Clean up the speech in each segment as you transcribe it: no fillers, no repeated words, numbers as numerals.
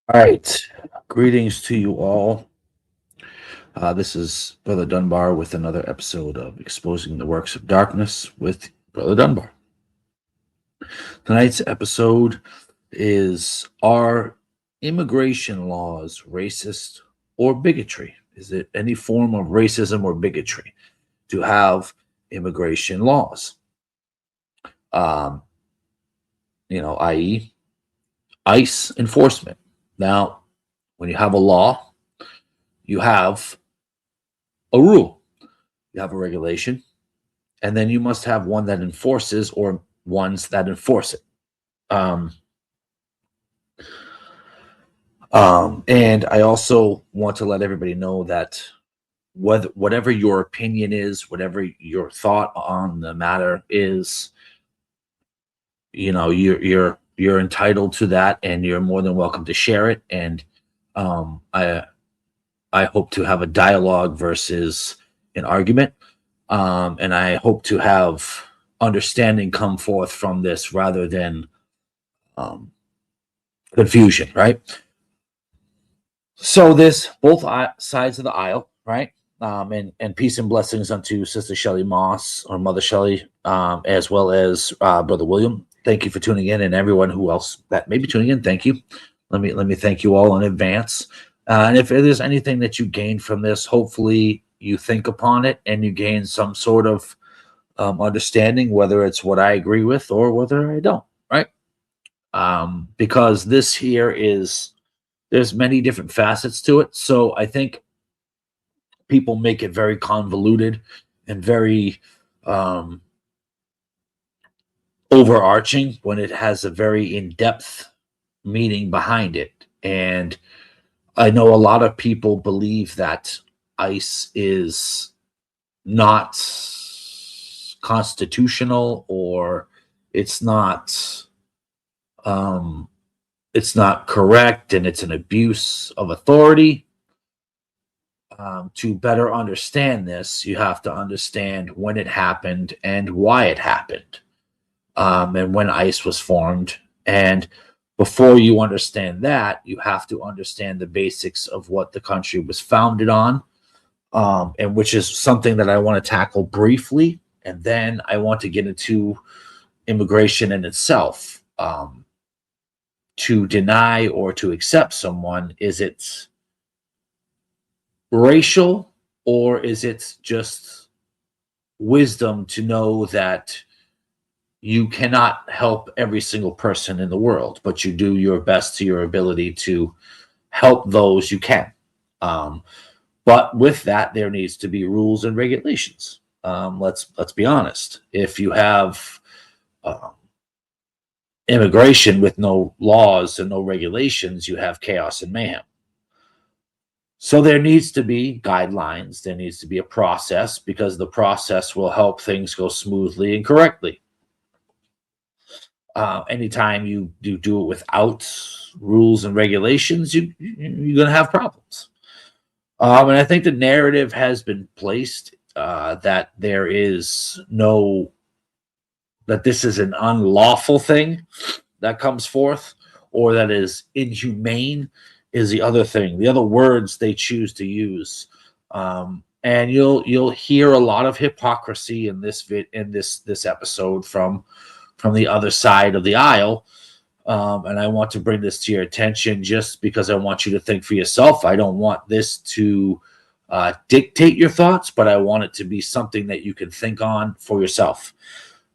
All right. Greetings to you all. This is Brother Dunbar with another episode of Exposing the Works of Darkness with Brother Dunbar. Tonight's episode is: Are immigration laws racist or bigotry? Is it any form of racism or bigotry to have immigration laws? Um, i.e., ICE enforcement. Now, when you have a law, you have a rule, you have a regulation, and then you must have one that enforces or ones that enforce it. Um, and I also want to let everybody know that whatever your opinion is, whatever your thought on the matter is, you're entitled to that, and you're more than welcome to share it. And I hope to have a dialogue versus an argument. And I hope to have understanding come forth from this rather than um, confusion, right? So this both sides of the aisle, right? And peace and blessings unto Sister Shelley Moss or Mother Shelley, as well as Brother William. Thank you for tuning in, and everyone who else that may be tuning in. Thank you. Let me thank you all in advance. And if there's anything that you gain from this, hopefully you think upon it and you gain some sort of understanding, whether it's what I agree with or whether I don't, right? Because this here is there's many different facets to it. So I think people make it very convoluted and very um, overarching when it has a very in-depth meaning behind it. And I know a lot of people believe that ICE is not constitutional, or it's not um, it's not correct, and it's an abuse of authority. To better understand this, you have to understand when it happened and why it happened, and when ICE was formed. And before you understand that, you have to understand the basics of what the country was founded on, and which is something that I want to tackle briefly. And then I want to get into immigration in itself. To deny or to accept someone, is it racial, or is it just wisdom to know that you cannot help every single person in the world, but you do your best to your ability to help those you can? Um, but with that, there needs to be rules and regulations. Let's be honest. If you have um, immigration with no laws and no regulations, you have chaos and mayhem. So there needs to be guidelines. There needs to be a process, because the process will help things go smoothly and correctly. Anytime you do it without rules and regulations, you're going to have problems. And I think the narrative has been placed that there is no that this is an unlawful thing that comes forth, or that is inhumane, is the other thing. The other words they choose to use, and you'll hear a lot of hypocrisy in this episode from the other side of the aisle. And I want to bring this to your attention just because I want you to think for yourself. I don't want this to dictate your thoughts, but I want it to be something that you can think on for yourself,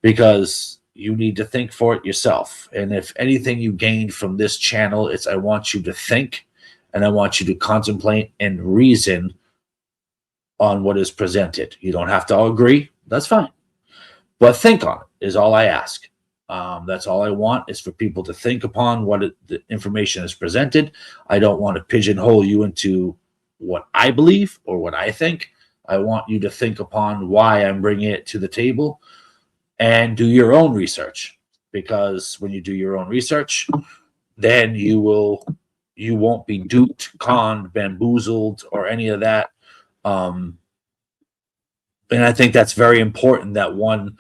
because you need to think for it yourself. And if anything you gained from this channel, it's I want you to think, and I want you to contemplate and reason on what is presented. You don't have to all agree. That's fine. But think on it is all I ask. That's all I want, is for people to think upon the information is presented. I don't want to pigeonhole you into what I believe or what I think. I want you to think upon why I'm bringing it to the table, and do your own research. Because when you do your own research, then you won't be duped, conned, bamboozled, or any of that. And I think that's very important, that one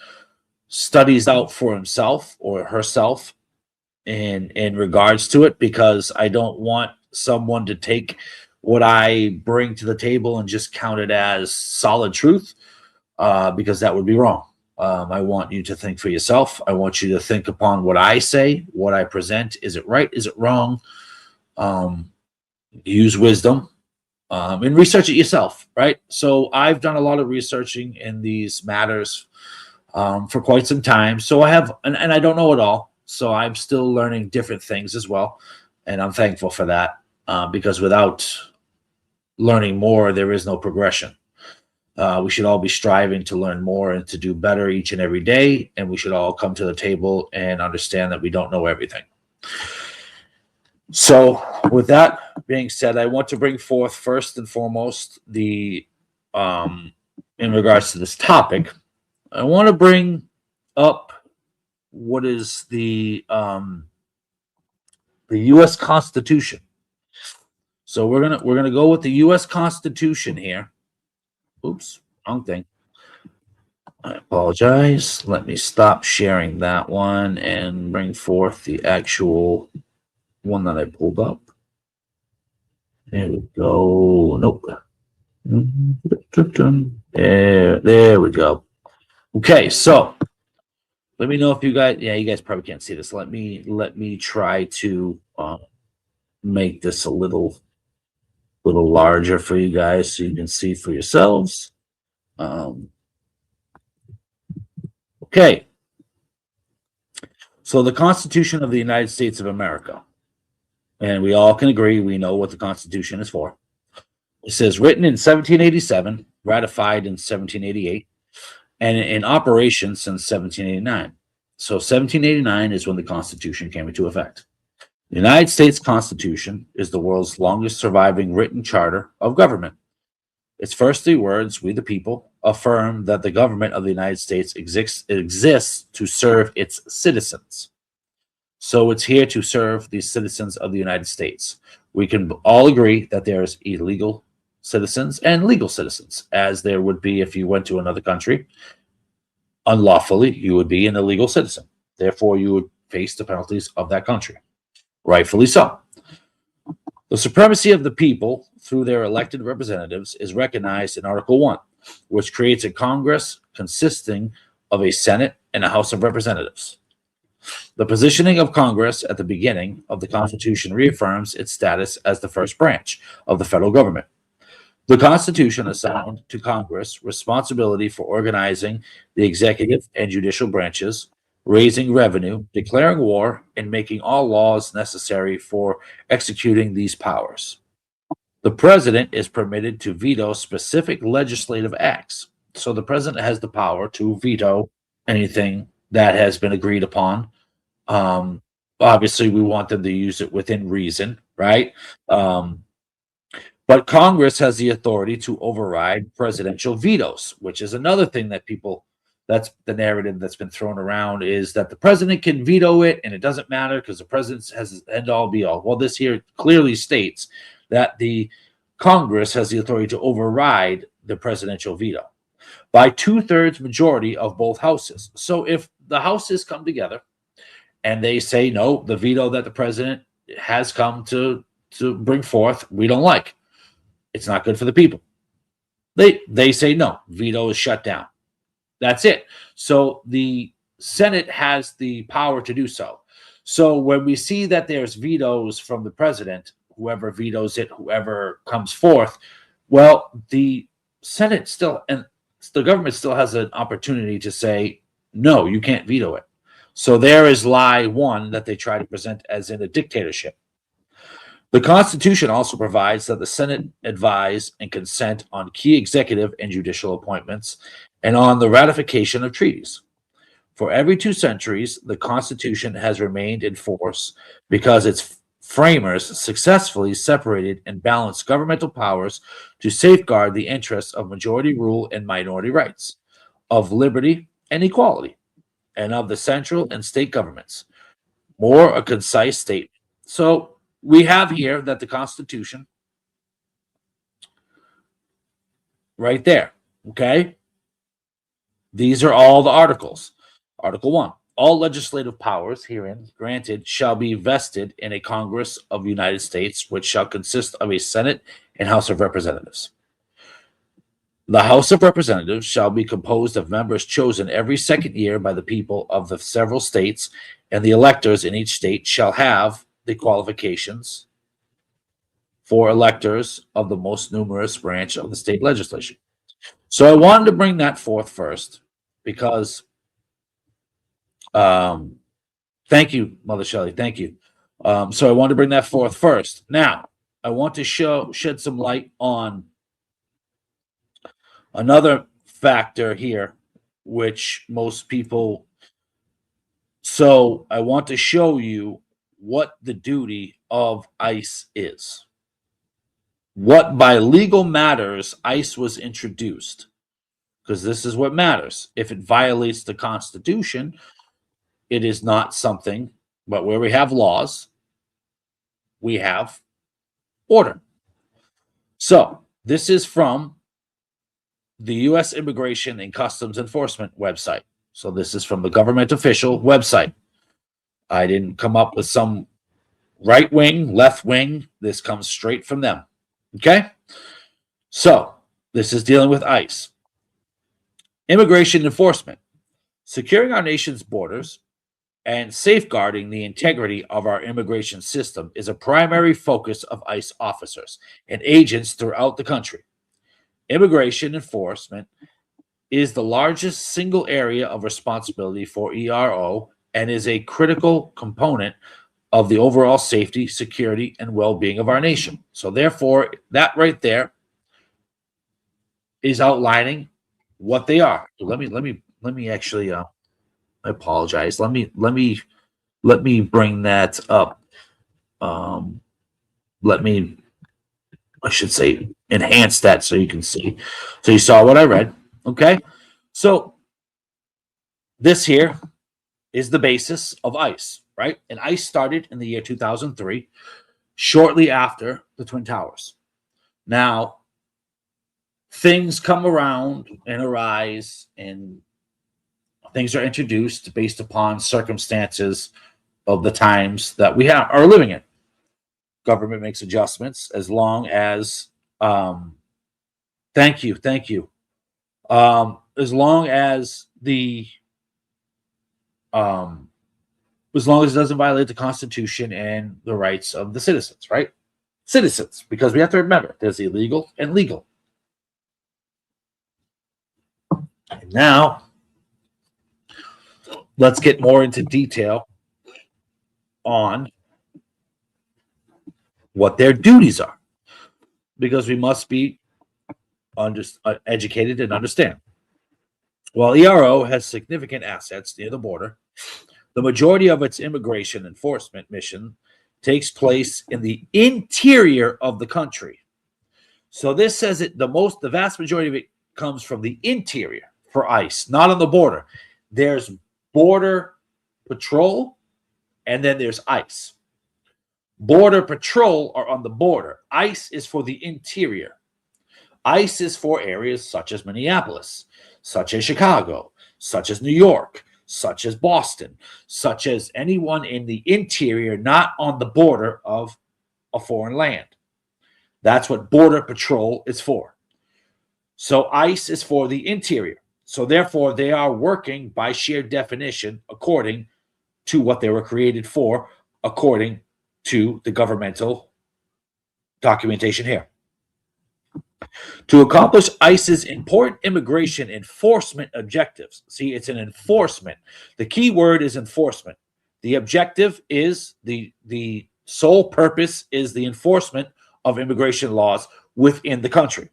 studies out for himself or herself in regards to it, because I don't want someone to take what I bring to the table and just count it as solid truth, because that would be wrong. I want you to think for yourself. I want you to think upon what I say, what I present. Is it right? Is it wrong? Use wisdom, and research it yourself, right? So I've done a lot of researching in these matters for quite some time. So I have, and I don't know it all. So I'm still learning different things as well. And I'm thankful for that, because without learning more, there is no progression. We should all be striving to learn more and to do better each and every day. And we should all come to the table and understand that we don't know everything. So, with that being said, I want to bring forth first and foremost in regards to this topic, I want to bring up what is the U.S. Constitution. So we're gonna go with the U.S. Constitution here. Oops, wrong thing. I apologize. Let me stop sharing that one and bring forth the actual one that I pulled up. There we go. Nope. There we go. Okay, so let me know if you guys. Yeah, you guys probably can't see this. Let me try to make this a little larger for you guys so you can see for yourselves. Okay. So the Constitution of the United States of America, and we all can agree we know what the Constitution is for. It says written in 1787, ratified in 1788, and in operation since 1789. So 1789 is when the Constitution came into effect. The United States Constitution is the world's longest surviving written charter of government. Its first three words, we the people, affirm that the government of the United States exists to serve its citizens. So it's here to serve the citizens of the United States. We can all agree that there's illegal citizens and legal citizens, as there would be if you went to another country. Unlawfully, you would be an illegal citizen. Therefore, you would face the penalties of that country. Rightfully so. The supremacy of the people through their elected representatives is recognized in Article 1, which creates a Congress consisting of a Senate and a House of Representatives. The positioning of Congress at the beginning of the Constitution reaffirms its status as the first branch of the federal government. The Constitution assigned to Congress responsibility for organizing the executive and judicial branches, raising revenue, declaring war, and making all laws necessary for executing these powers. The president is permitted to veto specific legislative acts. So the president has the power to veto anything that has been agreed upon. Obviously, we want them to use it within reason, right? But Congress has the authority to override presidential vetoes, which is another thing that that's the narrative that's been thrown around, is that the president can veto it and it doesn't matter because the president has his end all be all. Well, this here clearly states that the Congress has the authority to override the presidential veto by 2/3 majority of both houses. So if the houses come together and they say, no, the veto that the president has come to bring forth, we don't like. It's not good for the people. They say no, veto is shut down. That's it. So the Senate has the power to do so. So when we see that there's vetoes from the president, whoever vetoes it, whoever comes forth, well, the Senate still, and the government still has an opportunity to say, no, you can't veto it. So there is lie one that they try to present as in a dictatorship. The Constitution also provides that the Senate advise and consent on key executive and judicial appointments and on the ratification of treaties. For every 2 centuries, the Constitution has remained in force because its framers successfully separated and balanced governmental powers to safeguard the interests of majority rule and minority rights, of liberty and equality, and of the central and state governments. More a concise statement. So we have here that the Constitution right there, okay? These are all the articles. Article 1, All legislative powers herein granted shall be vested in a Congress of the United States, which shall consist of a Senate and House of Representatives. The House of Representatives shall be composed of members chosen every second year by the people of the several states, and the electors in each state shall have the qualifications for electors of the most numerous branch of the state legislature. So I wanted to bring that forth first because, thank you, Mother Shelley, thank you. So I wanted to bring that forth first. Now, I want to shed some light on another factor here, which most people. So I want to show you what the duty of ICE is. What by legal matters ICE was introduced, because this is what matters. If it violates the Constitution, it is not something, but where we have laws, we have order. So this is from the U.S. Immigration and Customs Enforcement website. So this is from the government official website. I didn't come up with some right wing, left wing. This comes straight from them. Okay? So this is dealing with ICE. Immigration enforcement. Securing our nation's borders and safeguarding the integrity of our immigration system is a primary focus of ICE officers and agents throughout the country. Immigration enforcement is the largest single area of responsibility for ERO and is a critical component of the overall safety, security, and well-being of our nation. So therefore, that right there is outlining what they are. Let me actually I apologize. Let me bring that up. I should say enhance that so you can see. So you saw what I read. Okay. So this here is the basis of ICE, right? And ICE started in the year 2003, shortly after the Twin Towers. Now, things come around and arise, and things are introduced based upon circumstances of the times that we are living in. Government makes adjustments as long as thank you. As long as as long as it doesn't violate the Constitution and the rights of the citizens, right? Citizens, because we have to remember there's illegal and legal. And now, let's get more into detail on what their duties are, because we must be educated and understand. While ERO has significant assets near the border, the majority of its immigration enforcement mission takes place in the interior of the country. So this says the vast majority of it comes from the interior for ICE, not on the border. There's border patrol, and then there's ICE. Border patrol are on the border. ICE is for the interior. ICE is for areas such as Minneapolis, such as Chicago, such as New York, such as Boston, such as anyone in the interior, not on the border of a foreign land. That's what Border Patrol is for. So ICE is for the interior. So therefore, they are working by sheer definition according to what they were created for, according to the governmental documentation here. To accomplish ICE's important immigration enforcement objectives. See, it's an enforcement. The key word is enforcement. The objective is the sole purpose is the enforcement of immigration laws within the country.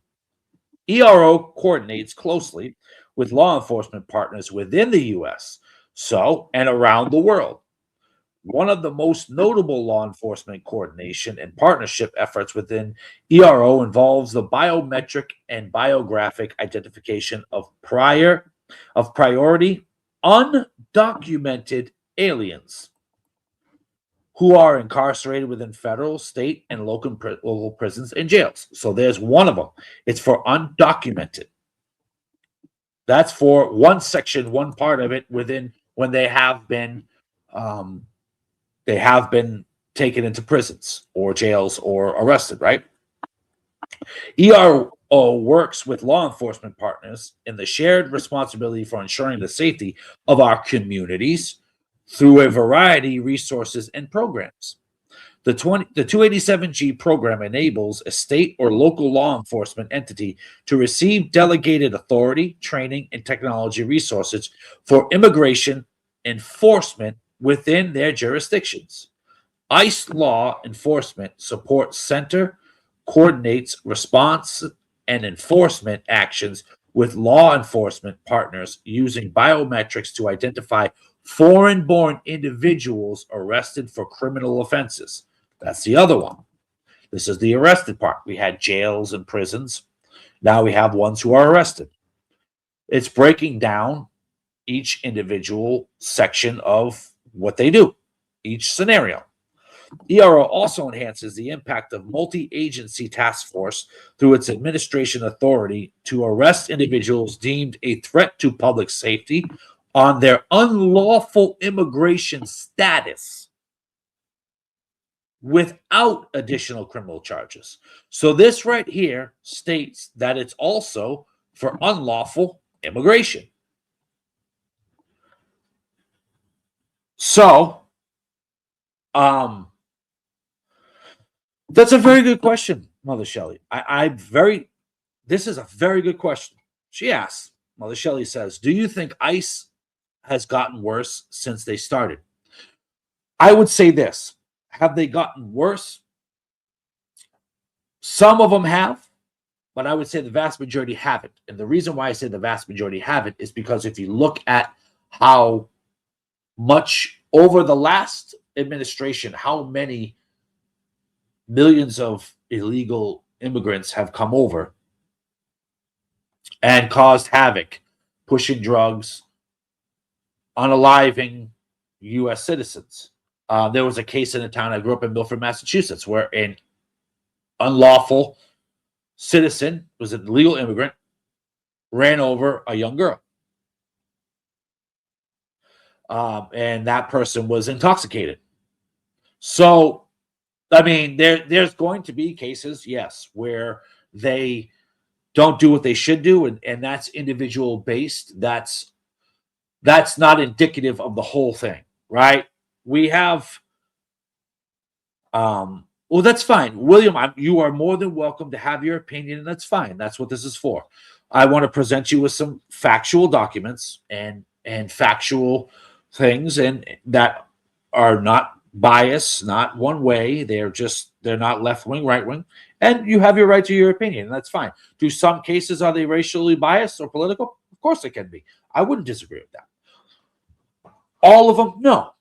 ERO coordinates closely with law enforcement partners within the U.S. and around the world. One of the most notable law enforcement coordination and partnership efforts within ERO involves the biometric and biographic identification of priority undocumented aliens who are incarcerated within federal, state, and local prisons and jails. So there's one of them. It's for undocumented. That's for one section, one part of it within when they have been taken into prisons or jails or arrested, right? ERO works with law enforcement partners in the shared responsibility for ensuring the safety of our communities through a variety of resources and programs. The 287G program enables a state or local law enforcement entity to receive delegated authority, training, and technology resources for immigration enforcement within their jurisdictions. ICE law enforcement support center coordinates response and enforcement actions with law enforcement partners using biometrics to identify foreign-born individuals arrested for criminal offenses. That's the other one. This is the arrested part. We had jails and prisons. Now we have ones who are arrested. It's breaking down each individual section of what they do, each scenario. ERO also enhances the impact of multi-agency task force through its administration authority to arrest individuals deemed a threat to public safety on their unlawful immigration status without additional criminal charges. So this right here states that it's also for unlawful immigration. So, that's a very good question, Mother Shelley. This is a very good question. She asks, Mother Shelley says, do you think ICE has gotten worse since they started? I would say this. Have they gotten worse? Some of them have, but I would say the vast majority haven't. And the reason why I say the vast majority haven't is because if you look at how much over the last administration, how many millions of illegal immigrants have come over and caused havoc, pushing drugs, unaliving U.S. citizens. There was a case in a town I grew up in, Milford, Massachusetts, where an unlawful citizen, was an illegal immigrant, ran over a young girl. And that person was intoxicated. So, I mean, there's going to be cases, yes, where they don't do what they should do, and that's individual based. That's not indicative of the whole thing, right? We have, well, that's fine, William. You are more than welcome to have your opinion, and that's fine. That's what this is for. I want to present you with some factual documents and factual things, and that are not biased, not one way. They're not left wing, right wing, and you have your right to your opinion, and that's fine. Do some cases, are they racially biased or political? Of course they can be. I wouldn't disagree with that. All of them, no.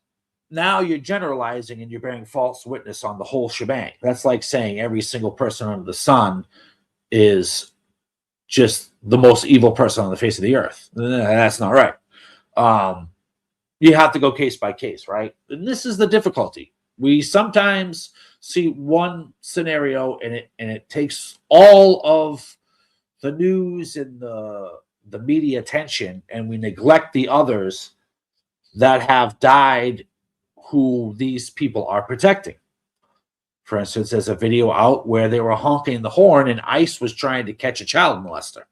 Now you're generalizing and you're bearing false witness on the whole shebang. That's like saying every single person under the sun is just the most evil person on the face of the earth. That's not right. You have to go case by case, right? And this is the difficulty. We sometimes see one scenario and it takes all of the news and the media attention, and we neglect the others that have died who these people are protecting. For instance, there's a video out where they were honking the horn and ICE was trying to catch a child molester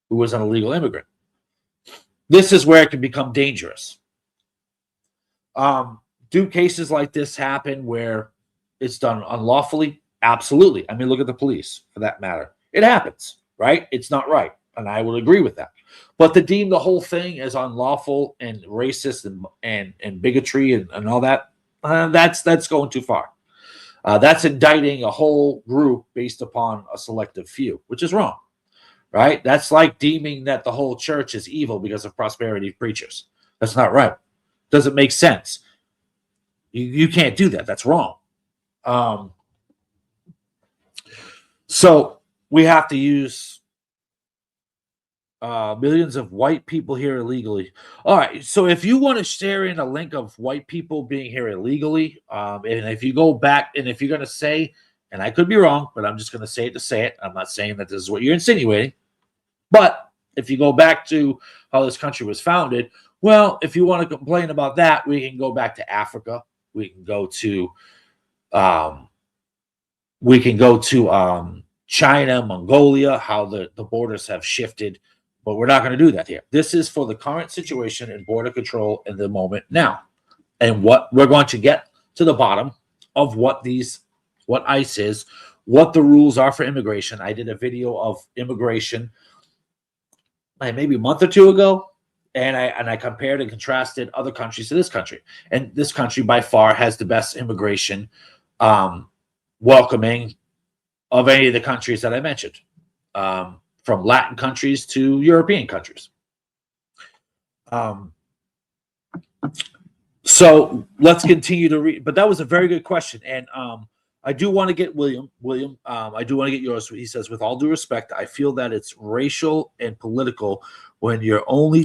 who was an illegal immigrant. This is where it can become dangerous. Do cases like this happen where it's done unlawfully? Absolutely. I mean, look at the police, for that matter. It happens, right? It's not right, and I would agree with that. But to deem the whole thing as unlawful and racist and bigotry and all that, that's going too far. That's indicting a whole group based upon a selective few, which is wrong, right? That's like deeming that the whole church is evil because of prosperity preachers. That's not right. Doesn't make sense. You can't do that. That's wrong. So we have to use millions of white people here illegally. All right. So if you want to share in a link of white people being here illegally, and if you go back and if you're going to say, and I could be wrong, but I'm just going to say it to say it. I'm not saying that this is what you're insinuating. But if you go back to how this country was founded, Well, if you want to complain about that, we can go back to Africa. We can go to um, China, Mongolia, how the borders have shifted, but we're not going to do that here. This is for the current situation in border control in the moment now, and what we're going to get to the bottom of what ICE is, what the rules are for immigration. I did a video of immigration maybe a month or two ago, and I compared and contrasted other countries to this country, and this country by far has the best immigration welcoming of any of the countries that I mentioned, from Latin countries to European countries. So let's continue to read. But that was a very good question, and I do want to get William. I do want to get yours. He says, with all due respect, I feel that it's racial and political when you're only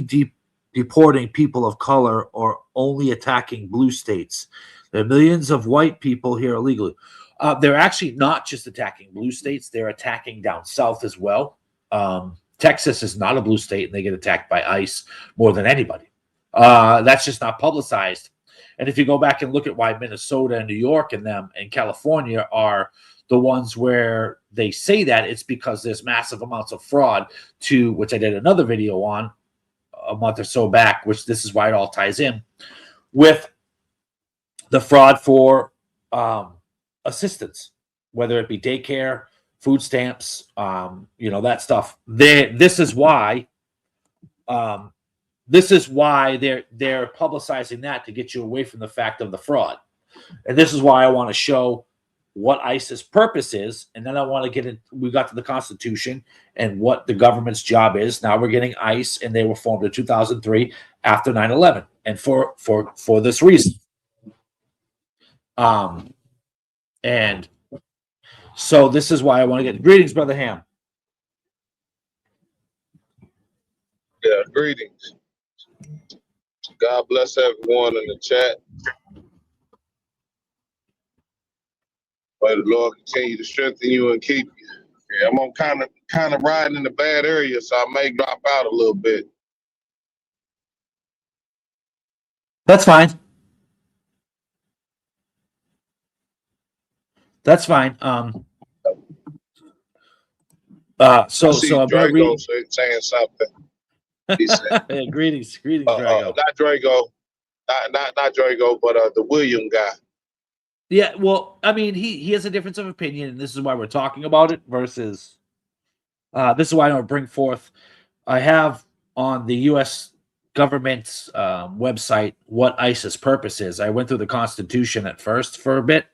deporting people of color or only attacking blue states. There are millions of white people here illegally. They're actually not just attacking blue states. They're attacking down south as well. Texas is not a blue state, and they get attacked by ICE more than anybody. That's just not publicized. And if you go back and look at why Minnesota and New York and California are the ones where they say that, it's because there's massive amounts of fraud, which I did another video on a month or so back, which this is why it all ties in with the fraud for assistance, whether it be daycare, food stamps, that stuff. This is why they're publicizing that, to get you away from the fact of the fraud. And this is why I want to show what ICE's purpose is, and then I want to get in. We got to the Constitution and what the government's job is. Now we're getting ICE, and they were formed in 2003 after 9/11, and for this reason. And so this is why I want to get greetings, Brother Ham. Yeah, greetings. God bless everyone in the chat. May the Lord continue to strengthen you and keep you. Yeah, I'm on kind of riding in the bad area, so I may drop out a little bit. That's fine. That's fine. So I'm Drago reading. saying something. He said, Hey, greetings, Drago. Not Drago, not Drago, but the William guy. Yeah, well, I mean, he has a difference of opinion, and this is why we're talking about it. Versus, this is why I don't bring forth. I have on the U.S. government's website what ICE's purpose is. I went through the Constitution at first for a bit,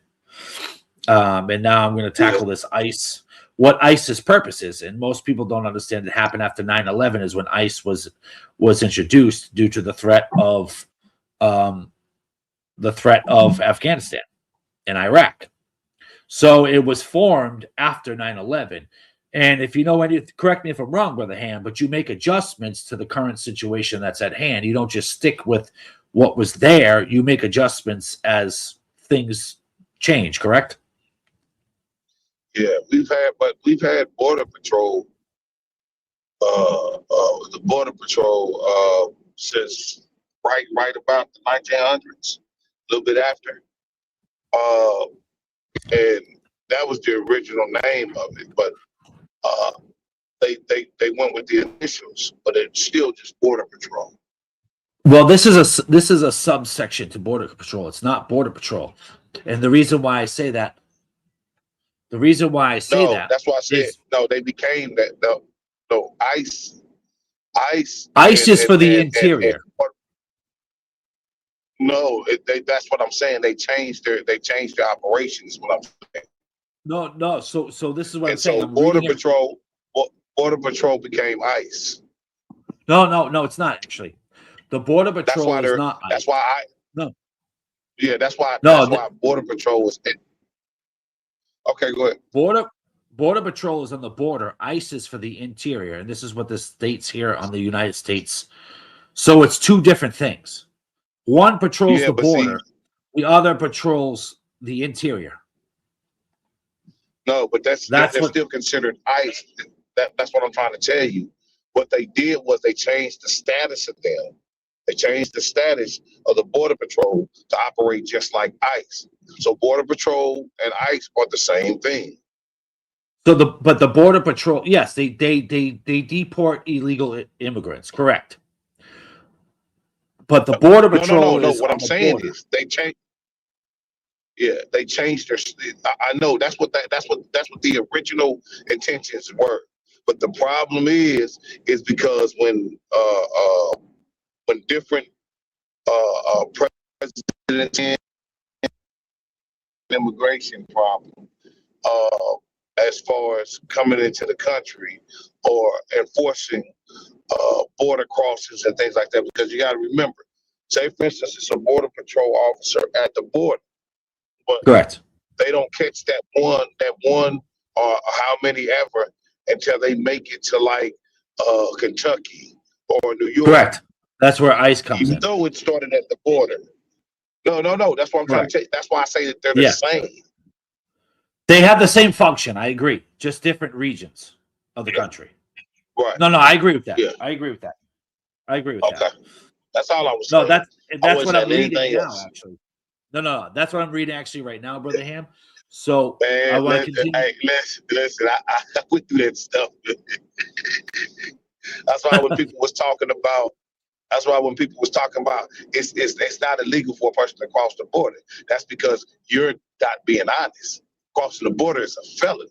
and now I'm going to tackle this ICE. What ICE's purpose is, and most people don't understand. It happened after 9/11 is when ICE was introduced due to the threat of Afghanistan and Iraq. So it was formed after 9/11. And if you know correct me if I'm wrong, Brother Ham, but you make adjustments to the current situation that's at hand. You don't just stick with what was there. You make adjustments as things change, correct? Yeah, we've had Border Patrol, the Border Patrol since right about the 1900s, a little bit after, and that was the original name of it. But they went with the initials, but it's still just Border Patrol. Well, this is a subsection to Border Patrol. It's not Border Patrol, and the reason why I say that. That's why I said no. They became that. No, ICE. ICE is for the interior. That's what I'm saying. They changed their operations. What I'm saying. No. So this is what I'm saying. So Border Patrol became ICE. No, it's not actually. The Border Patrol is not ICE. That's why that's why Border Patrol was. Okay, go ahead. Border Patrol is on the border. ICE is for the interior, and this is what this states here on the United States. So it's two different things. One patrols the border, the other patrols the interior. No, but they're still considered ICE. That's what I'm trying to tell you. What they did was they changed the status of them. They changed the status of the Border Patrol to operate just like ICE. So Border Patrol and ICE are the same thing. So the Border Patrol, yes, they deport illegal immigrants, correct. But the Border Patrol No. is What on I'm the saying border. is they changed. Yeah, they changed their. I know that's what the original intentions were. But the problem is because when different presidents and immigration problem as far as coming into the country or enforcing border crossings and things like that. Because you got to remember, say for instance, it's a border patrol officer at the border, but Correct. they don't catch that one or how many ever until they make it to like Kentucky or New York. Correct. That's where ICE comes Even in. though it started at the border. No. That's what I'm trying to tell you. That's why I say that they're the same. They have the same function. I agree. Just different regions of the country. Right. No, I agree with that. Yeah. I agree with that. Okay. That's all I was No, saying. that's what I'm reading anything now, else. actually. No. That's what I'm reading actually right now, Brother Ham. So Man, I want to continue. Hey, listen. I went through that stuff. That's why when people was talking about. That's why when people was talking about it's not illegal for a person to cross the border. That's because you're not being honest. Crossing the border is a felony.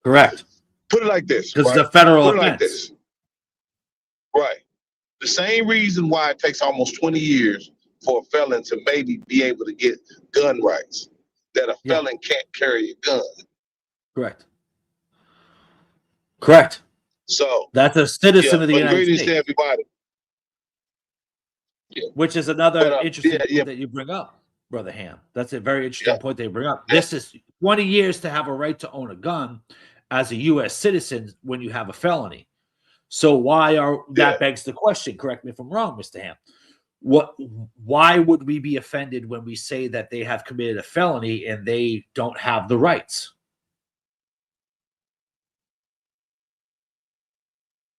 Correct. Put it like this, Because right? it's a federal Put it offense. like this. Right. The same reason why it takes almost 20 years for a felon to maybe be able to get gun rights, that a felon can't carry a gun. Correct. So that's a citizen of the United greetings States. to everybody. Yeah. Which is another interesting point that you bring up, Brother Ham. That's a very interesting point they bring up. This is 20 years to have a right to own a gun as a U.S. citizen when you have a felony. So that begs the question, correct me if I'm wrong, Mr. Ham. Why would we be offended when we say that they have committed a felony and they don't have the rights?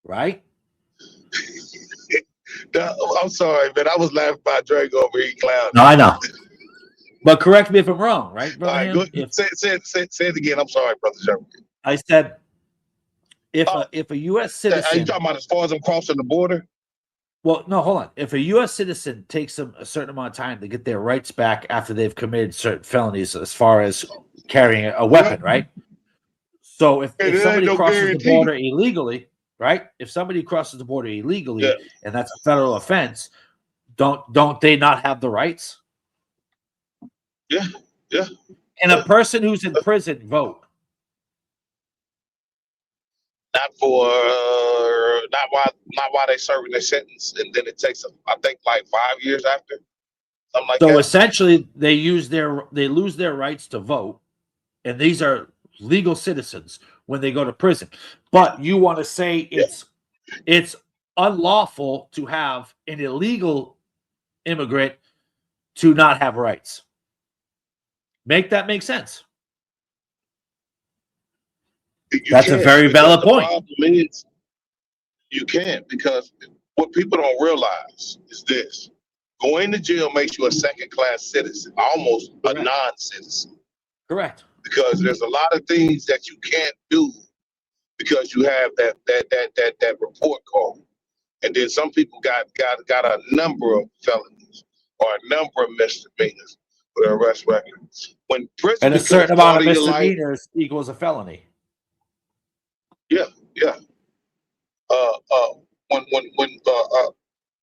Right? I'm sorry, man. I was laughing by Drago over here clown. No, I know. But correct me if I'm wrong, right, Brother Ham? Say it again. I'm sorry, Brother Jeremy. I said if a U.S. citizen. Are you talking about as far as I'm crossing the border? Well, no, hold on. If a U.S. citizen takes them a certain amount of time to get their rights back after they've committed certain felonies as far as carrying a weapon, right? So if somebody crosses the border illegally, right? If somebody crosses the border illegally and that's a federal offense, don't they not have the rights? Yeah. And a person who's in prison vote. Not while they serving their sentence, and then it takes I think like 5 years after, something like that. So essentially, they lose their rights to vote, and these are legal citizens when they go to prison. But you want to say it's unlawful to have an illegal immigrant to not have rights. Make that make sense? That's a very valid point. The problem is you can't, because what people don't realize is this: going to jail makes you a second-class citizen, almost a non-citizen. Correct. Because there's a lot of things that you can't do because you have that report card, and then some people got a number of felonies or a number of misdemeanors with an arrest record. When prison and a certain amount of misdemeanors equals a felony. Yeah.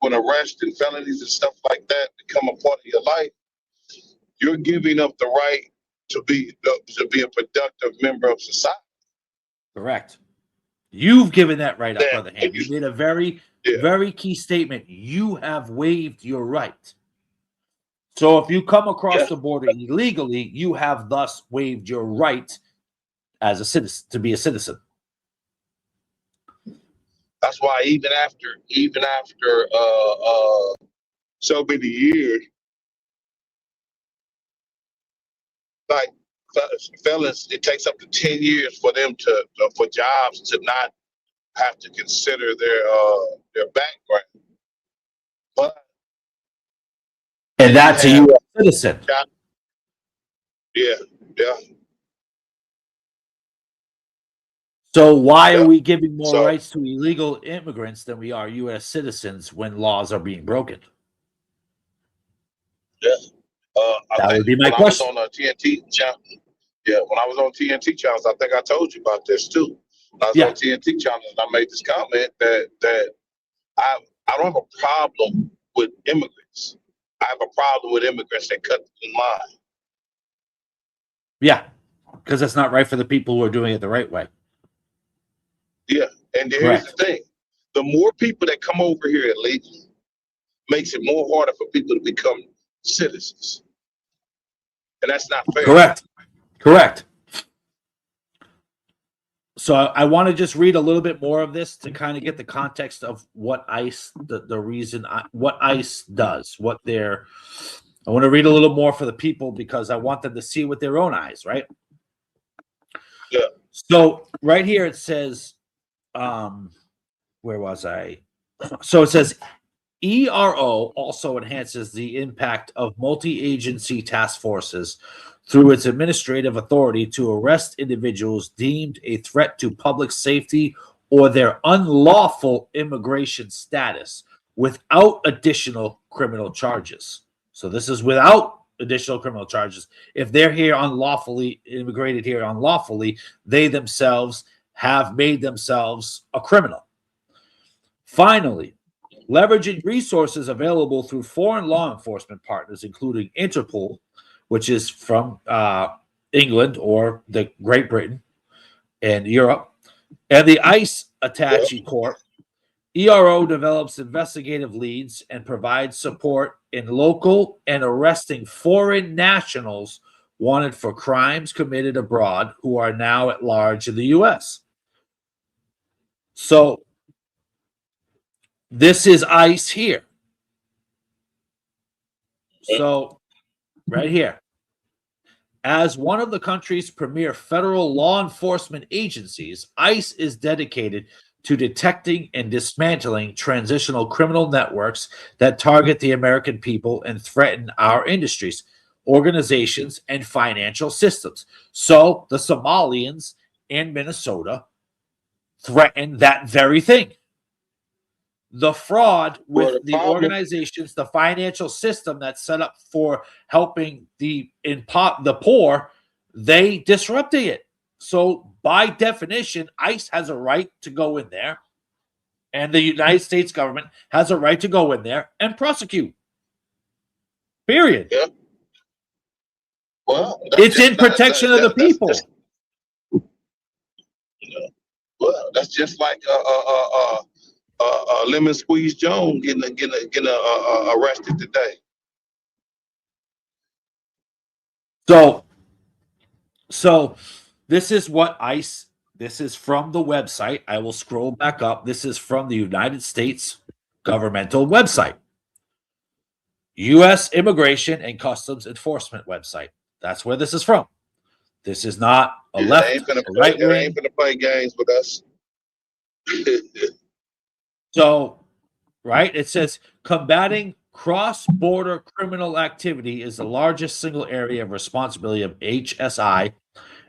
When arrests and felonies and stuff like that become a part of your life, you're giving up the right to be a productive member of society. Correct. You've given that right up, Brother Ham. You made a very, very key statement. You have waived your right. So if you come across the border illegally, you have thus waived your right as a citizen to be a citizen. That's why even after so many years, like fellas, it takes up to 10 years for them for jobs to not have to consider their background. But And that's a have, U.S. citizen. yeah, yeah. So why are Yeah. we giving more So rights to illegal immigrants than we are U.S. citizens when laws are being broken? yeah, I That think would be my when I was question. on a TNT channel, yeah, when I was on TNT channels, I think I told you about this too. I was Yeah, on TNT channels and I made this comment that I don't have a problem with immigrants. I have a problem with immigrants that cut in line. yeah, because it's not right for the people who are doing it the right way. Yeah, and here's the Correct. thing: the more people that come over here illegally makes it more harder for people to become citizens, and that's not fair. Correct. Correct. So I want to just read a little bit more of this to kind of get the context of what ICE, the reason what ICE does, what they're. I want to read a little more for the people because I want them to see with their own eyes, right? Yeah, So right here it says, where was I? So it says ERO also enhances the impact of multi-agency task forces through its administrative authority to arrest individuals deemed a threat to public safety or their unlawful immigration status without additional criminal charges. So this is without additional criminal charges. If they're here unlawfully, immigrated here unlawfully, they themselves have made themselves a criminal. Finally, leveraging resources available through foreign law enforcement partners, including Interpol, which is from England or the Great Britain and Europe, and the ICE yeah. Attache Corps. ERO develops investigative leads and provides support in local and arresting foreign nationals wanted for crimes committed abroad who are now at large in the U.S. So this is ICE here. So right here. As one of the country's premier federal law enforcement agencies, ICE is dedicated to detecting and dismantling transitional criminal networks that target the American people and threaten our industries, organizations, and financial systems. So the Somalians in Minnesota threaten that very thing. The fraud Well, with the the problem, organizations, the financial system that's set up for helping the poor, they disrupted it. So by definition, ICE has a right to go in there, and the United States government has a right to go in there and prosecute. Period. yeah. Well, that's It's just in protection of the that's just people. well, that's just like Lemon Squeeze Jones getting arrested today. So so this is what ICE. This is from the website. I will scroll back up. This is from the United States governmental website. U.S. Immigration and Customs Enforcement website. That's where this is from. This is not a It left ain't gonna or play. right It ain't wing. gonna play games with us. So, right, it says combating cross border criminal activity is the largest single area of responsibility of HSI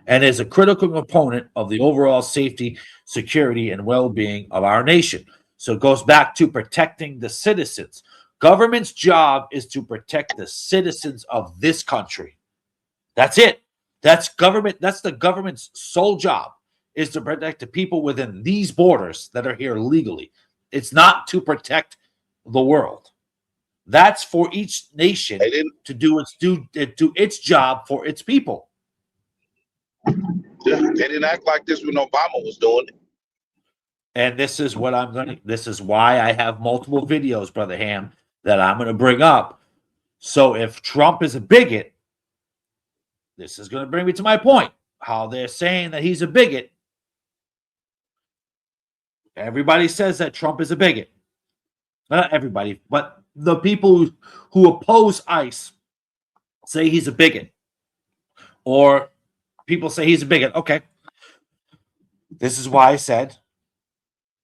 and is a critical component of the overall safety, security, and well being of our nation. So it goes back to protecting the citizens. Government's job is to protect the citizens of this country. That's it. That's government. That's the government's sole job is to protect the people within these borders that are here legally. It's not to protect the world. That's for each nation They didn't. to do its job for its people. They didn't act like this when Obama was doing it. And this is why I have multiple videos, Brother Ham, that I'm gonna bring up. So if Trump is a bigot, this is gonna bring me to my point. How they're saying that he's a bigot. Everybody says that Trump is a bigot. Not everybody, but the people who oppose ICE say he's a bigot. Or people say he's a bigot. Okay. This is why I said,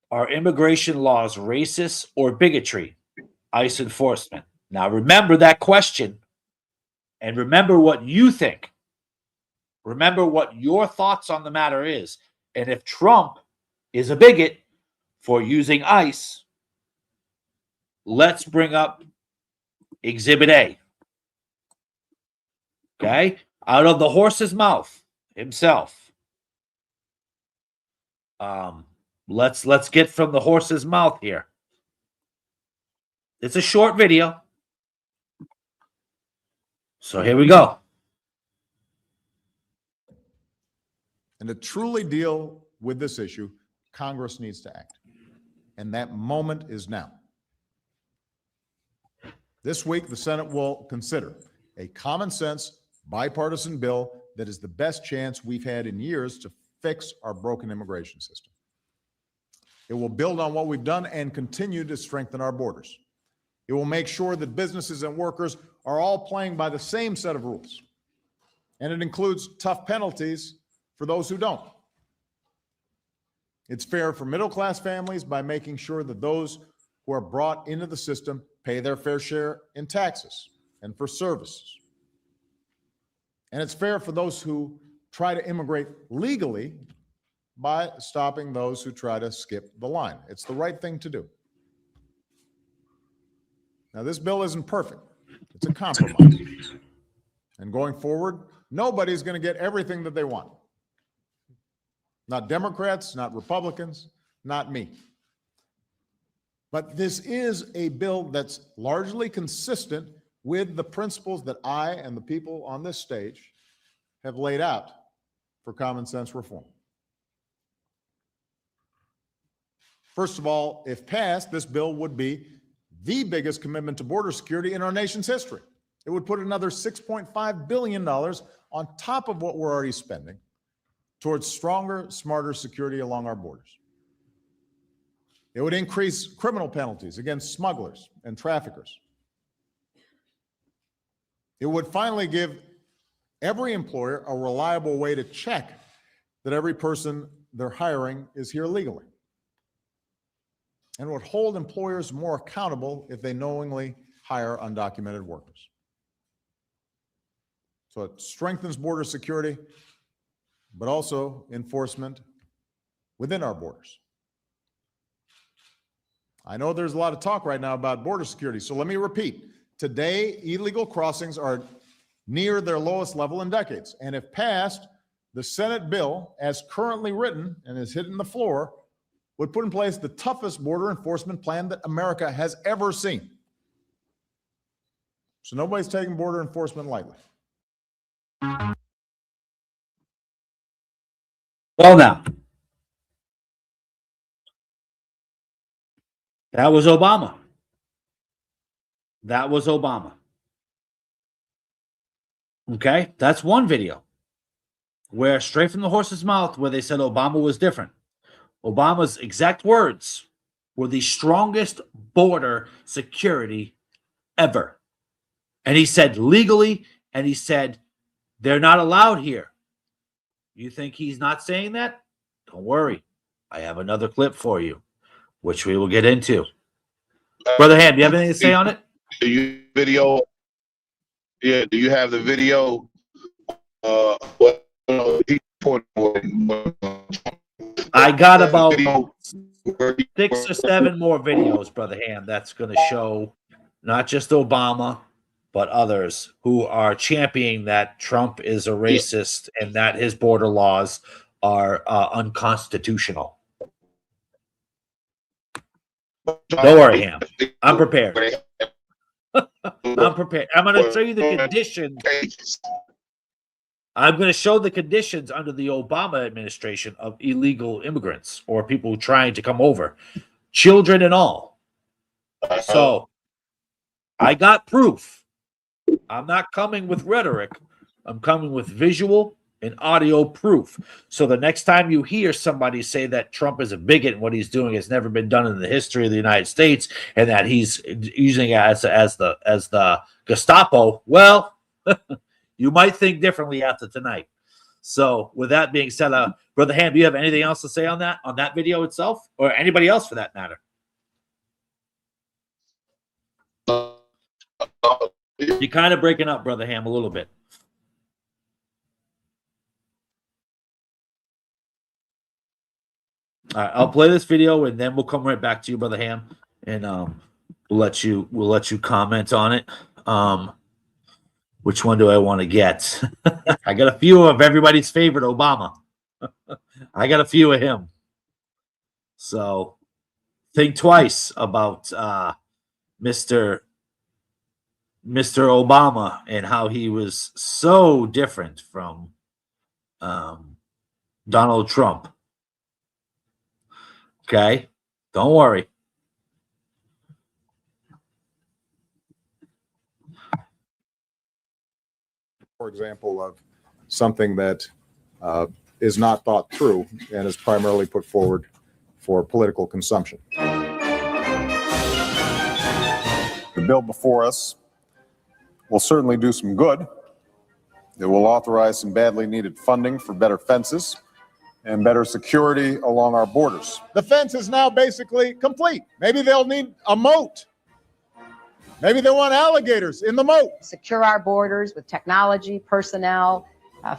are immigration laws racist or bigotry? ICE enforcement. Now, remember that question and remember what you think. Remember what your thoughts on the matter is. And if Trump is a bigot for using ICE, let's bring up Exhibit A. Okay? Out of the horse's mouth himself. Let's get from the horse's mouth here. It's a short video. So here we go. And to truly deal with this issue, Congress needs to act. And that moment is now. This week, the Senate will consider a common sense, bipartisan bill that is the best chance we've had in years to fix our broken immigration system. It will build on what we've done and continue to strengthen our borders. It will make sure that businesses and workers are all playing by the same set of rules. And it includes tough penalties for those who don't. It's fair for middle-class families by making sure that those who are brought into the system pay their fair share in taxes and for services. And it's fair for those who try to immigrate legally by stopping those who try to skip the line. It's the right thing to do. Now, this bill isn't perfect. It's a compromise. And going forward, nobody's going to get everything that they want. Not Democrats, not Republicans, not me. But this is a bill that's largely consistent with the principles that I and the people on this stage have laid out for common sense reform. First of all, if passed, this bill would be the biggest commitment to border security in our nation's history. It would put another $6.5 billion on top of what we're already spending towards stronger, smarter security along our borders. It would increase criminal penalties against smugglers and traffickers. It would finally give every employer a reliable way to check that every person they're hiring is here legally. And would hold employers more accountable if they knowingly hire undocumented workers. So it strengthens border security, but also enforcement within our borders. I know there's a lot of talk right now about border security, so let me repeat. Today, illegal crossings are near their lowest level in decades. And if passed, the Senate bill, as currently written and is hitting the floor, would put in place the toughest border enforcement plan that America has ever seen. So nobody's taking border enforcement lightly. Well, now, that was Obama. That was Obama. Okay, that's one video where straight from the horse's mouth where they said Obama was different. Obama's exact words were the strongest border security ever. And he said legally, and he said they're not allowed here. You think he's not saying that? Don't worry. I have another clip for you, which we will get into. Brother Ham, do you have anything to say on it? Do you video? Yeah, do you have the video? I got about 6 or 7 more videos, Brother Ham, that's going to show not just Obama, but others who are championing that Trump is a racist and that his border laws are unconstitutional. Don't worry, Ham. I'm prepared. I'm prepared. I'm going to show you the conditions. I'm going to show the conditions under the Obama administration of illegal immigrants or people trying to come over, children and all. So I got proof. I'm not coming with rhetoric. I'm coming with visual and audio proof. So the next time you hear somebody say that Trump is a bigot and what he's doing has never been done in the history of the United States and that he's using it as the Gestapo, well, you might think differently after tonight. So with that being said, Brother Ham, do you have anything else to say on that video itself, or anybody else for that matter? You're kind of breaking up, Brother Ham, a little bit. All right, I'll play this video and then we'll come right back to you, Brother Ham, and we'll let you comment on it. Which one do I want to get? I got a few of everybody's favorite, Obama. I got a few of him. So think twice about Mr. Obama and how he was so different from Donald Trump. Okay? Don't worry. For example, of something that is not thought through and is primarily put forward for political consumption. The bill before us will certainly do some good. It will authorize some badly needed funding for better fences and better security along our borders. The fence is now basically complete. Maybe they'll need a moat. Maybe they want alligators in the moat. Secure our borders with technology, personnel,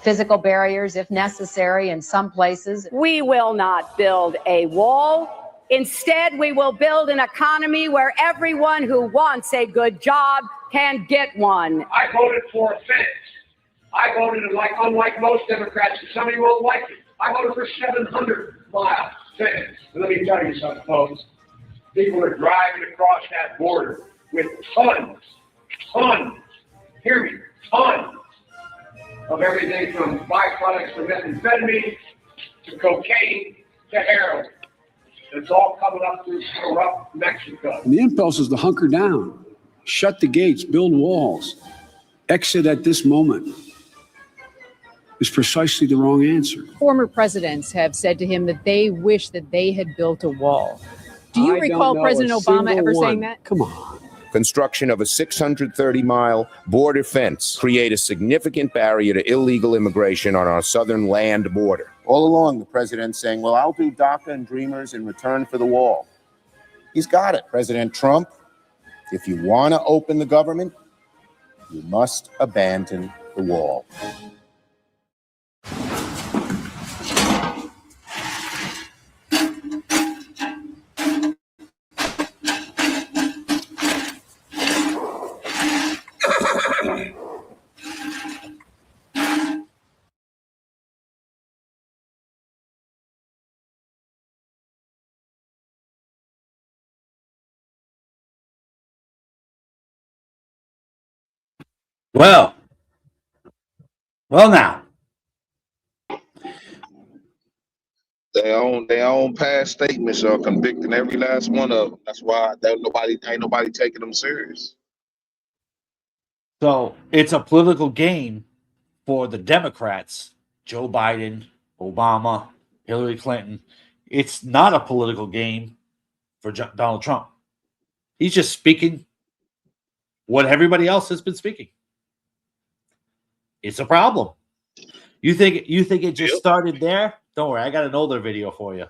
physical barriers if necessary in some places. We will not build a wall. Instead, we will build an economy where everyone who wants a good job can get one. I voted for a fence. I voted unlike most Democrats, and some of you won't like it. I voted for 700-mile fence. And let me tell you something, folks. People are driving across that border with tons, hear me, tons of everything from byproducts from methamphetamine to cocaine to heroin. It's all coming up through corrupt Mexico. And the impulse is to hunker down, shut the gates, build walls, exit at this moment is precisely the wrong answer. Former presidents have said to him that they wish that they had built a wall. Do you recall President Obama ever saying that? Come on. Construction of a 630-mile border fence create a significant barrier to illegal immigration on our southern land border. All along, the president's saying, well, I'll do DACA and Dreamers in return for the wall. He's got it. President Trump, if you want to open the government, you must abandon the wall. Well now. Their own past statements are convicting every last one of them. That's why ain't nobody taking them serious. So it's a political game for the Democrats, Joe Biden, Obama, Hillary Clinton. It's not a political game for Donald Trump. He's just speaking what everybody else has been speaking. It's a problem. You think it just started there? Don't worry, I got an older video for you.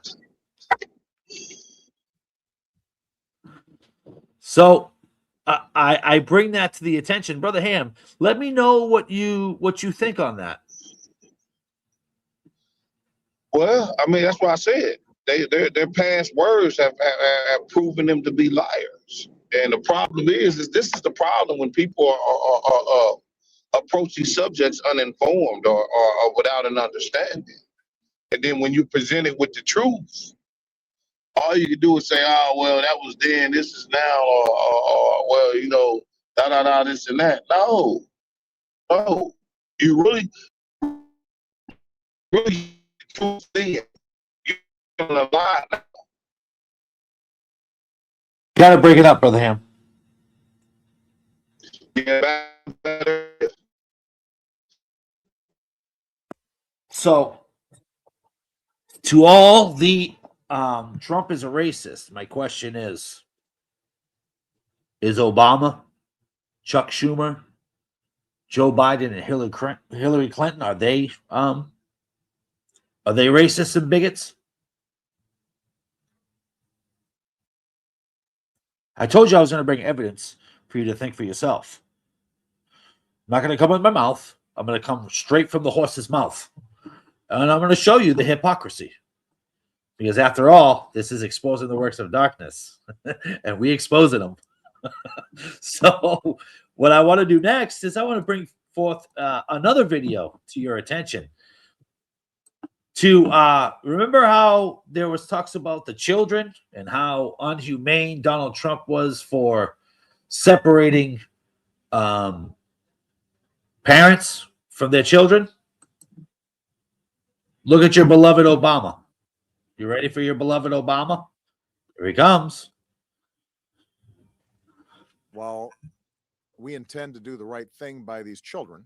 So I bring that to the attention, Brother Ham. Let me know what you think on that. Well, I mean, that's what I said. Their past words have proven them to be liars. And the problem is this is the problem when people are approach these subjects uninformed or without an understanding. And then when you present it with the truth, all you can do is say, oh, well, that was then, this is now, or well, you know, this and that. No. You really truth then. You're gonna lie now. Gotta break it up, Brother Ham. Yeah, better. So, to all the Trump is a racist, my question is Obama, Chuck Schumer, Joe Biden, and Hillary Clinton, are they racists and bigots? I told you I was going to bring evidence for you to think for yourself. not going to come in my mouth. I'm going to come straight from the horse's mouth. And I'm going to show you the hypocrisy. Because after all, this is exposing the works of darkness. And we exposing them. So what I want to do next is I want to bring forth another video to your attention. To remember how there was talks about the children and how unhumane Donald Trump was for separating parents from their children? Look at your beloved Obama. You ready for your beloved Obama? Here he comes. While we intend to do the right thing by these children,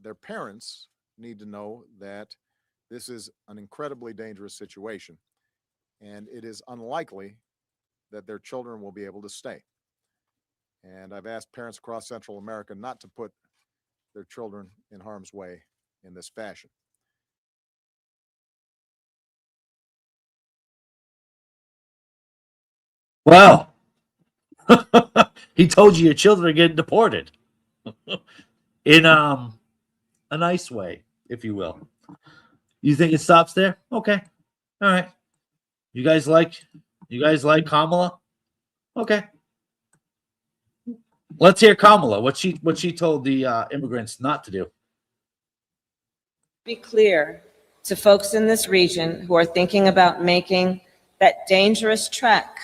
their parents need to know that this is an incredibly dangerous situation, and it is unlikely that their children will be able to stay. And I've asked parents across Central America not to put their children in harm's way in this fashion. Well, he told you your children are getting deported in a nice way, if you will. You think it stops there? Okay. All right. You guys like Kamala? Okay. Let's hear Kamala. What she told the immigrants not to do. Be clear to folks in this region who are thinking about making that dangerous trek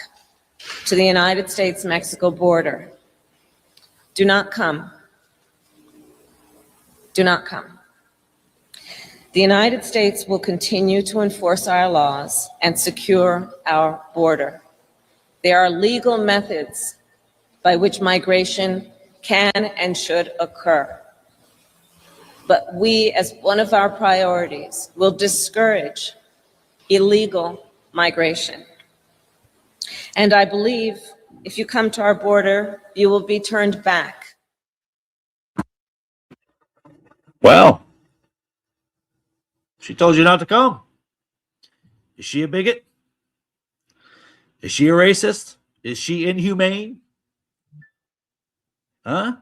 to the United States-Mexico border. Do not come. Do not come. The United States will continue to enforce our laws and secure our border. There are legal methods by which migration can and should occur. But we, as one of our priorities, will discourage illegal migration. And I believe if you come to our border, you will be turned back. Well, she told you not to come. Is she a bigot? Is she a racist? Is she inhumane? Huh?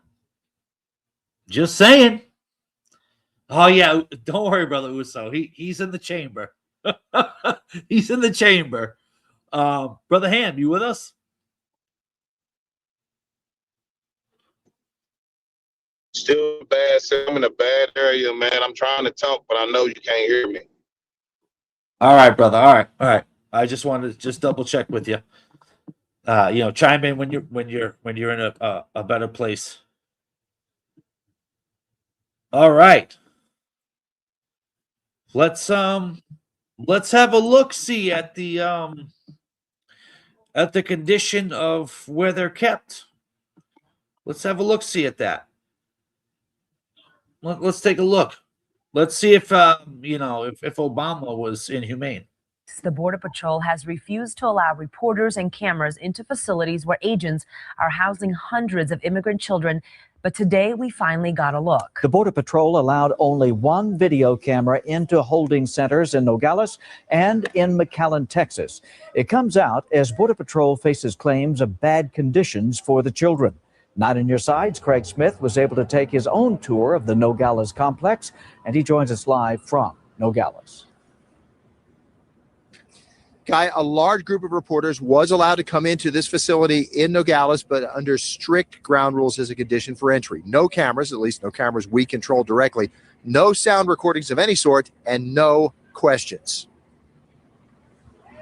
Just saying. Oh, yeah. Don't worry, Brother Uso. He's in the chamber. He's in the chamber. Brother Ham, you with us? Still bad. I'm in a bad area, man. I'm trying to talk, but I know you can't hear me. All right, brother. All right. I just wanted to just double check with you. Chime in when you're in a better place. All right. Let's have a look see at the condition of where they're kept. Let's have a look see at that. Let's take a look. Let's see if if Obama was inhumane. The Border Patrol has refused to allow reporters and cameras into facilities where agents are housing hundreds of immigrant children. But today we finally got a look. The Border Patrol allowed only one video camera into holding centers in Nogales and in McAllen, Texas. It comes out as Border Patrol faces claims of bad conditions for the children. Not in your sides, Craig Smith was able to take his own tour of the Nogales complex, and he joins us live from Nogales. Guy, a large group of reporters was allowed to come into this facility in Nogales, but under strict ground rules as a condition for entry. No cameras, at least no cameras we control directly, no sound recordings of any sort, and no questions.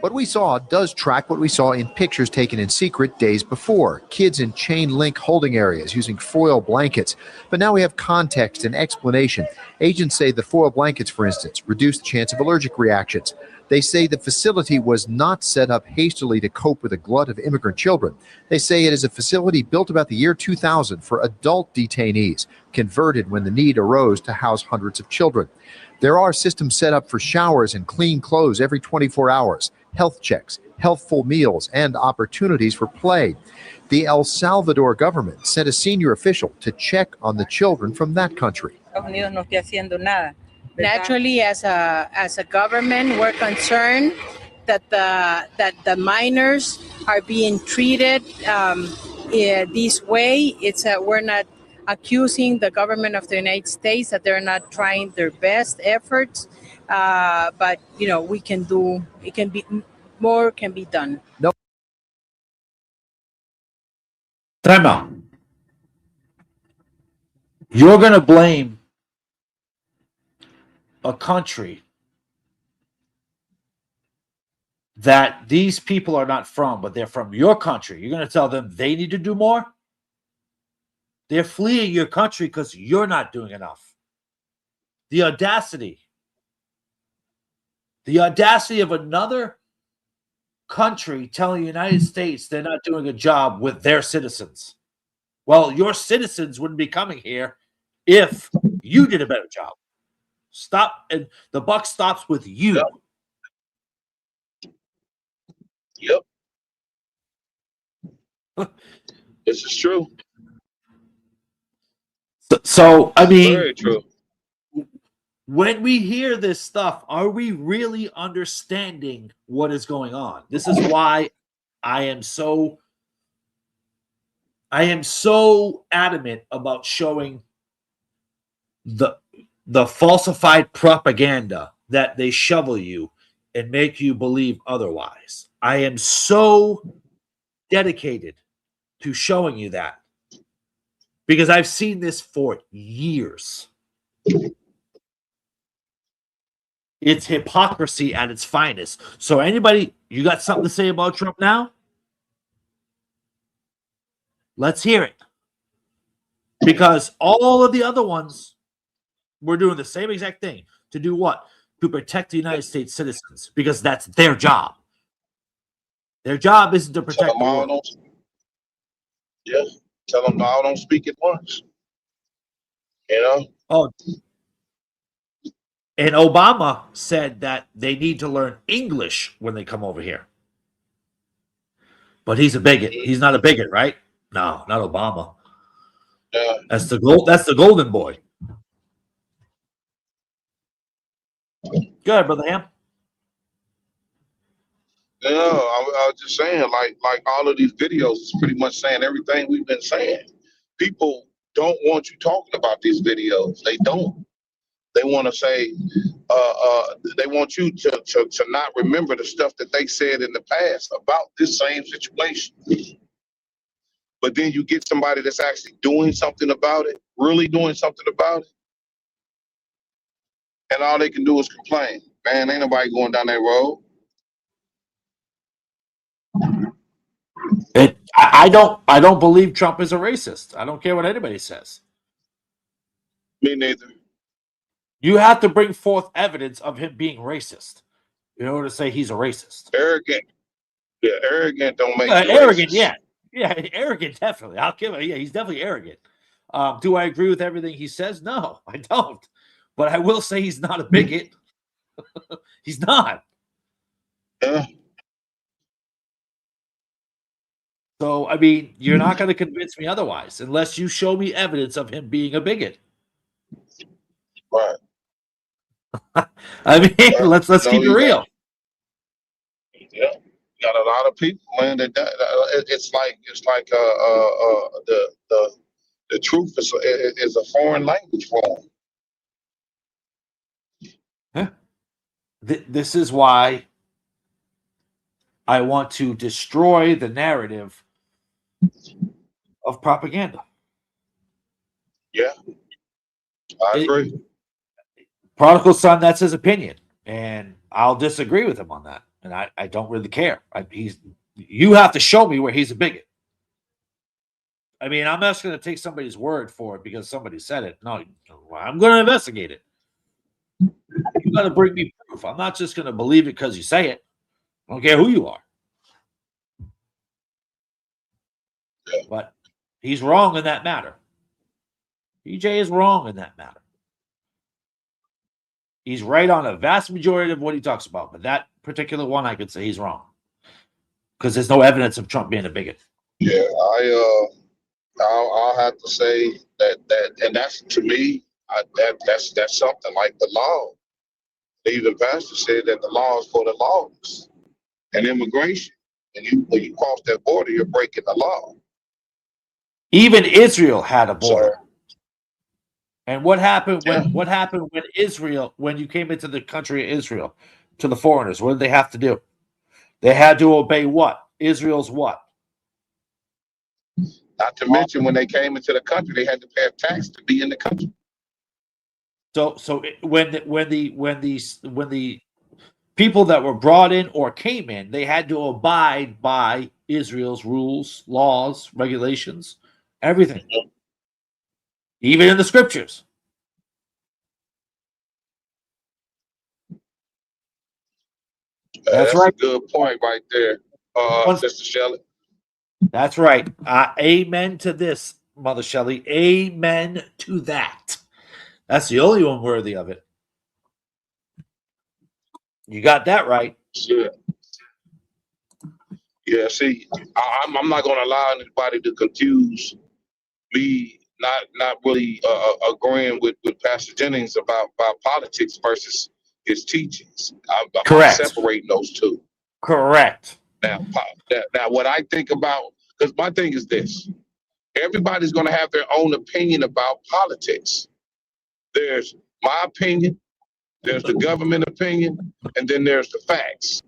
What we saw does track what we saw in pictures taken in secret days before. Kids in chain link holding areas using foil blankets. But now we have context and explanation. Agents say the foil blankets, for instance, reduce the chance of allergic reactions. They say the facility was not set up hastily to cope with a glut of immigrant children. They say it is a facility built about the year 2000 for adult detainees, converted when the need arose to house hundreds of children. There are systems set up for showers and clean clothes every 24 hours, health checks, healthful meals, and opportunities for play. The El Salvador government sent a senior official to check on the children from that country. Naturally, as a government, we're concerned that the minors are being treated this way. We're not accusing the government of the United States that they're not trying their best efforts. But you know, we can do. It can be more. Can be done. No. Time out. You're going to blame a country that these people are not from, but they're from your country. You're going to tell them they need to do more? They're fleeing your country because you're not doing enough. The audacity of another country telling the United States they're not doing a job with their citizens. Well, your citizens wouldn't be coming here if you did a better job. Stop, and the buck stops with you. Yep. This is true. So I mean, very true. When we hear this stuff, are we really understanding what is going on? This is why I am so adamant about showing the falsified propaganda that they shovel you and make you believe otherwise. I am so dedicated to showing you that because I've seen this for years. It's hypocrisy at its finest. So anybody, you got something to say about Trump now? Let's hear it. Because all of the other ones were doing the same exact thing. To do what? To protect the United States citizens. Because that's their job. Their job isn't to protect the world. Yeah. Tell them all don't speak at once. You know? Oh. And Obama said that they need to learn English when they come over here. But he's a bigot. He's not a bigot, right? No, not Obama. Yeah. That's the golden boy. Good, Brother Ham. Yeah, I was just saying, like all of these videos is pretty much saying everything we've been saying. People don't want you talking about these videos. They don't. They want to say, they want you to not remember the stuff that they said in the past about this same situation. But then you get somebody that's actually doing something about it, really doing something about it, and all they can do is complain. Man, ain't nobody going down that road. I don't believe Trump is a racist. I don't care what anybody says. Me neither. You have to bring forth evidence of him being racist in order to say he's a racist. Arrogant. Yeah, arrogant don't make you arrogant, racist. Yeah, arrogant, definitely. I'll give it. Yeah, he's definitely arrogant. Do I agree with everything he says? No, I don't. But I will say he's not a bigot. He's not. Yeah. So, I mean, you're not going to convince me otherwise unless you show me evidence of him being a bigot. Right. I mean, let's keep it real. Yeah, got a lot of people, man. It's like the truth is a foreign language for them. This is why I want to destroy the narrative of propaganda. Yeah, I agree. Prodigal son, that's his opinion, and I'll disagree with him on that. And I don't really care. You have to show me where he's a bigot. I mean, I'm not just going to take somebody's word for it because somebody said it. No, I'm going to investigate it. You got to bring me proof. I'm not just going to believe it because you say it. I don't care who you are. But he's wrong in that matter. PJ is wrong in that matter. He's right on a vast majority of what he talks about, but that particular one, I could say he's wrong because there's no evidence of Trump being a bigot. Yeah, I'll have to say that, and that's to me, that's something like the law. Even pastor said that the law is for the lawless and immigration. And when you cross that border, you're breaking the law. Even Israel had a border. And what happened when Israel, when you came into the country of Israel, to the foreigners? What did they have to do? They had to obey what? Israel's what? Not to mention when they came into the country, they had to pay a tax to be in the country. When the people that were brought in or came in, they had to abide by Israel's rules, laws, regulations, everything, even in the scriptures. That's right. A good point right there, Sister Shelley. That's right. Amen to this, Mother Shelley. Amen to that. That's the only one worthy of it. You got that right. Yeah. Yeah. See, I'm not going to allow anybody to confuse me not really agreeing with Pastor Jennings about politics versus his teachings. I'm Correct. separating those two. Correct. Now, what I think about, because my thing is this: everybody's going to have their own opinion about politics. There's my opinion, there's the government opinion, and then there's the facts.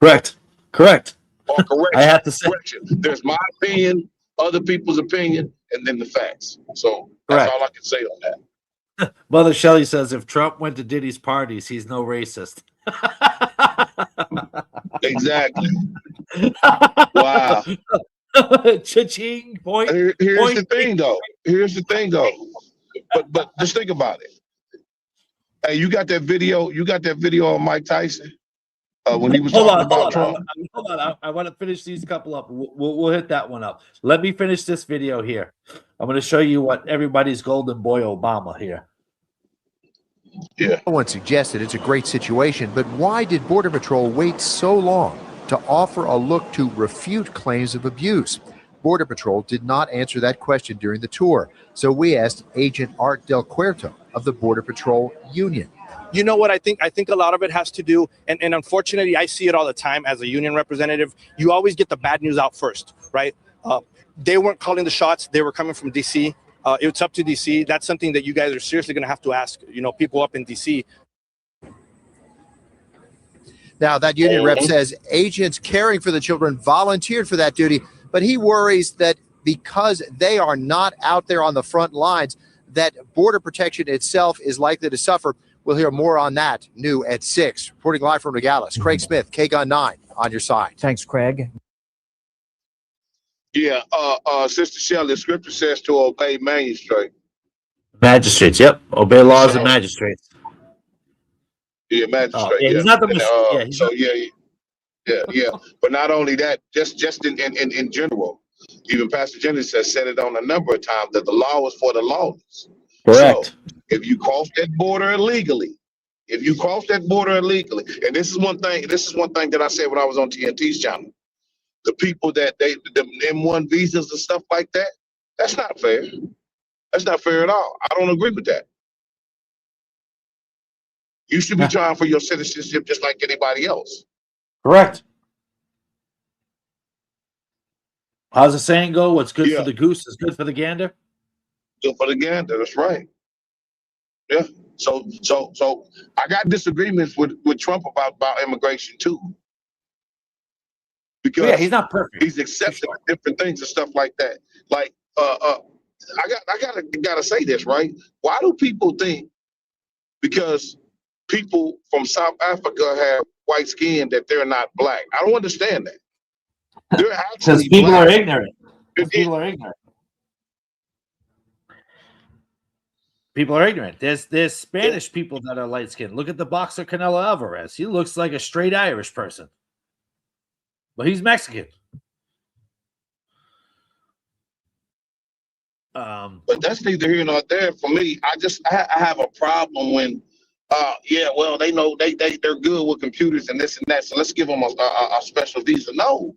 Correct. Or correction. I have to say, correction. There's my opinion, other people's opinion, and then the facts. So that's all I can say on that. Mother Shelley says if Trump went to Diddy's parties, he's no racist. Exactly. Wow. Cha-ching. Point. Here's the thing, though. But just think about it. Hey, you got that video? You got that video of Mike Tyson when he was talking about Trump? Hold on. I want to finish these couple up. We'll hit that one up. Let me finish this video here. I'm going to show you what everybody's golden boy Obama here. Yeah. No one suggested it's a great situation, but why did Border Patrol wait so long to offer a look to refute claims of abuse? Border Patrol did not answer that question during the tour, so we asked Agent Art Del Cuerto of the Border Patrol Union. You know what I think? I think a lot of it has to do, and unfortunately, I see it all the time as a union representative. You always get the bad news out first, right? They weren't calling the shots. They were coming from D.C. It's up to D.C. That's something that you guys are seriously going to have to ask, people up in D.C. Now, that union rep says agents caring for the children volunteered for that duty, but he worries that because they are not out there on the front lines, that border protection itself is likely to suffer. We'll hear more on that new at 6. Reporting live from Nogales, Craig Smith, KGUN 9 on your side. Thanks, Craig. Yeah, Sister Shelley, the scripture says to obey magistrates. Magistrates, yep. Obey laws of magistrates. Yeah, magistrate. He's not the Yeah. But not only that, just in general, even Pastor Jennings has said it on a number of times that the law is for the lawless. Correct. So if you cross that border illegally, and this is one thing that I said when I was on TNT's channel, the people that the M1 visas and stuff like that, that's not fair. That's not fair at all. I don't agree with that. You should be trying for your citizenship just like anybody else. Correct. How's the saying go? What's good for the goose is good for the gander? Good for the gander, that's right. Yeah. So I got disagreements with Trump about immigration too. Because he's not perfect. He's accepting different things and stuff like that. Like I gotta say this, right? Why do people think because people from South Africa have white skin that they're not black? I don't understand that. They're actually because people black. are ignorant. People are ignorant. People are ignorant. There's Spanish people that are light skinned. Look at the boxer Canelo Alvarez. He looks like a straight Irish person, but he's Mexican. But that's neither here nor there for me. I have a problem when, they know they're good with computers and this and that, so let's give them a special visa. No,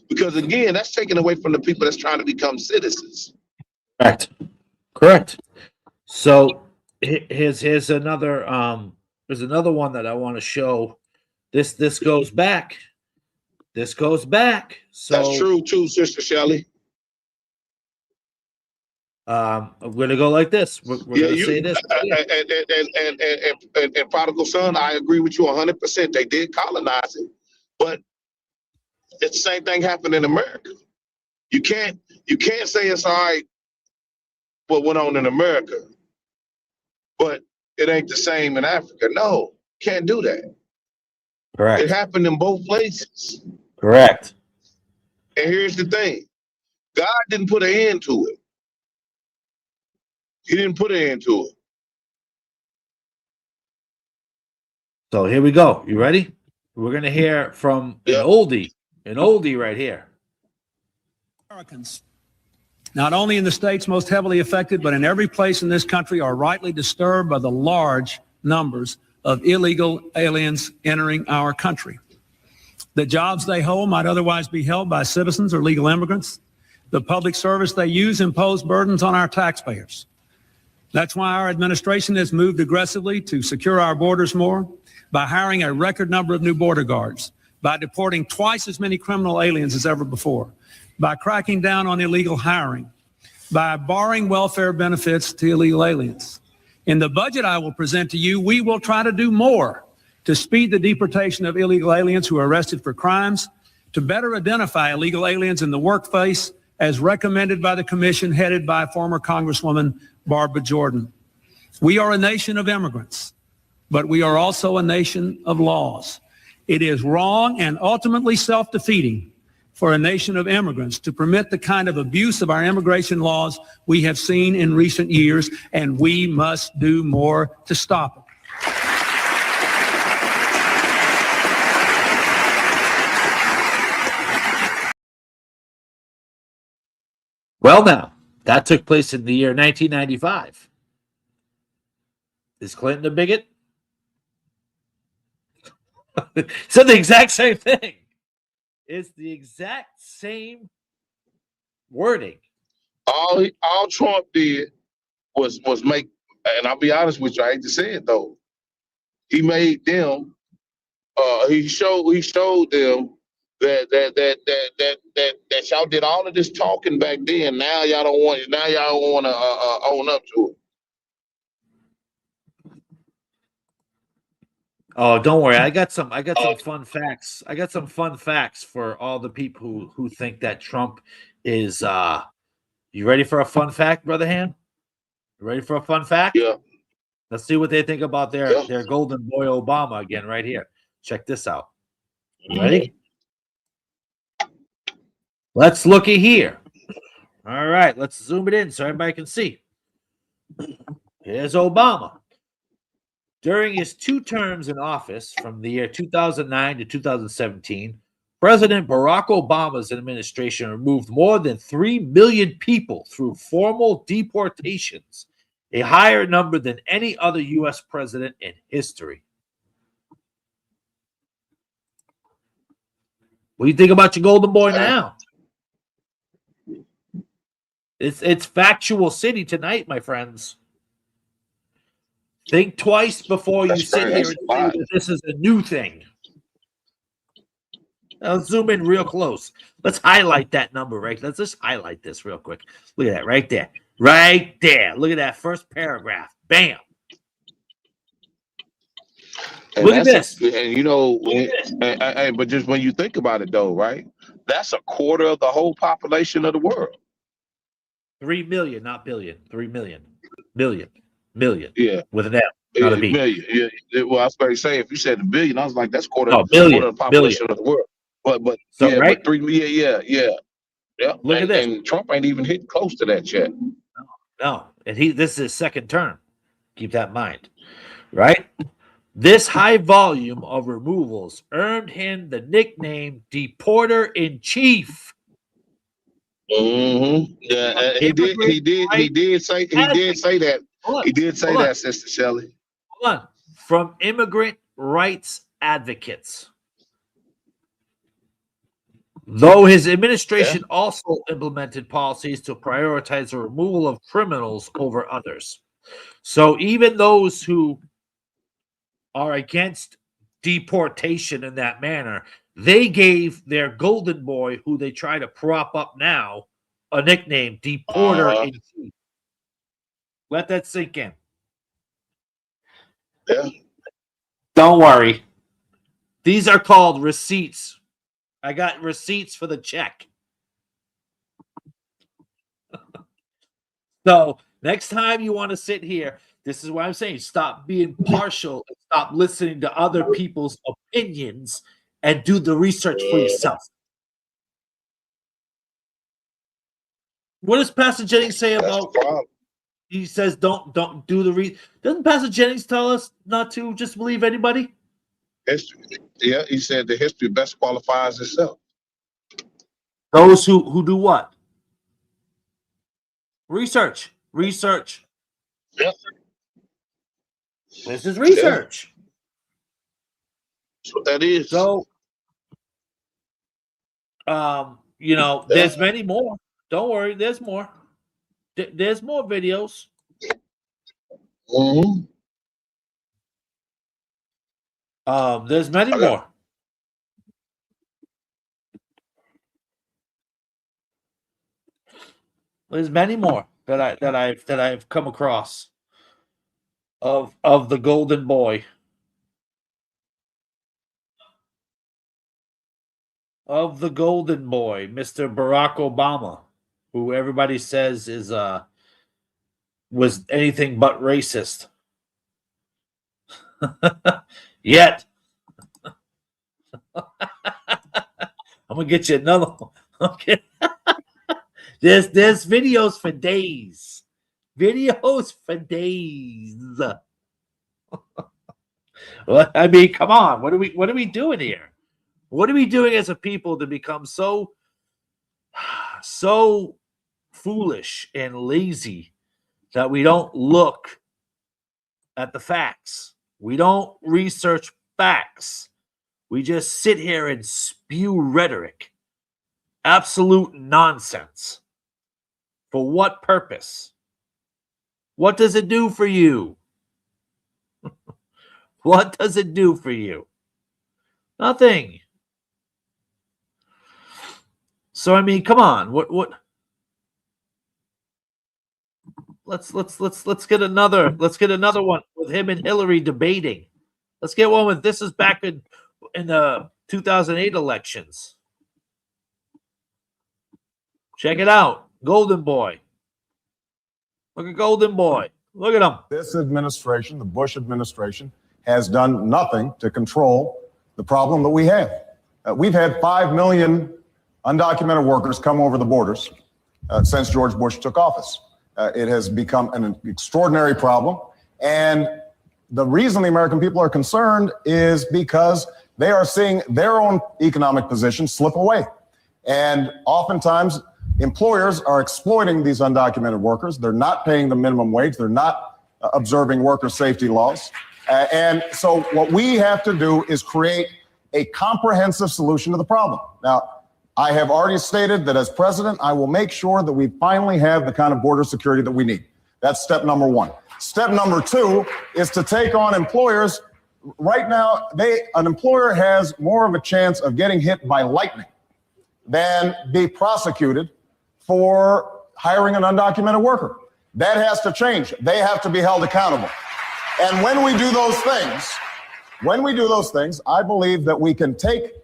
because again, that's taken away from the people that's trying to become citizens. Correct. So here's another there's another one that I want to show. This goes back. So that's true too, Sister Shelley. I'm going to go like this. We're Yeah, going to say this. And Prodigal Son, I agree with you 100%. They did colonize it, but it's the same thing happened in America. You can't say it's all right what went on in America, but it ain't the same in Africa. No, can't do that. Correct. It happened in both places. Correct. And here's the thing: God didn't put an end to it. He didn't put an end to it. So here we go. You ready? We're going to hear from an oldie right here. Americans, not only in the states most heavily affected, but in every place in this country, are rightly disturbed by the large numbers of illegal aliens entering our country. The jobs they hold might otherwise be held by citizens or legal immigrants. The public service they use impose burdens on our taxpayers. That's why our administration has moved aggressively to secure our borders more, by hiring a record number of new border guards, by deporting twice as many criminal aliens as ever before, by cracking down on illegal hiring, by barring welfare benefits to illegal aliens. In the budget I will present to you, we will try to do more to speed the deportation of illegal aliens who are arrested for crimes, to better identify illegal aliens in the workplace as recommended by the commission headed by former Congresswoman Barbara Jordan. We are a nation of immigrants, but we are also a nation of laws. It is wrong and ultimately self-defeating for a nation of immigrants to permit the kind of abuse of our immigration laws we have seen in recent years, and we must do more to stop it. Well, now, that took place in the year 1995. Is Clinton a bigot? Said the exact same thing. It's the exact same wording. All Trump did was make, and I'll be honest with you, I hate to say it though, he made them. He showed them that y'all did all of this talking back then. Now y'all don't want. Now y'all don't want to own up to it. Oh, don't worry. I got some fun facts. I got some fun facts for all the people who think that Trump is you ready for a fun fact, Brother Han? You ready for a fun fact? Yeah. Let's see what they think about their golden boy Obama again right here. Check this out. Ready? Let's looky here. All right, let's zoom it in so everybody can see. Here's Obama. During his 2 terms in office from the year 2009 to 2017, President Barack Obama's administration removed more than 3 million people through formal deportations, a higher number than any other U.S. president in history. What do you think about your golden boy now? It's factual city tonight, my friends. Think twice before you sit here and say that this is a new thing. I'll zoom in real close. Let's highlight that number, right? Let's just highlight this real quick. Look at that right there. Right there. Look at that first paragraph. Bam. And look at this. And you know, but just when you think about it though, right? That's a quarter of the whole population of the world. 3 million, not billion. 3 million. Million. Yeah. With an M, not a B. Million. Yeah. Well, I was going to say, if you said a billion, I was like, that's quarter of the population of the world. But so, yeah, right? But 3 million, yeah. Look at this. And Trump ain't even hit close to that yet. No. And this is his second term. Keep that in mind. Right? This high volume of removals earned him the nickname Deporter in Chief. Mm-hmm. Yeah, he did say that. He did say that, Sister Shelley. Hold on. From immigrant rights advocates. Though his administration also implemented policies to prioritize the removal of criminals over others. So even those who are against deportation in that manner, they gave their golden boy, who they try to prop up now, a nickname, Deporter in Chief. Let that sink in. Yeah. Don't worry. These are called receipts. I got receipts for the check. So next time you want to sit here, this is what I'm saying. Stop being partial and stop listening to other people's opinions and do the research for yourself. What does Pastor Jennings say about? He says, "Don't do the Doesn't Pastor Jennings tell us not to just believe anybody?" History. Yeah, he said the history best qualifies itself. Those who do what? Research. Yep. This is research. Yeah. That's what that is. So, there's many more. Don't worry, there's more. There's more videos. Mm-hmm. There's many more. There's many more that I've come across of the golden boy. Of the golden boy, Mr. Barack Obama, who everybody says is was anything but racist. Yet I'm gonna get you another one. Okay. There's videos for days. Videos for days. Well, I mean, come on. What are we doing here? What are we doing as a people to become so foolish and lazy that we don't look at the facts? We don't research facts. We just sit here and spew rhetoric. Absolute nonsense. For what purpose? What does it do for you? What does it do for you? Nothing. So I mean, come on. What let's get another one with him and Hillary debating. Let's get one with this is back in the 2008 elections. Check it out. Golden Boy. Look at Golden Boy. Look at him. This administration, the Bush administration, has done nothing to control the problem that we have. We've had 5 million undocumented workers come over the borders since George Bush took office. It has become an extraordinary problem. And the reason the American people are concerned is because they are seeing their own economic position slip away. And oftentimes, employers are exploiting these undocumented workers. They're not paying the minimum wage. They're not observing worker safety laws. And so what we have to do is create a comprehensive solution to the problem. Now, I have already stated that as president, I will make sure that we finally have the kind of border security that we need. That's step number one. Step number two is to take on employers. Right now, an employer has more of a chance of getting hit by lightning than be prosecuted for hiring an undocumented worker. That has to change. They have to be held accountable. And when we do those things, I believe that we can take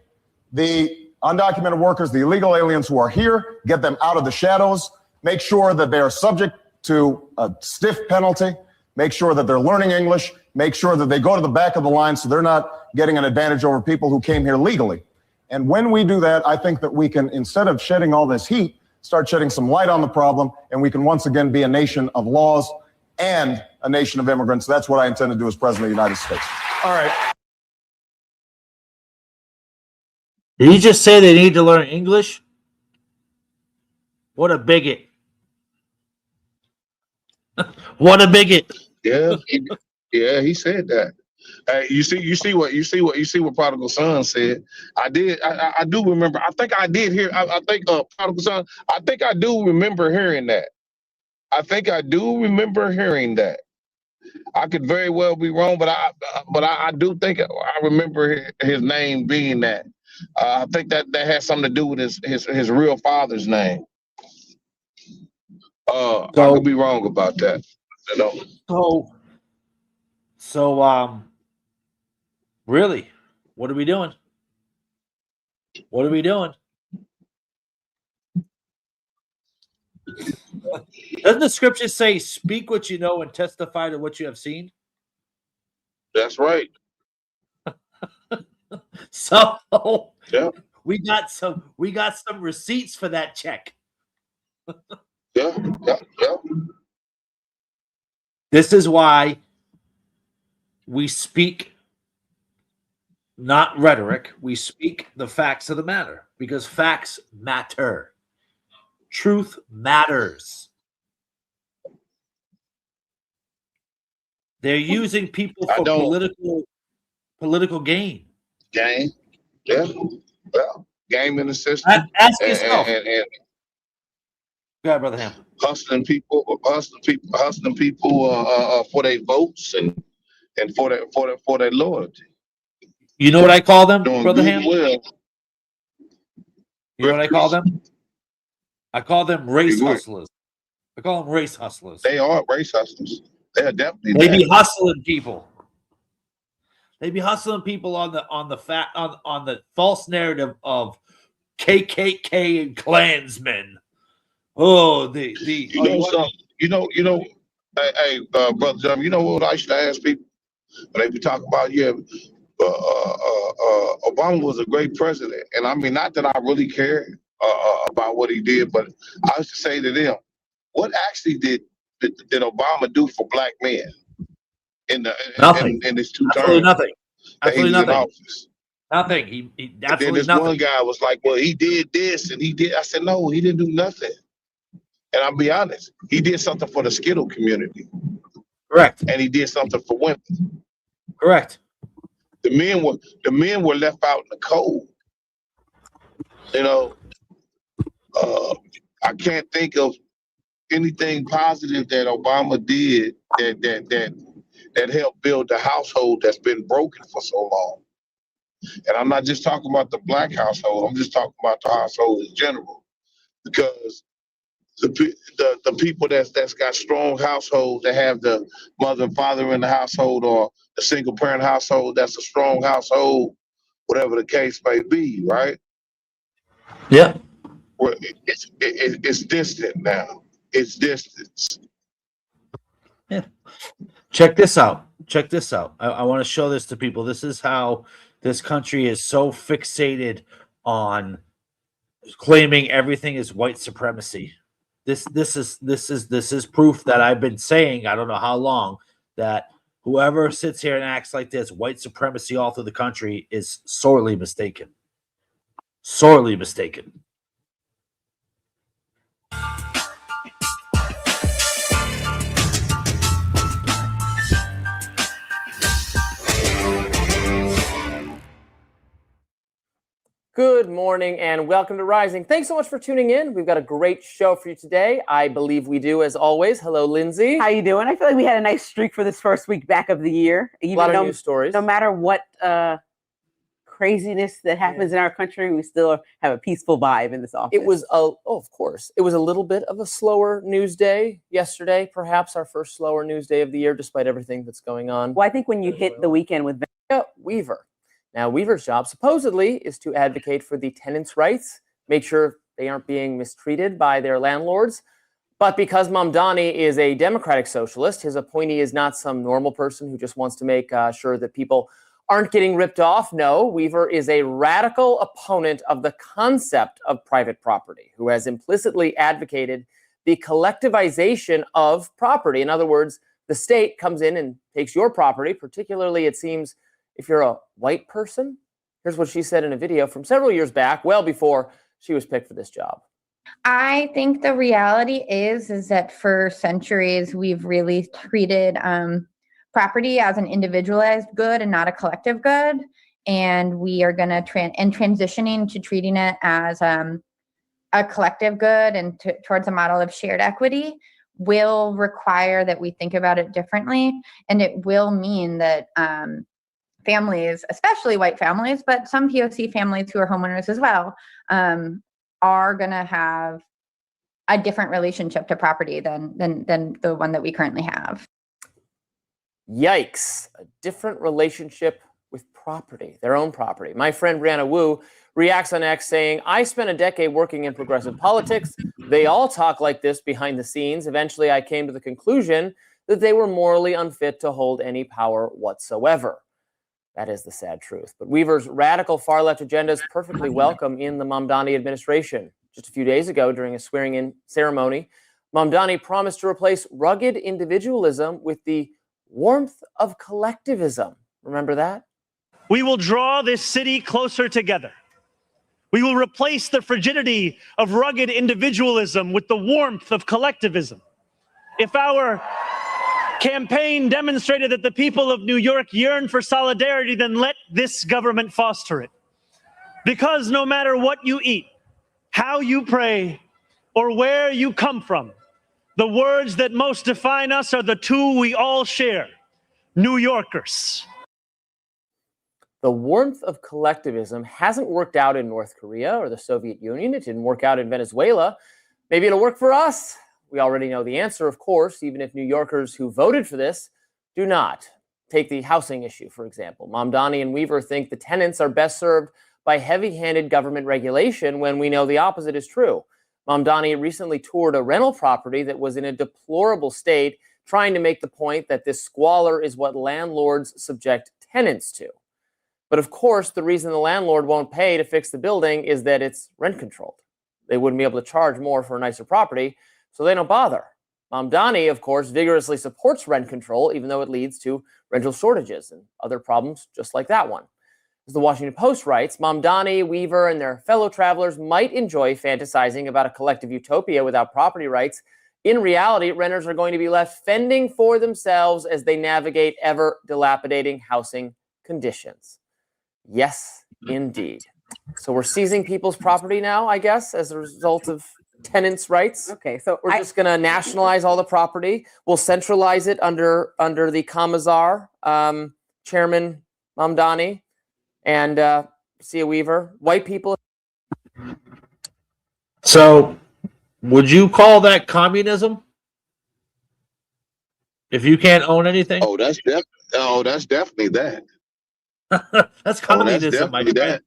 the undocumented workers, the illegal aliens who are here, get them out of the shadows, make sure that they are subject to a stiff penalty, make sure that they're learning English, make sure that they go to the back of the line so they're not getting an advantage over people who came here legally. And when we do that, I think that we can, instead of shedding all this heat, start shedding some light on the problem, and we can once again be a nation of laws and a nation of immigrants. That's what I intend to do as president of the United States. All right. Did you just say they need to learn English? What a bigot. What a bigot. Yeah, he said that. You see what Prodigal Son said. I do remember. I think I did hear. I think Prodigal Son. I think I do remember hearing that. I could very well be wrong, but I do think I remember his name being that. I think that has something to do with his real father's name. I could be wrong about that. You know. So really, what are we doing? What are we doing? Doesn't the scripture say, "Speak what you know and testify to what you have seen"? That's right. So yeah, we got some receipts for that check. yeah. This is why we speak not rhetoric. We speak the facts of the matter, because facts matter. Truth matters. They're using people for political gain. Game. Yeah. Well, game in the system. Ask yourself. And Go ahead, Brother Ham. hustling people for their votes and for their loyalty. You know what I call them, Doing Brother good Ham? well. You know what I call them? I call them race hustlers. I call them race hustlers. They are race hustlers. They are definitely. They be hustling people. They be hustling people on the false narrative of KKK and Klansmen. Oh, hey, Brother John, you know what I used to ask people when they be talking about, Obama was a great president, and I mean, not that I really care about what he did, but I used to say to them, what actually did Obama do for black men in his 2 terms? Nothing. Absolutely nothing. Office? Nothing. He absolutely then this nothing. one guy was like, well, he did this and he did. I said, no, he didn't do nothing. And I'll be honest, he did something for the Skittle community. Correct. And he did something for women. Correct. The men were left out in the cold. You know, I can't think of anything positive that Obama did that helped build the household that's been broken for so long. And I'm not just talking about the black household. I'm just talking about the household in general, because the people that's got strong households, that have the mother and father in the household, or the single parent household, that's a strong household, whatever the case may be, right? Yeah. Well, it's distant now. It's distance. Yeah. Check this out. I want to show this to people. This is how this country is so fixated on claiming everything is white supremacy. This is proof that I've been saying, I don't know how long, that whoever sits here and acts like this, white supremacy all through the country, is sorely mistaken. Sorely mistaken. Good morning and welcome to Rising. Thanks so much for tuning in. We've got a great show for you today. I believe we do, as always. Hello, Lindsay. How you doing? I feel like we had a nice streak for this first week back of the year. A lot of news stories. No matter what craziness that happens in our country, we still have a peaceful vibe in this office. It was, of course. It was a little bit of a slower news day yesterday, perhaps our first slower news day of the year, despite everything that's going on. Well, I think when you hit the weekend with Weaver. Now, Weaver's job supposedly is to advocate for the tenants' rights, make sure they aren't being mistreated by their landlords. But because Mamdani is a Democratic socialist, his appointee is not some normal person who just wants to make sure that people aren't getting ripped off. No, Weaver is a radical opponent of the concept of private property, who has implicitly advocated the collectivization of property. In other words, the state comes in and takes your property, particularly, it seems, if you're a white person. Here's what she said in a video from several years back, well before she was picked for this job. I think the reality is that for centuries, we've really treated property as an individualized good and not a collective good. And we are going to transitioning to treating it as a collective good and towards a model of shared equity will require that we think about it differently. And it will mean that families, especially white families, but some POC families who are homeowners as well, are going to have a different relationship to property than the one that we currently have. Yikes. A different relationship with property, their own property. My friend Brianna Wu reacts on X saying, I spent a decade working in progressive politics. They all talk like this behind the scenes. Eventually, I came to the conclusion that they were morally unfit to hold any power whatsoever. That is the sad truth. But Weaver's radical far-left agenda is perfectly welcome in the Mamdani administration. Just a few days ago, during a swearing-in ceremony, Mamdani promised to replace rugged individualism with the warmth of collectivism. Remember that? We will draw this city closer together. We will replace the frigidity of rugged individualism with the warmth of collectivism. If our campaign demonstrated that the people of New York yearn for solidarity, then let this government foster it. Because no matter what you eat, how you pray, or where you come from, the words that most define us are the two we all share: New Yorkers. The warmth of collectivism hasn't worked out in North Korea or the Soviet Union. It didn't work out in Venezuela. Maybe it'll work for us. We already know the answer, of course, even if New Yorkers who voted for this do not. Take the housing issue, for example. Mamdani and Weaver think the tenants are best served by heavy-handed government regulation when we know the opposite is true. Mamdani recently toured a rental property that was in a deplorable state, trying to make the point that this squalor is what landlords subject tenants to. But of course, the reason the landlord won't pay to fix the building is that it's rent controlled. They wouldn't be able to charge more for a nicer property, so they don't bother. Mamdani, of course, vigorously supports rent control, even though it leads to rental shortages and other problems just like that one. As the Washington Post writes, Mamdani, Weaver, and their fellow travelers might enjoy fantasizing about a collective utopia without property rights. In reality, renters are going to be left fending for themselves as they navigate ever-dilapidating housing conditions. Yes, indeed. So we're seizing people's property now, I guess, as a result of tenants' rights. Okay, so we're just going to nationalize all the property. We'll centralize it under the Commissar, Chairman Mamdani, and Sia Weaver. White people. So, would you call that communism? If you can't own anything? Oh, that's definitely that. That's communism, my friend.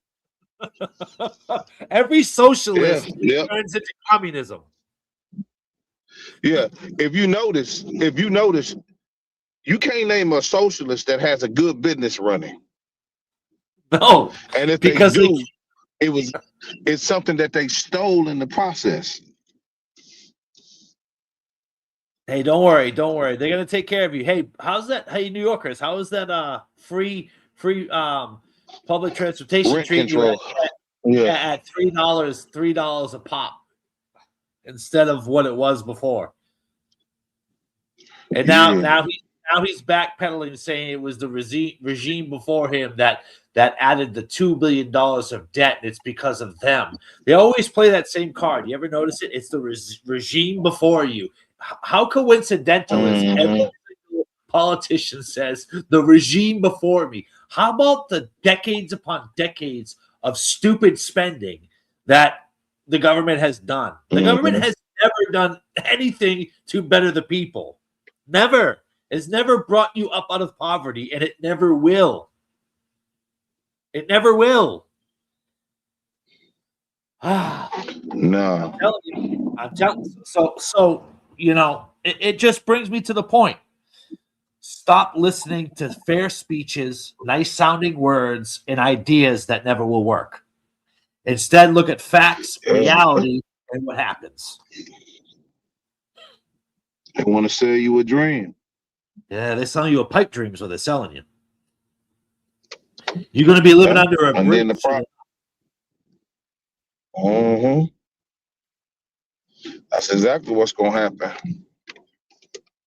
Every socialist turns into communism. Yeah. If you notice, you can't name a socialist that has a good business running. No. And if because they do, it's something that they stole in the process. Hey, don't worry. They're gonna take care of you. Hey, how's that? Hey, New Yorkers, how is that free public transportation Rent treating control. you at $3 a pop instead of what it was before? And now he's backpedaling, saying it was the regime before him that added the $2 billion of debt. It's because of them. They always play that same card. You ever notice it? It's the regime before you. How coincidental is every single politician says the regime before me? How about the decades upon decades of stupid spending that the government has done? The government has never done anything to better the people. Never. It's never brought you up out of poverty, and it never will. It never will. No. I'm telling you. So you know, it just brings me to the point. Stop listening to fair speeches, nice sounding words, and ideas that never will work. Instead, look at facts, reality, and what happens. They want to sell you a dream. Yeah, they're selling you a pipe dream, is what they're selling you. You're going to be living under a bridge. That's exactly what's going to happen.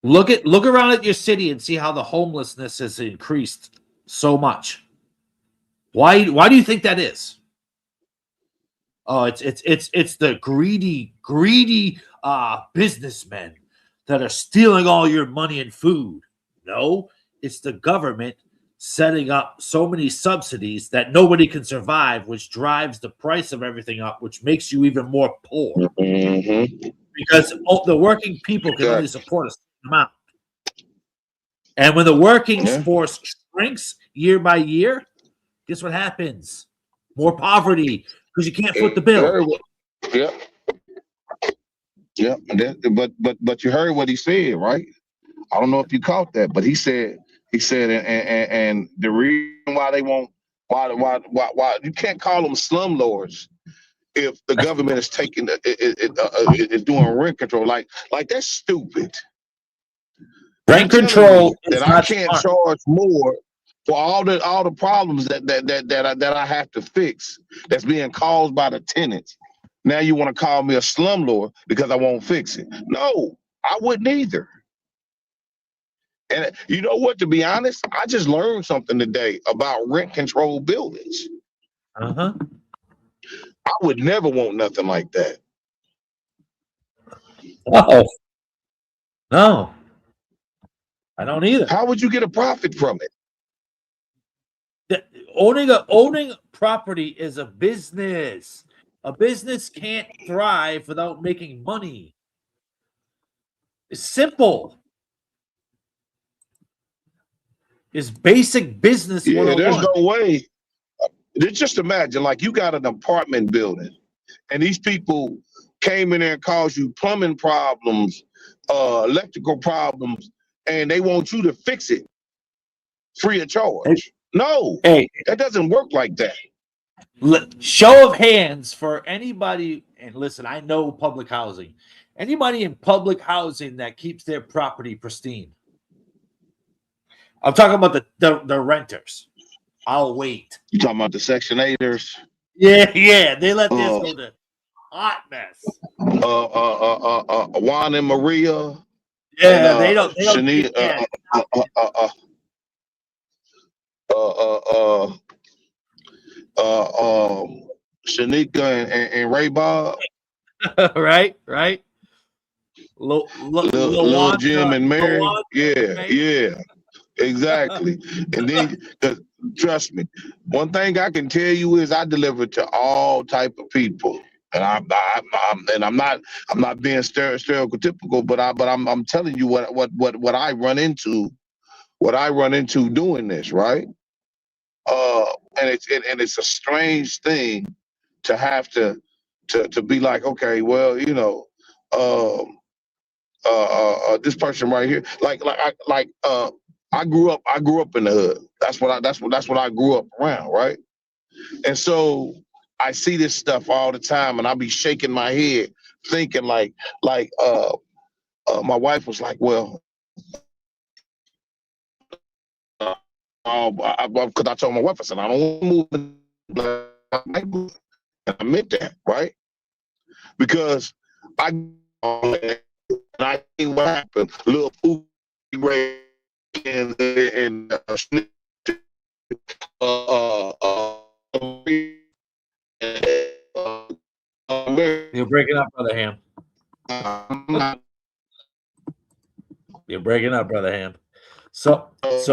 Look around at your city and see how the homelessness has increased so much. Why do you think that is? Oh, it's the greedy businessmen that are stealing all your money and food. No, it's the government setting up so many subsidies that nobody can survive, which drives the price of everything up, which makes you even more poor. because the working people can only support a certain amount. And when the working force shrinks year by year, guess what happens? More poverty because you can't foot the bill. Yeah. Yeah. But you heard what he said, right? I don't know if you caught that, but he said, and the reason why they won't, why you can't call them slumlords if the government is taking is doing rent control. Like that's stupid. Rent control that I can't charge more for all the problems that I have to fix that's being caused by the tenants. Now you want to call me a slumlord because I won't fix it? No, I wouldn't either. And you know what? To be honest, I just learned something today about rent control buildings. I would never want nothing like that. No, I don't either. How would you get a profit from it? Owning property is a business. A business can't thrive without making money. It's simple. It's basic business 101. There's no way. Just imagine, like, you got an apartment building, and these people came in there and caused you plumbing problems, electrical problems, and they want you to fix it free of charge. No, that doesn't work like that. Show of hands for anybody, and listen, I know public housing. Anybody in public housing that keeps their property pristine. I'm talking about the renters. I'll wait. You talking about the Section 8ers? Yeah. They let this go to hot mess. Juan and Maria. Yeah, and, they don't Shania, Shanika and Ray Bob. right. Lil Jim and Mary. Yeah. Exactly. And then, trust me, one thing I can tell you is I deliver to all type of people, and I'm not being stereotypical, but I'm telling you what I run into, doing this, right? And it's a strange thing to have to be like, okay, well, this person right here, I grew up in the hood. That's what I grew up around, right? And so I see this stuff all the time, and I be shaking my head, thinking like my wife was like, well, because I told my wife, I said, I don't want to move in the black neighborhood. And I meant that, right? Because I see what happened. Little food and You're breaking up, Brother Ham. You're breaking up, Brother Ham. So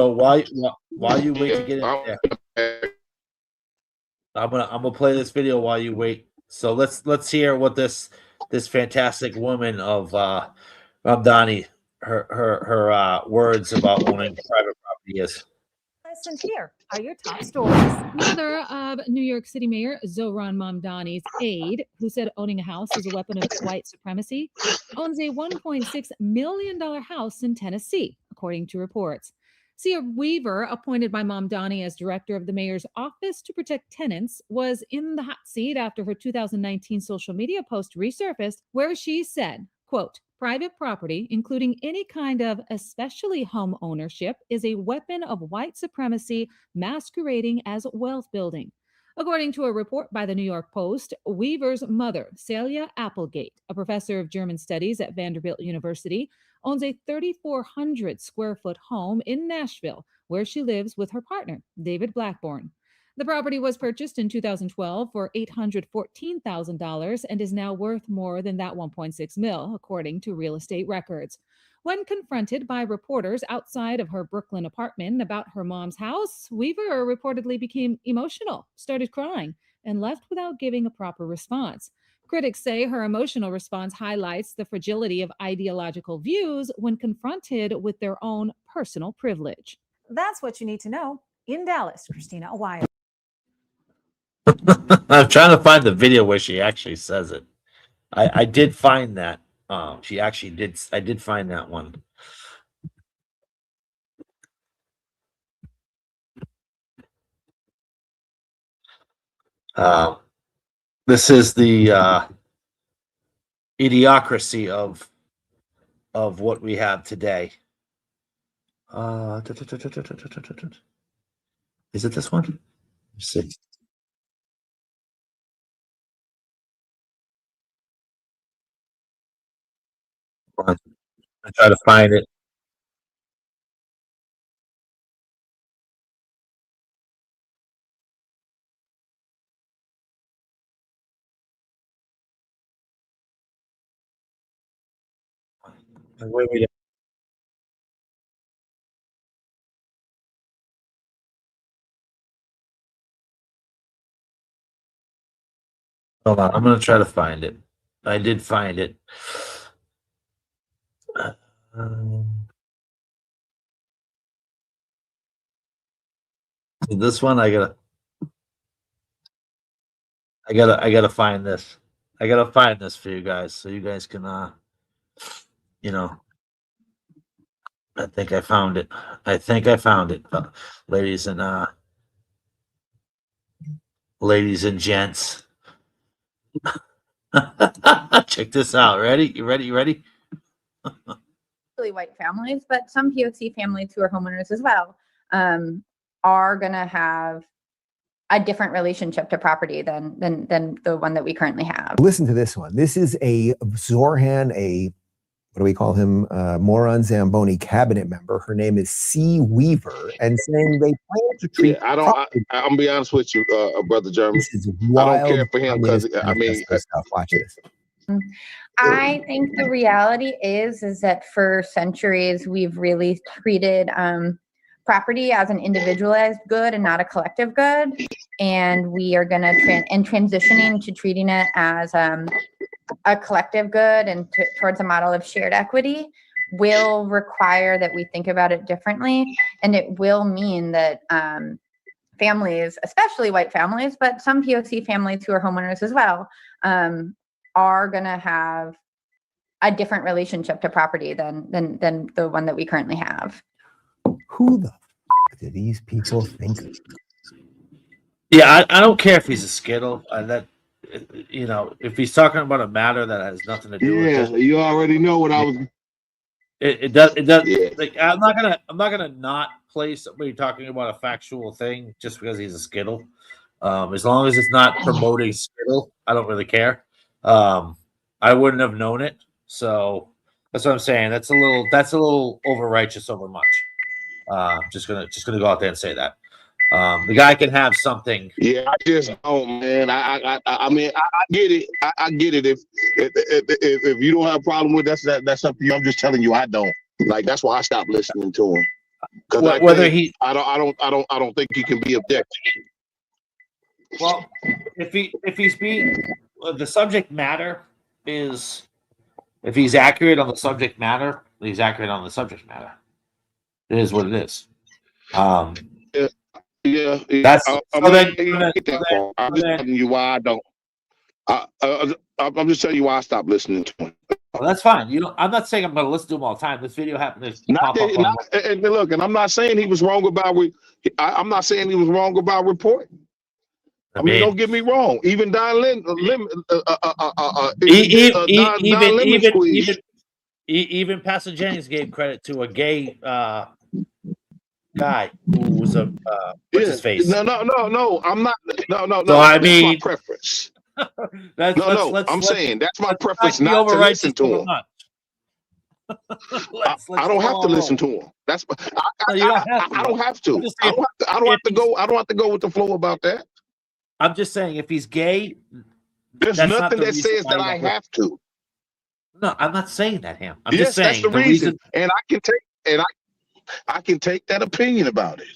while you wait to get in there, I'm gonna play this video while you wait. So let's hear what this fantastic woman of Mamdani, her words about owning private property is. And here are your top stories. Mother of New York City Mayor Zohran Mamdani's aide, who said owning a house is a weapon of white supremacy, owns a $1.6 million house in Tennessee, according to reports. Sia Weaver, appointed by Mamdani as director of the mayor's office to protect tenants, was in the hot seat after her 2019 social media post resurfaced, where she said, quote, "Private property, including any kind of especially home ownership, is a weapon of white supremacy masquerading as wealth building." According to a report by the New York Post, Weaver's mother, Celia Applegate, a professor of German studies at Vanderbilt University, owns a 3,400 square foot home in Nashville, where she lives with her partner, David Blackburn. The property was purchased in 2012 for $814,000 and is now worth more than that 1.6 mil, according to real estate records. When confronted by reporters outside of her Brooklyn apartment about her mom's house, Weaver reportedly became emotional, started crying, and left without giving a proper response. Critics say her emotional response highlights the fragility of ideological views when confronted with their own personal privilege. That's what you need to know. In Dallas, Christina Awaya. I'm trying to find the video where she actually says it. I did find that. She actually did. I did find that one. This is the idiocracy of what we have today. Is it this one? Let's see. I try to find it. Wait. Hold on, I'm gonna try to find it. I did find it. This one I gotta find this. I gotta find this for you guys so you guys can you know. I think I found it. Ladies and gents. Check this out. Ready? You ready? Really white families, but some POC families who are homeowners as well are going to have a different relationship to property than the one that we currently have. Listen to this one. This is a Zorhan, what do we call him? Moron Zamboni cabinet member. Her name is C. Weaver, and saying they plan to treat. I'm gonna be honest with you, brother Jeremy. This is I wild. don't care for him because stuff. Watch this. I think the reality is that for centuries we've really treated property as an individualized good and not a collective good, and we are going to transitioning to treating it as a collective good and towards a model of shared equity will require that we think about it differently, and it will mean that families, especially white families, but some POC families who are homeowners as well, are going to have a different relationship to property than the one that we currently have. Who the f do these people think? Yeah, I don't care if he's a skittle. If he's talking about a matter that has nothing to do with it. Yeah, you already know what I was. It does. Yeah. Like I'm not gonna not play somebody talking about a factual thing just because he's a skittle. As long as it's not promoting skittle, I don't really care. I wouldn't have known it, so that's what I'm saying. That's a little over righteous over much. Just gonna go out there and say that. The guy can have something. Yeah, I just don't, man. I mean, I get it. I get it. If you don't have a problem with that's up to you. I'm just telling you, I don't. Like that's why I stopped listening to him. Because I don't think he can be objective. Well, if he's being the subject matter is, if he's accurate on the subject matter, he's accurate on the subject matter. It is what it is. Yeah, that's. I'm just telling you why I don't. I'm just telling you why I stopped listening to him. Well, that's fine. I'm not saying I'm going to listen to him all the time. This video happened to pop up. And look, and I'm not saying he was wrong about. I'm not saying he was wrong about reporting. I mean, don't get me wrong. Even Don even Pastor Jennings gave credit to a gay guy who was a what's his face? No. I'm not. No. So I that's mean, my preference. I'm saying that's my preference. Not to listen to him. I don't have to listen to him. That's I don't have to. I don't have to go. I don't have to go with the flow about that. I'm just saying, if he's gay, there's nothing that says that I have to. No, I'm not saying that, Ham. I'm yes, just saying that's the reason. And I can take that opinion about it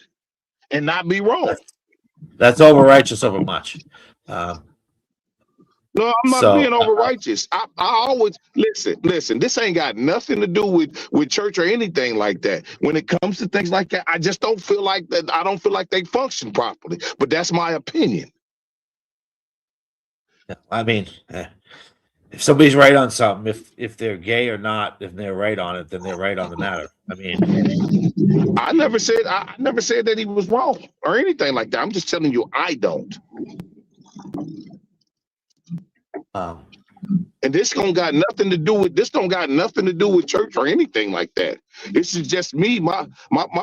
and not be wrong. That's over righteous over much. No, I'm not So being over righteous. I always listen. This ain't got nothing to do with church or anything like that. When it comes to things like that, I just don't feel like that. I don't feel like they function properly. But that's my opinion. I mean, if somebody's right on something, if they're gay or not, if they're right on it, then they're right on the matter. I mean, I never said that he was wrong or anything like that. I'm just telling you I don't. And this don't got nothing to do with church or anything like that. This is just me, my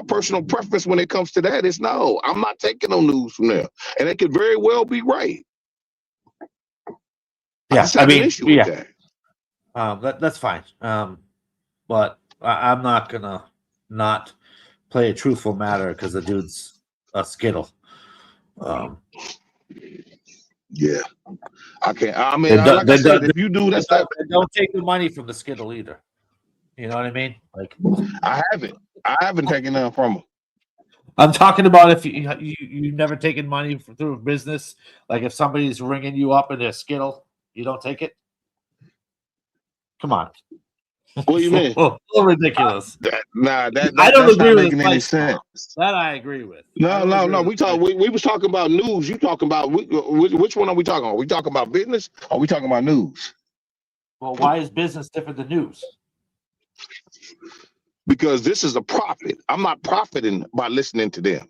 personal preference when it comes to that is no, I'm not taking no news from there. And it could very well be right. I just have an issue with that. That's fine. But I'm not gonna not play a truthful matter because the dude's a skittle. Yeah, I can't. I mean, like I said, if you do that stuff, don't take the money from the skittle either. You know what I mean? Like, I haven't taken none from him. I'm talking about if you never taken money through business. Like if somebody's ringing you up in their skittle, you don't take it. Come on. What do you mean? So ridiculous. I don't agree not with making his any lifestyle. sense. That I agree with. No. We was talking about news. You talking about which one are we talking about? Are we talking about business? Or are we talking about news? Well, why is business different than news? Because this is a profit. I'm not profiting by listening to them.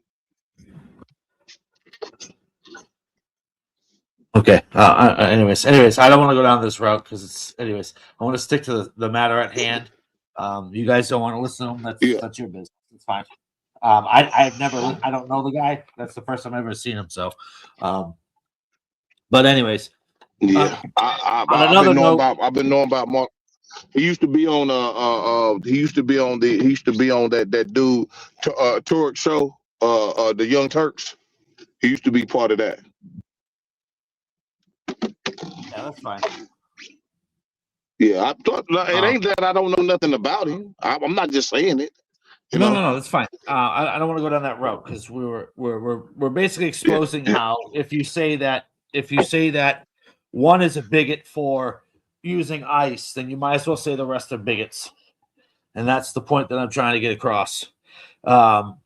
Okay. Anyways, I don't want to go down this route because it's. Anyways, I want to stick to the matter at hand. You guys don't want to listen to him. That's your business. It's fine. I don't know the guy. That's the first time I've ever seen him. So, but anyways, yeah. I've been knowing about Mark. He used to be on that dude Turk show, the Young Turks. He used to be part of that. Yeah, that's fine. Yeah, it ain't that I don't know nothing about him. I'm not just saying it. No, that's fine. I don't want to go down that route because we're basically exposing how if you say that one is a bigot for using ICE, then you might as well say the rest are bigots, and that's the point that I'm trying to get across.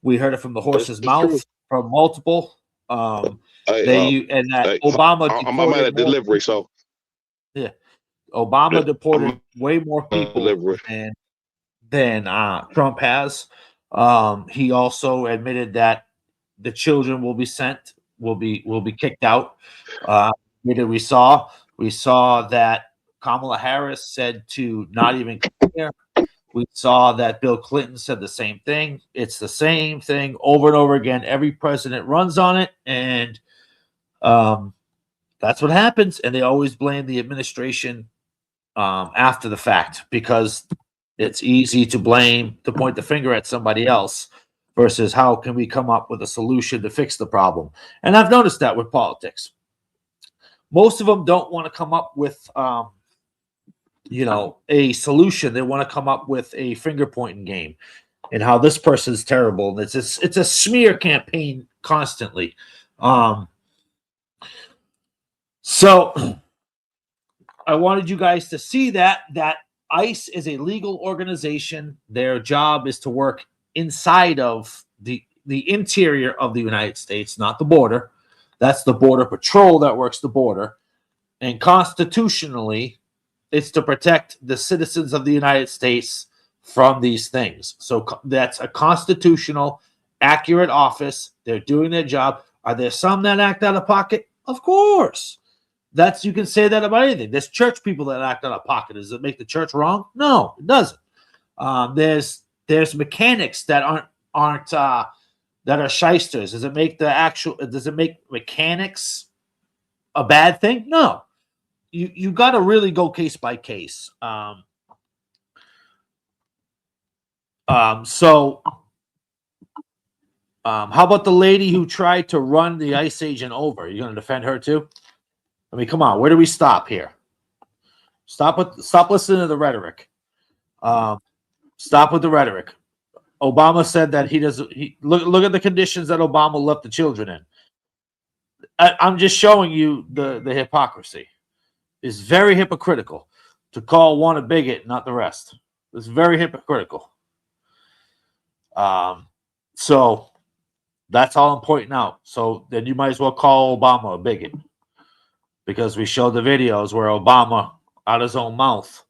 We heard it from the horse's mouth from multiple. Obama. I'm at a delivery, so yeah, Obama deported way more people than Trump has. He also admitted that the children will be kicked out. We saw that Kamala Harris said to not even come here. We saw that Bill Clinton said the same thing. It's the same thing over and over again. Every president runs on it, and that's what happens. And they always blame the administration after the fact because it's easy to point the finger at somebody else versus how can we come up with a solution to fix the problem. And I've noticed that with politics. Most of them don't want to come up with a solution. They want to come up with a finger pointing game and how this person's terrible. And it's a smear campaign constantly. So I wanted you guys to see that ICE is a legal organization. Their job is to work inside of the interior of the United States, not the border. That's the Border Patrol that works the border. And constitutionally, it's to protect the citizens of the United States from these things. So that's a constitutional, accurate office. They're doing their job. Are there some that act out of pocket? Of course. You can say that about anything. There's church people that act out of pocket. Does it make the church wrong? No, it doesn't. There's mechanics that aren't that are shysters. Does it make mechanics a bad thing? No. You got to really go case by case. So how about the lady who tried to run the ICE agent over? You're going to defend her too? I mean, come on. Where do we stop here? Stop listening to the rhetoric. Stop with the rhetoric. Obama said that look at the conditions that Obama left the children in. I'm just showing you the hypocrisy. is very hypocritical to call one a bigot, not the rest. It's very hypocritical. So that's all I'm pointing out. So then you might as well call Obama a bigot, because we showed the videos where Obama, out his own mouth.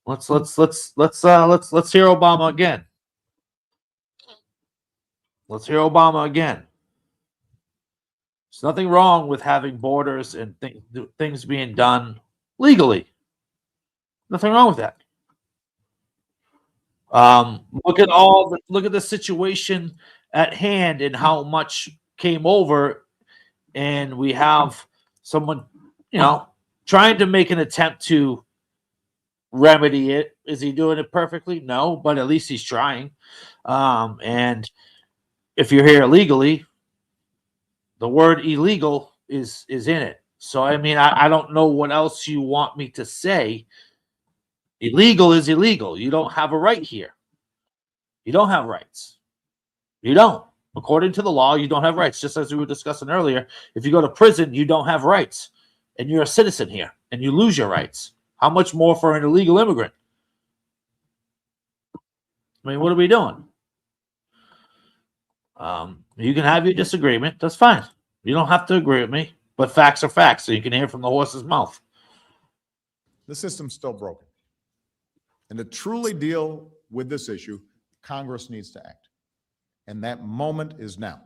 Let's hear Obama again. Let's hear Obama again. There's nothing wrong with having borders and things being done legally. Nothing wrong with that. Look at the situation at hand and how much came over, and we have someone, trying to make an attempt to remedy it. Is he doing it perfectly? No, but at least he's trying. And if you're here illegally, the word illegal is in it. So I mean, I don't know what else you want me to say. Illegal is illegal. You don't have a right here. You don't have rights. You don't. According to the law, you don't have rights. Just as we were discussing earlier, if you go to prison, you don't have rights. And you're a citizen here, and you lose your rights. How much more for an illegal immigrant? I mean, what are we doing? You can have your disagreement. That's fine. You don't have to agree with me, but facts are facts, so you can hear from the horse's mouth. The system's still broken. And to truly deal with this issue, Congress needs to act. And that moment is now.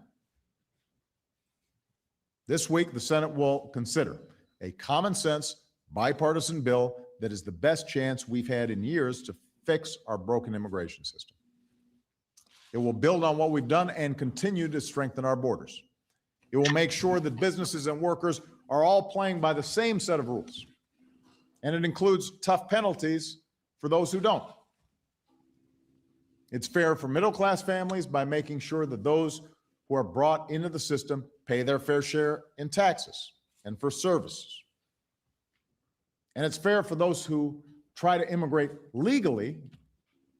This week, the Senate will consider a common sense, bipartisan bill that is the best chance we've had in years to fix our broken immigration system. It will build on what we've done and continue to strengthen our borders. It will make sure that businesses and workers are all playing by the same set of rules. And it includes tough penalties for those who don't. It's fair for middle-class families by making sure that those who are brought into the system pay their fair share in taxes and for services. And it's fair for those who try to immigrate legally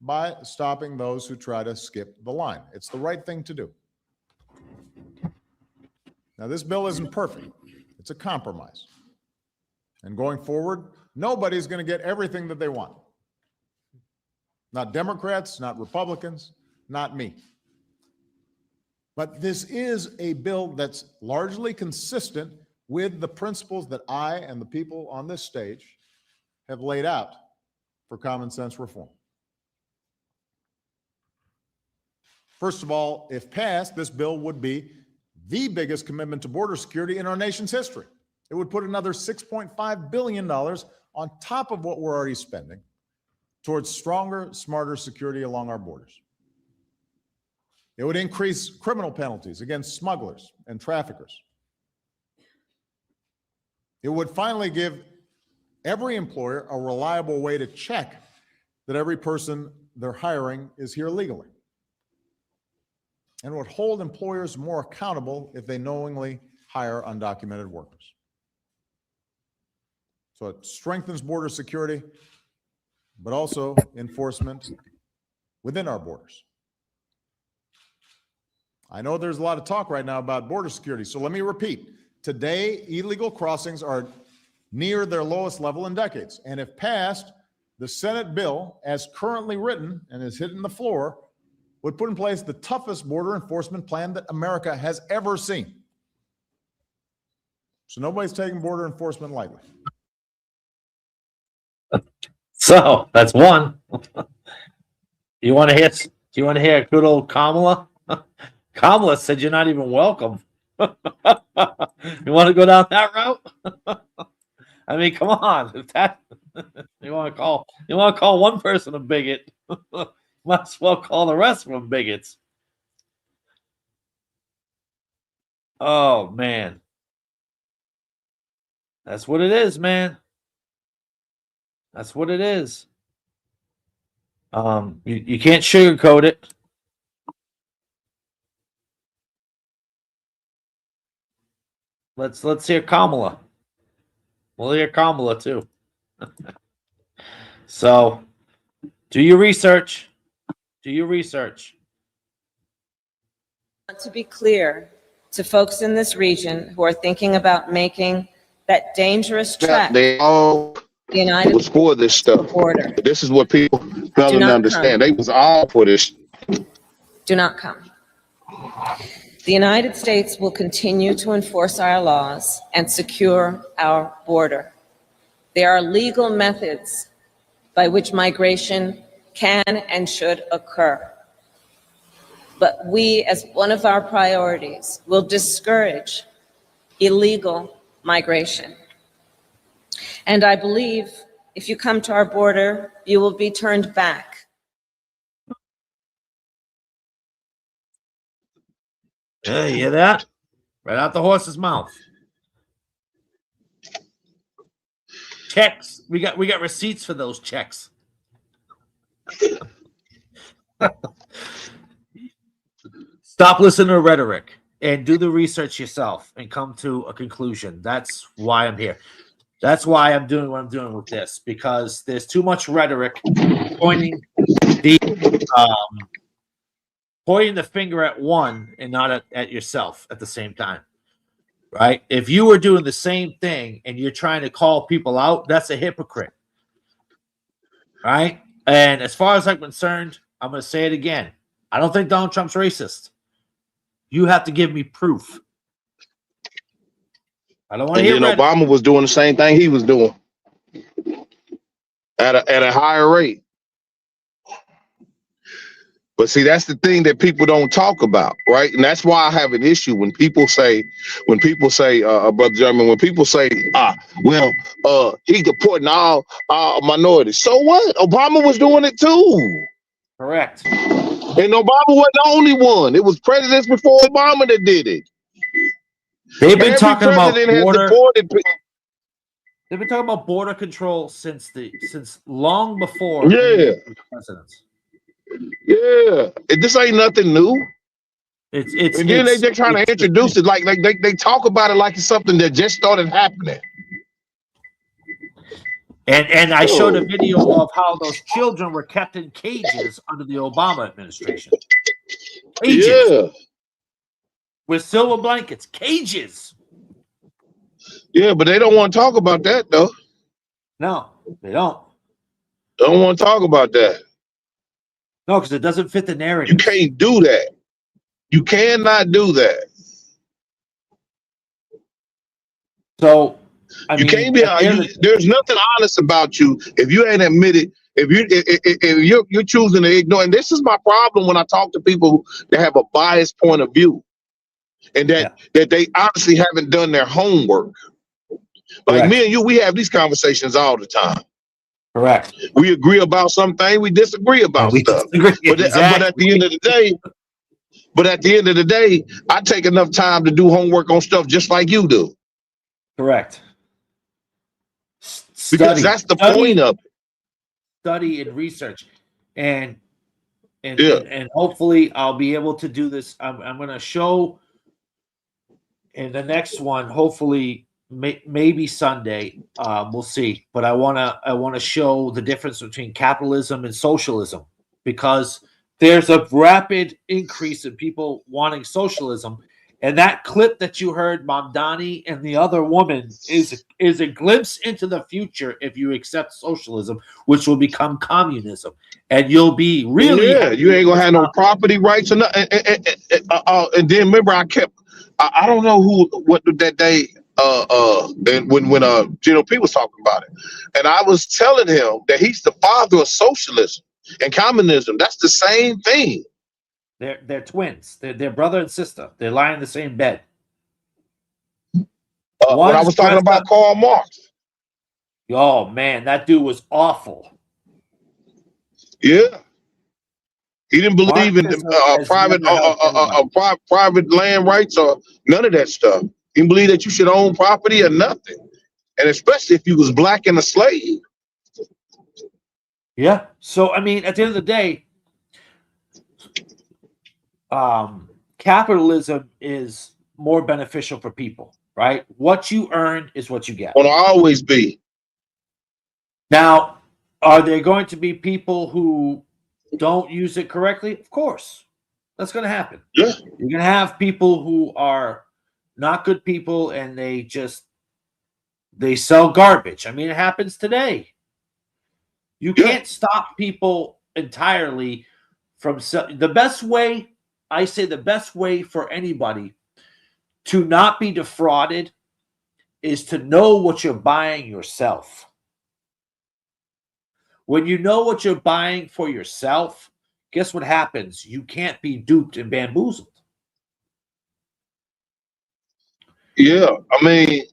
by stopping those who try to skip the line. It's the right thing to do. Now, this bill isn't perfect. It's a compromise. And going forward, nobody's going to get everything that they want. Not Democrats, not Republicans, not me. But this is a bill that's largely consistent with the principles that I and the people on this stage have laid out for common sense reform. First of all, if passed, this bill would be the biggest commitment to border security in our nation's history. It would put another $6.5 billion on top of what we're already spending towards stronger, smarter security along our borders. It would increase criminal penalties against smugglers and traffickers. It would finally give every employer a reliable way to check that every person they're hiring is here legally. And would hold employers more accountable if they knowingly hire undocumented workers. So it strengthens border security, but also enforcement within our borders. I know there's a lot of talk right now about border security, so let me repeat. Today, illegal crossings are near their lowest level in decades. And if passed, the Senate bill, as currently written and is hitting the floor, would put in place the toughest border enforcement plan that America has ever seen. So nobody's taking border enforcement lightly. So that's one. You want to hear good old Kamala? Kamala said you're not even welcome. You want to go down that route? I mean, come on. If that you want to call one person a bigot, might as well call the rest of them bigots. Oh man. That's what it is, man. That's what it is. You can't sugarcoat it. Let's hear Kamala. We'll hear Kamala too. So, do your research. Do your research. I want to be clear to folks in this region who are thinking about making that dangerous trek They all the United was for this stuff. border. This is what people failing to not understand. come. They was all for this. Do not come. The United States will continue to enforce our laws and secure our border. There are legal methods by which migration can and should occur. But we, as one of our priorities, will discourage illegal migration. And I believe if you come to our border, you will be turned back. Yeah, you hear that? Right out the horse's mouth. Checks. We got receipts for those checks. Stop listening to rhetoric and do the research yourself and come to a conclusion. That's why I'm here. That's why I'm doing what I'm doing with this, because there's too much rhetoric pointing the finger at one and not at yourself at the same time, right? If you were doing the same thing and you're trying to call people out, that's a hypocrite, right? And as far as I'm concerned, I'm going to say it again. I don't think Donald Trump's racist. You have to give me proof. I don't want to hear And then Obama was doing the same thing he was doing at a higher rate. But see, that's the thing that people don't talk about, right? And that's why I have an issue when people say, Brother German, when people say, he's deporting all minorities. So what? Obama was doing it too. Correct. And Obama wasn't the only one. It was presidents before Obama that did it. They've been talking about president border. has deported people. They've been talking about border control since long before presidents. Yeah, this ain't nothing new. It's and then they're trying to introduce it like they talk about it like it's something that just started happening. And I showed a video of how those children were kept in cages under the Obama administration. Cages. Yeah. With silver blankets. Cages. Yeah, but they don't want to talk about that though. No, they don't. Don't want to talk about that. No, because it doesn't fit the narrative. You can't do that. You cannot do that. So you can't be. There's nothing honest about you if you ain't admitted. If you're choosing to ignore, and this is my problem when I talk to people that have a biased point of view, and that they honestly haven't done their homework. Like me and you, we have these conversations all the time. Correct. We agree about something, we disagree about stuff. But at the end of the day, I take enough time to do homework on stuff just like you do. Correct. Because that's the point of it. Study and research, and hopefully I'll be able to do this. I'm going to show in the next one. Hopefully, maybe Sunday. We'll see. But I want to show the difference between capitalism and socialism, because there's a rapid increase in people wanting socialism. And that clip that you heard, Mamdani and the other woman, is a glimpse into the future if you accept socialism, which will become communism. And you'll be really... Yeah, you ain't going to have no property rights. And then remember, I don't know what that day, when GOP was talking about it. And I was telling him that he's the father of socialism and communism. That's the same thing. They're twins. They're brother and sister. They lie in the same bed. When I was talking about Karl Marx. Oh man, that dude was awful. Yeah, he didn't believe in private land rights or none of that stuff. He didn't believe that you should own property or nothing, and especially if you was black and a slave. Yeah. So I mean, at the end of the day, capitalism is more beneficial for people, right? What you earn is what you get. Will always be. Now, are there going to be people who don't use it correctly? Of course. That's going to happen. Yeah. You're going to have people who are not good people and they just They sell garbage. I mean, it happens today. You can't stop people entirely from the best way. I say the best way for anybody to not be defrauded is to know what you're buying yourself. When you know what you're buying for yourself, guess what happens? You can't be duped and bamboozled. Yeah, I mean,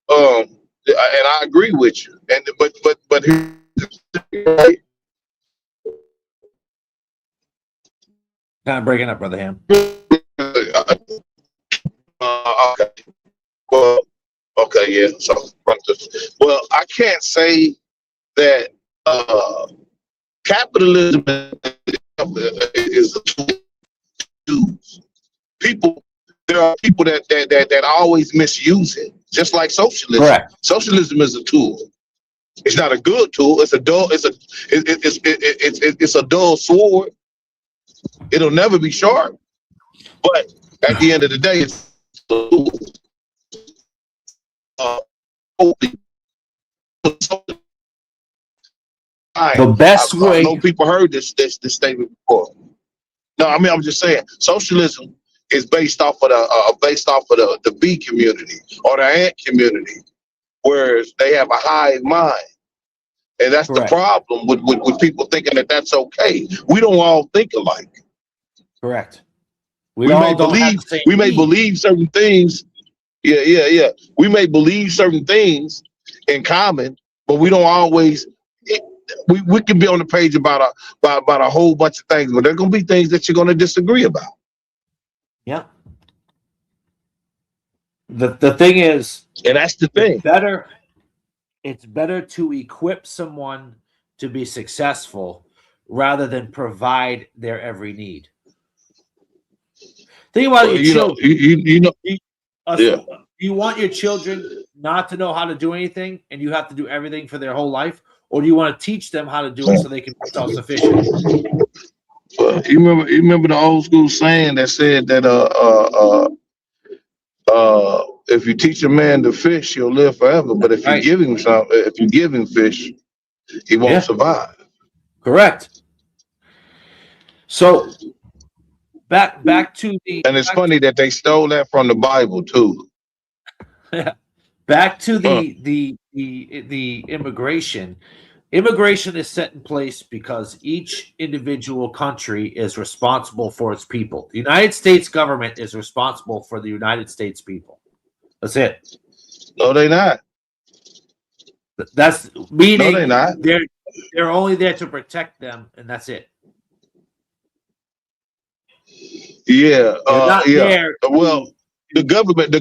and I agree with you. And but here's the thing, Kind of breaking up, Brother Ham. okay. Well, okay, yeah. So, well, I can't say that capitalism is a tool. People, there are people that always misuse it, just like socialism. Correct. Socialism is a tool. It's not a good tool. It's a dull. It's a dull sword. It'll never be sharp. But at the end of the day, it's a tool. The best way. I know people heard this statement before. No, I mean, I'm just saying, socialism is based off of the bee community or the ant community, whereas they have a hive mind, and that's Correct. the problem with people thinking that that's okay. We don't all think alike. Correct. We may believe certain things. Yeah. We may believe certain things in common, but we don't always. We can be on the page about a whole bunch of things, but there are going to be things that you're going to disagree about. Yeah. The thing is, and that's the thing. It's better to equip someone to be successful rather than provide their every need. Think about your children. You want your children not to know how to do anything, and you have to do everything for their whole life, or do you want to teach them how to do it so they can be self-sufficient? You remember the old school saying that said that if you teach a man to fish, he'll live forever. But if you give him fish, he won't survive. Correct. So back to the, and it's funny that they stole that from the Bible too. Back to the immigration. Immigration is set in place because each individual country is responsible for its people. The United States government is responsible for the United States people. That's it. No, they're not. That's meaning no, they're not. They're only there to protect them, and that's it. Yeah, yeah. There. Well, the government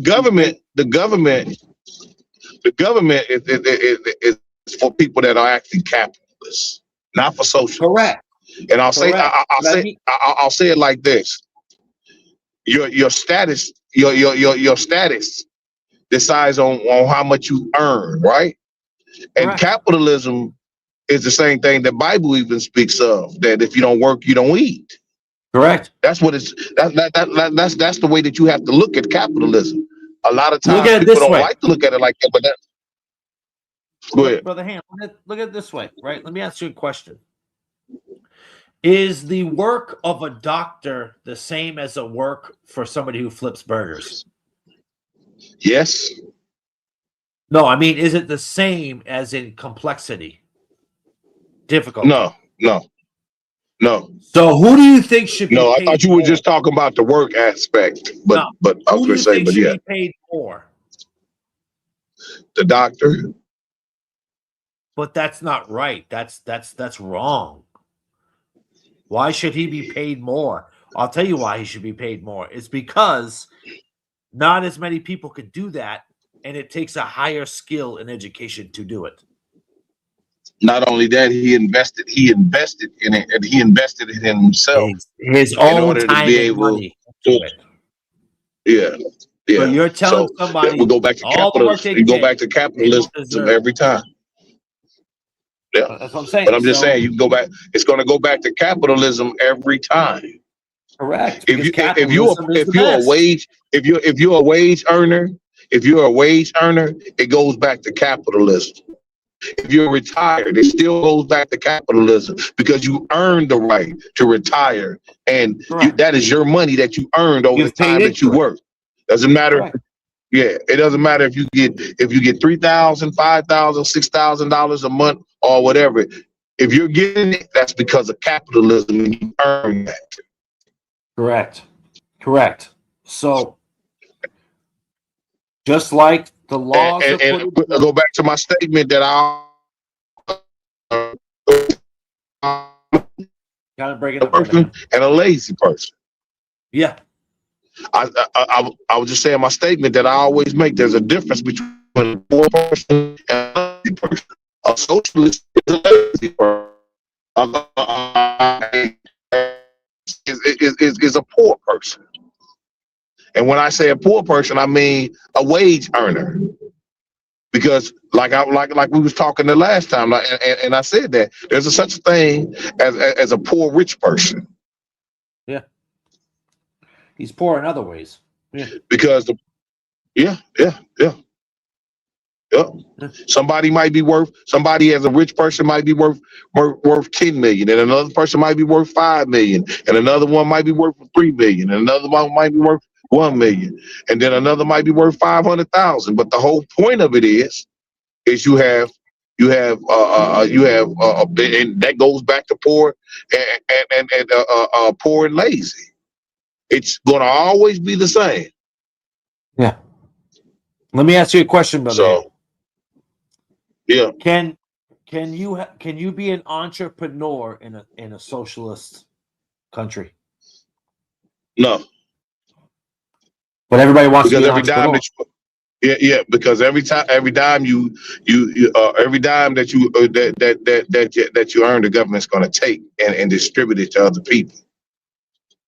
is for people that are actually capitalists, not for socialists. Correct. And I'll say it like this: your status, your status decides on how much you earn, right? And Correct. Capitalism is the same thing that Bible even speaks of, that if you don't work, you don't eat. Correct. That's what it's that's the way that you have to look at capitalism. A lot of times people don't like to look at it like that, but go ahead. Brother Ham, look at it this way, right? Let me ask you a question. Is the work of a doctor the same as a work for somebody who flips burgers? Yes. No, I mean, is it the same as in complexity? Difficult? No. So who do you think should be paid I thought you were just talking about the work aspect, but I was going to say, but yeah, be paid more? The doctor. But that's not right. That's wrong. Why should he be paid more? I'll tell you why he should be paid more. It's because not as many people could do that, and it takes a higher skill and education to do it. Not only that, he invested in it, and he invested it in himself. His in own order time to be and able money to do it. Yeah. So you're telling somebody we go back to capitalism. You go back to capitalism every time. Yeah, that's what I'm saying. But I'm just saying, you can go back. It's going to go back to capitalism every time. Correct. If you're a wage earner, If you're a wage earner, it goes back to capitalism. If you're retired, it still goes back to capitalism because you earned the right to retire, and that is your money that you earned over the time that you work. Doesn't matter. Yeah, it doesn't matter if you get $3,000, $5,000, $6,000 a month or whatever. If you're getting it, that's because of capitalism, and you earn that. Correct. So, just like the laws and go back to my statement that gotta break it up, person and a lazy person. Yeah. I was just saying my statement that I always make. There's a difference between a poor person and a lazy person. A socialist is a lazy person. Is a poor person. And when I say a poor person, I mean a wage earner. Because like we was talking the last time, and I said that there's such a thing as a poor rich person. Yeah. He's poor in other ways. Yeah. Because somebody as a rich person might be worth 10 million, and another person might be worth 5 million, and another one might be worth 3 million, and another one might be worth 1 million, and then another might be worth 500,000. But the whole point of it is you have and that goes back to poor and poor and lazy. It's gonna always be the same. Yeah. Let me ask you a question, brother. So, yeah. Can you be an entrepreneur in a socialist country? No. But everybody wants to be an every dime entrepreneur. that because every dime that you earn, the government's going to take and distribute it to other people.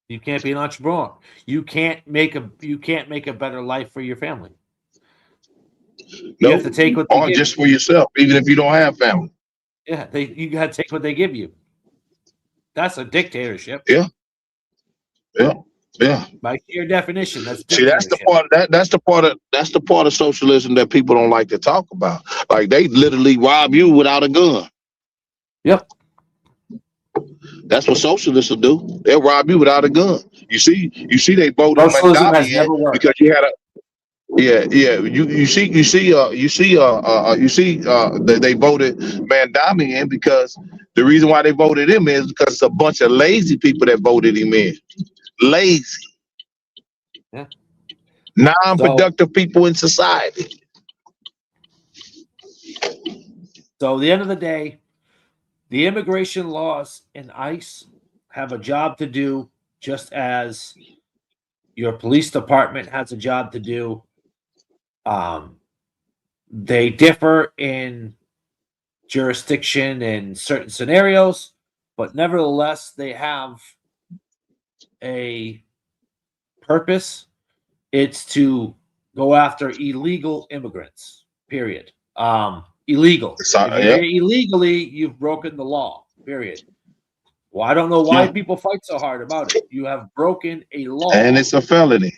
You can't be an entrepreneur. You can't make a better life for your family. You have to take what they give just for yourself, even if you don't have family. Yeah, you got to take what they give you. That's a dictatorship. Yeah. By sheer definition, that's See, that's the part of socialism that people don't like to talk about. Like they literally rob you without a gun. Yep. That's what socialists will do. They'll rob you without a gun. You see they voted Socialism has never worked because you had a you see they voted Mandami in because the reason why they voted him is because it's a bunch of lazy people that voted him in. Lazy. Yeah. Non-productive people in society. So at the end of the day, the immigration laws and ICE have a job to do, just as your police department has a job to do. They differ in jurisdiction in certain scenarios, but nevertheless, they have a purpose. It's to go after illegal immigrants, period. Illegal. If you're here illegally, you've broken the law, period. Well, I don't know why people fight so hard about it. You have broken a law. And it's a felony.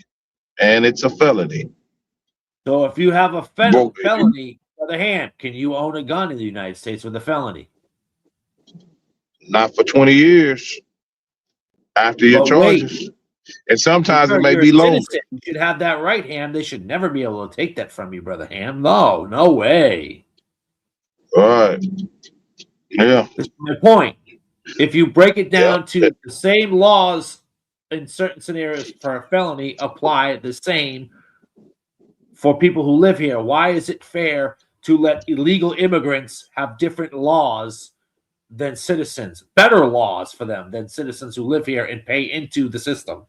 So if you have a felony, on the other hand, can you own a gun in the United States with a felony? Not for 20 years after your charges. And sometimes it may be longer. You should have that right, Ham. They should never be able to take that from you, brother Ham. No way. All right. Yeah. That's my point. If you break it down to the same laws in certain scenarios for a felony apply the same for people who live here, why is it fair to let illegal immigrants have different laws than citizens, better laws for them than citizens who live here and pay into the system?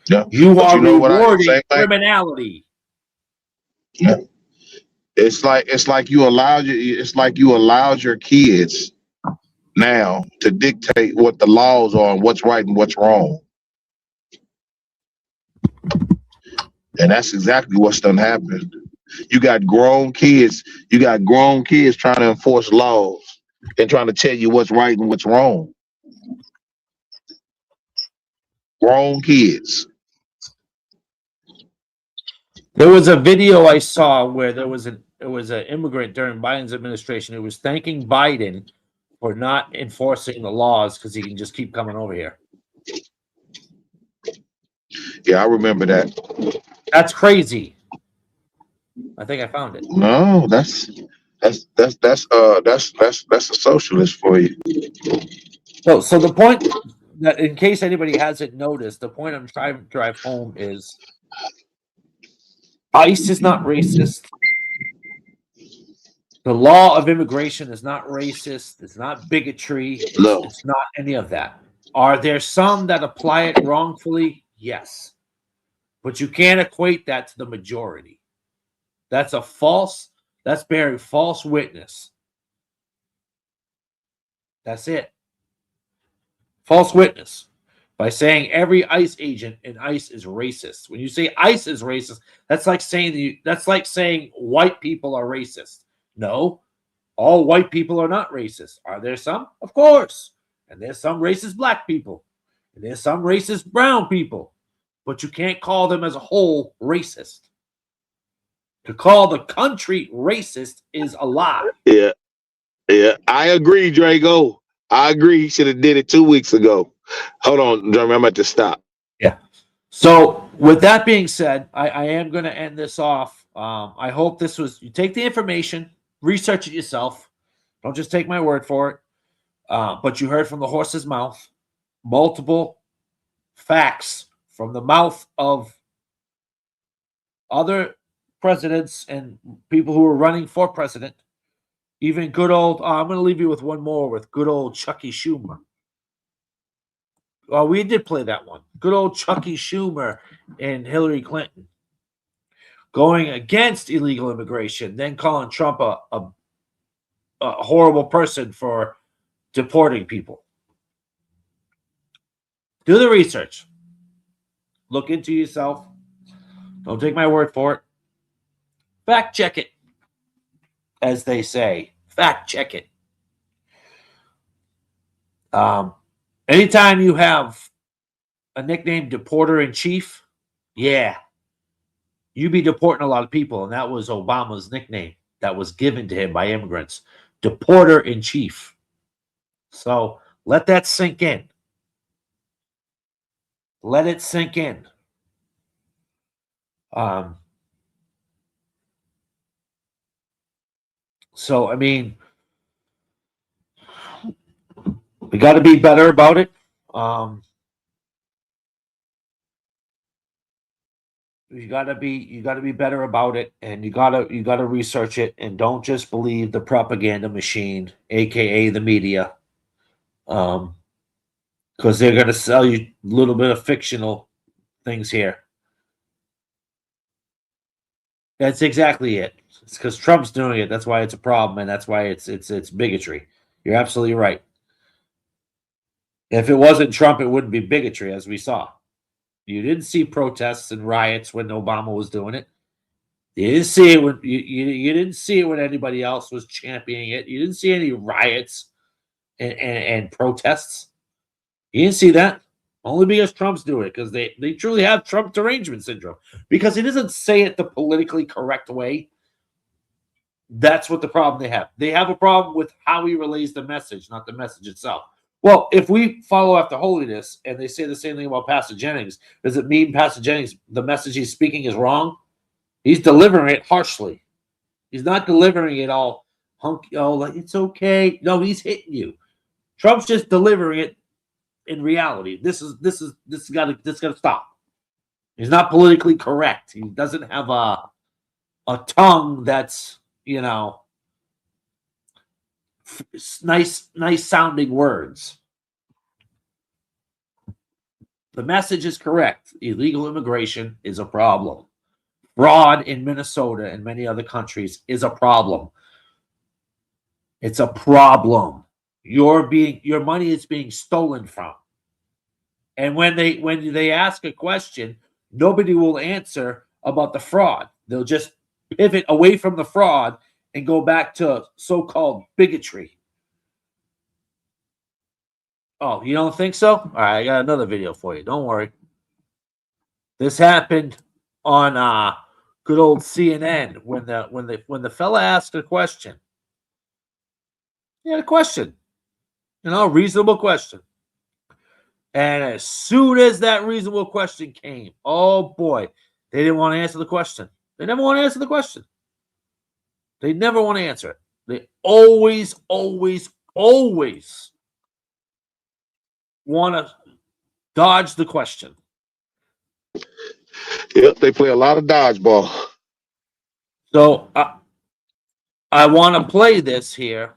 Yeah. You are rewarding criminality. Yeah. It's like you allowed your kids now to dictate what the laws are and what's right and what's wrong. And that's exactly what's done happened. You got grown kids trying to enforce laws and trying to tell you what's right and what's wrong. Grown kids. There was a video I saw where there was an immigrant during Biden's administration who was thanking Biden for not enforcing the laws because he can just keep coming over here. Yeah, I remember that. That's crazy. I think I found it. No, that's a socialist for you. So the point that, in case anybody hasn't noticed, the point I'm trying to drive home is ICE is not racist. The law of immigration is not racist. It's not bigotry. It's not any of that. Are there some that apply it wrongfully? Yes. But you can't equate that to the majority. That's bearing false witness. That's it. False witness. By saying every ICE agent in ICE is racist. When you say ICE is racist, that's like saying white people are racist. No, all white people are not racist. Are there some? Of course. And there's some racist black people. And there's some racist brown people. But you can't call them as a whole racist. To call the country racist is a lie. Yeah, I agree, Drago. I agree. He should have did it 2 weeks ago. Hold on, Jeremy. I'm about to stop. Yeah. So with that being said, I am going to end this off. I hope you take the information, research it yourself. Don't just take my word for it. But you heard from the horse's mouth multiple facts from the mouth of other presidents and people who are running for president. Even good old, I'm going to leave you with one more with good old Chucky Schumer. Well, we did play that one. Good old Chucky Schumer and Hillary Clinton going against illegal immigration, then calling Trump a horrible person for deporting people. Do the research. Look into yourself. Don't take my word for it. Fact check it, as they say. Fact check it. Anytime you have a nickname deporter in chief, yeah, you be deporting a lot of people, and that was Obama's nickname that was given to him by immigrants. Deporter in chief. So let that sink in. Let it sink in. So, I mean, we got to be better about it. You got to be better about it, and you got to research it, and don't just believe the propaganda machine, aka the media, because they're going to sell you a little bit of fictional things here. That's exactly it. It's because Trump's doing it. That's why it's a problem, and that's why it's bigotry. You're absolutely right. If it wasn't Trump, it wouldn't be bigotry, as we saw. You didn't see protests and riots when Obama was doing it. You didn't see it when you didn't see it when anybody else was championing it. You didn't see any riots and protests. You didn't see that. Only because Trump's doing it, because they truly have Trump derangement syndrome. Because he doesn't say it the politically correct way. That's what the problem they have. They have a problem with how he relays the message, not the message itself. Well, if we follow after holiness and they say the same thing about Pastor Jennings, does it mean Pastor Jennings, the message he's speaking is wrong? He's delivering it harshly. He's not delivering it all hunky, like it's okay. No, he's hitting you. Trump's just delivering it in reality. This gotta stop. He's not politically correct. He doesn't have a tongue that's, nice sounding words. The message is correct. Illegal immigration is a problem. Fraud in Minnesota and many other countries is a problem. It's a problem. Your money is being stolen from. And when they ask a question, nobody will answer about the fraud. They'll just pivot away from the fraud and go back to so-called bigotry. Oh, you don't think so? All right, I got another video for you. Don't worry. This happened on good old CNN when the fella asked a question. He had a question, a reasonable question. And as soon as that reasonable question came, oh boy, they didn't want to answer the question. They never want to answer the question. They never want to answer it. They always want to dodge the question. Yep, they play a lot of dodgeball. So I want to play this here.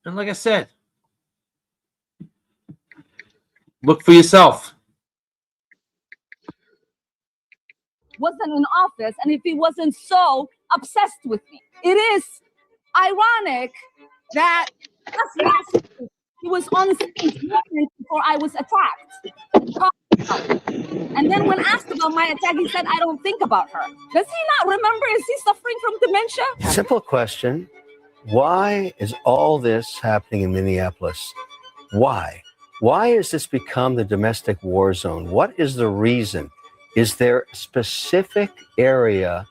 And like I said, look for yourself. Wasn't in office and if he wasn't so obsessed with me. It is ironic that just last week he was on stage moments before I was attacked. And then when asked about my attack, he said, I don't think about her. Does he not remember? Is he suffering from dementia? Simple question. Why is all this happening in Minneapolis? Why? Why has this become the domestic war zone? What is the reason? Is there a specific area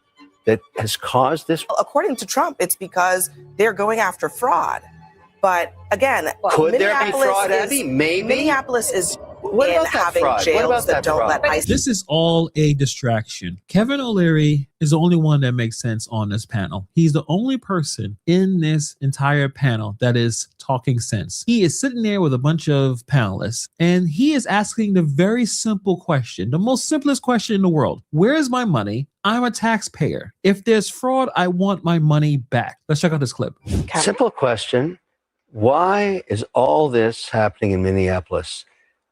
that has caused this? According to Trump, it's because they're going after fraud. But again, could there be fraud, Abby? Maybe. Minneapolis is What about that having fraud? jails What about that don't fraud? let ICE. This is all a distraction. Kevin O'Leary is the only one that makes sense on this panel. He's the only person in this entire panel that is talking sense. He is sitting there with a bunch of panelists, and he is asking the very simple question, the most simplest question in the world. Where is my money? I'm a taxpayer. If there's fraud, I want my money back. Let's check out this clip. Simple question. Why is all this happening in Minneapolis?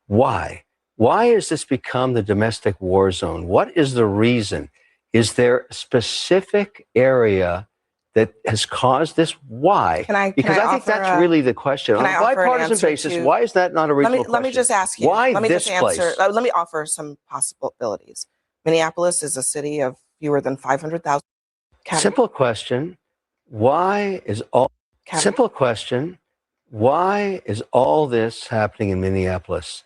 Why? Why has this become the domestic war zone? What is the reason? Is there a specific area that has caused this? Why? Because I think that's really the question. On a bipartisan basis, why is that not a reasonable question? Let me just ask you. Why let me this just answer. place? Let me offer some possibilities. Minneapolis is a city of fewer than 500,000. Simple question. Why is all simple question. Why is all this happening in Minneapolis?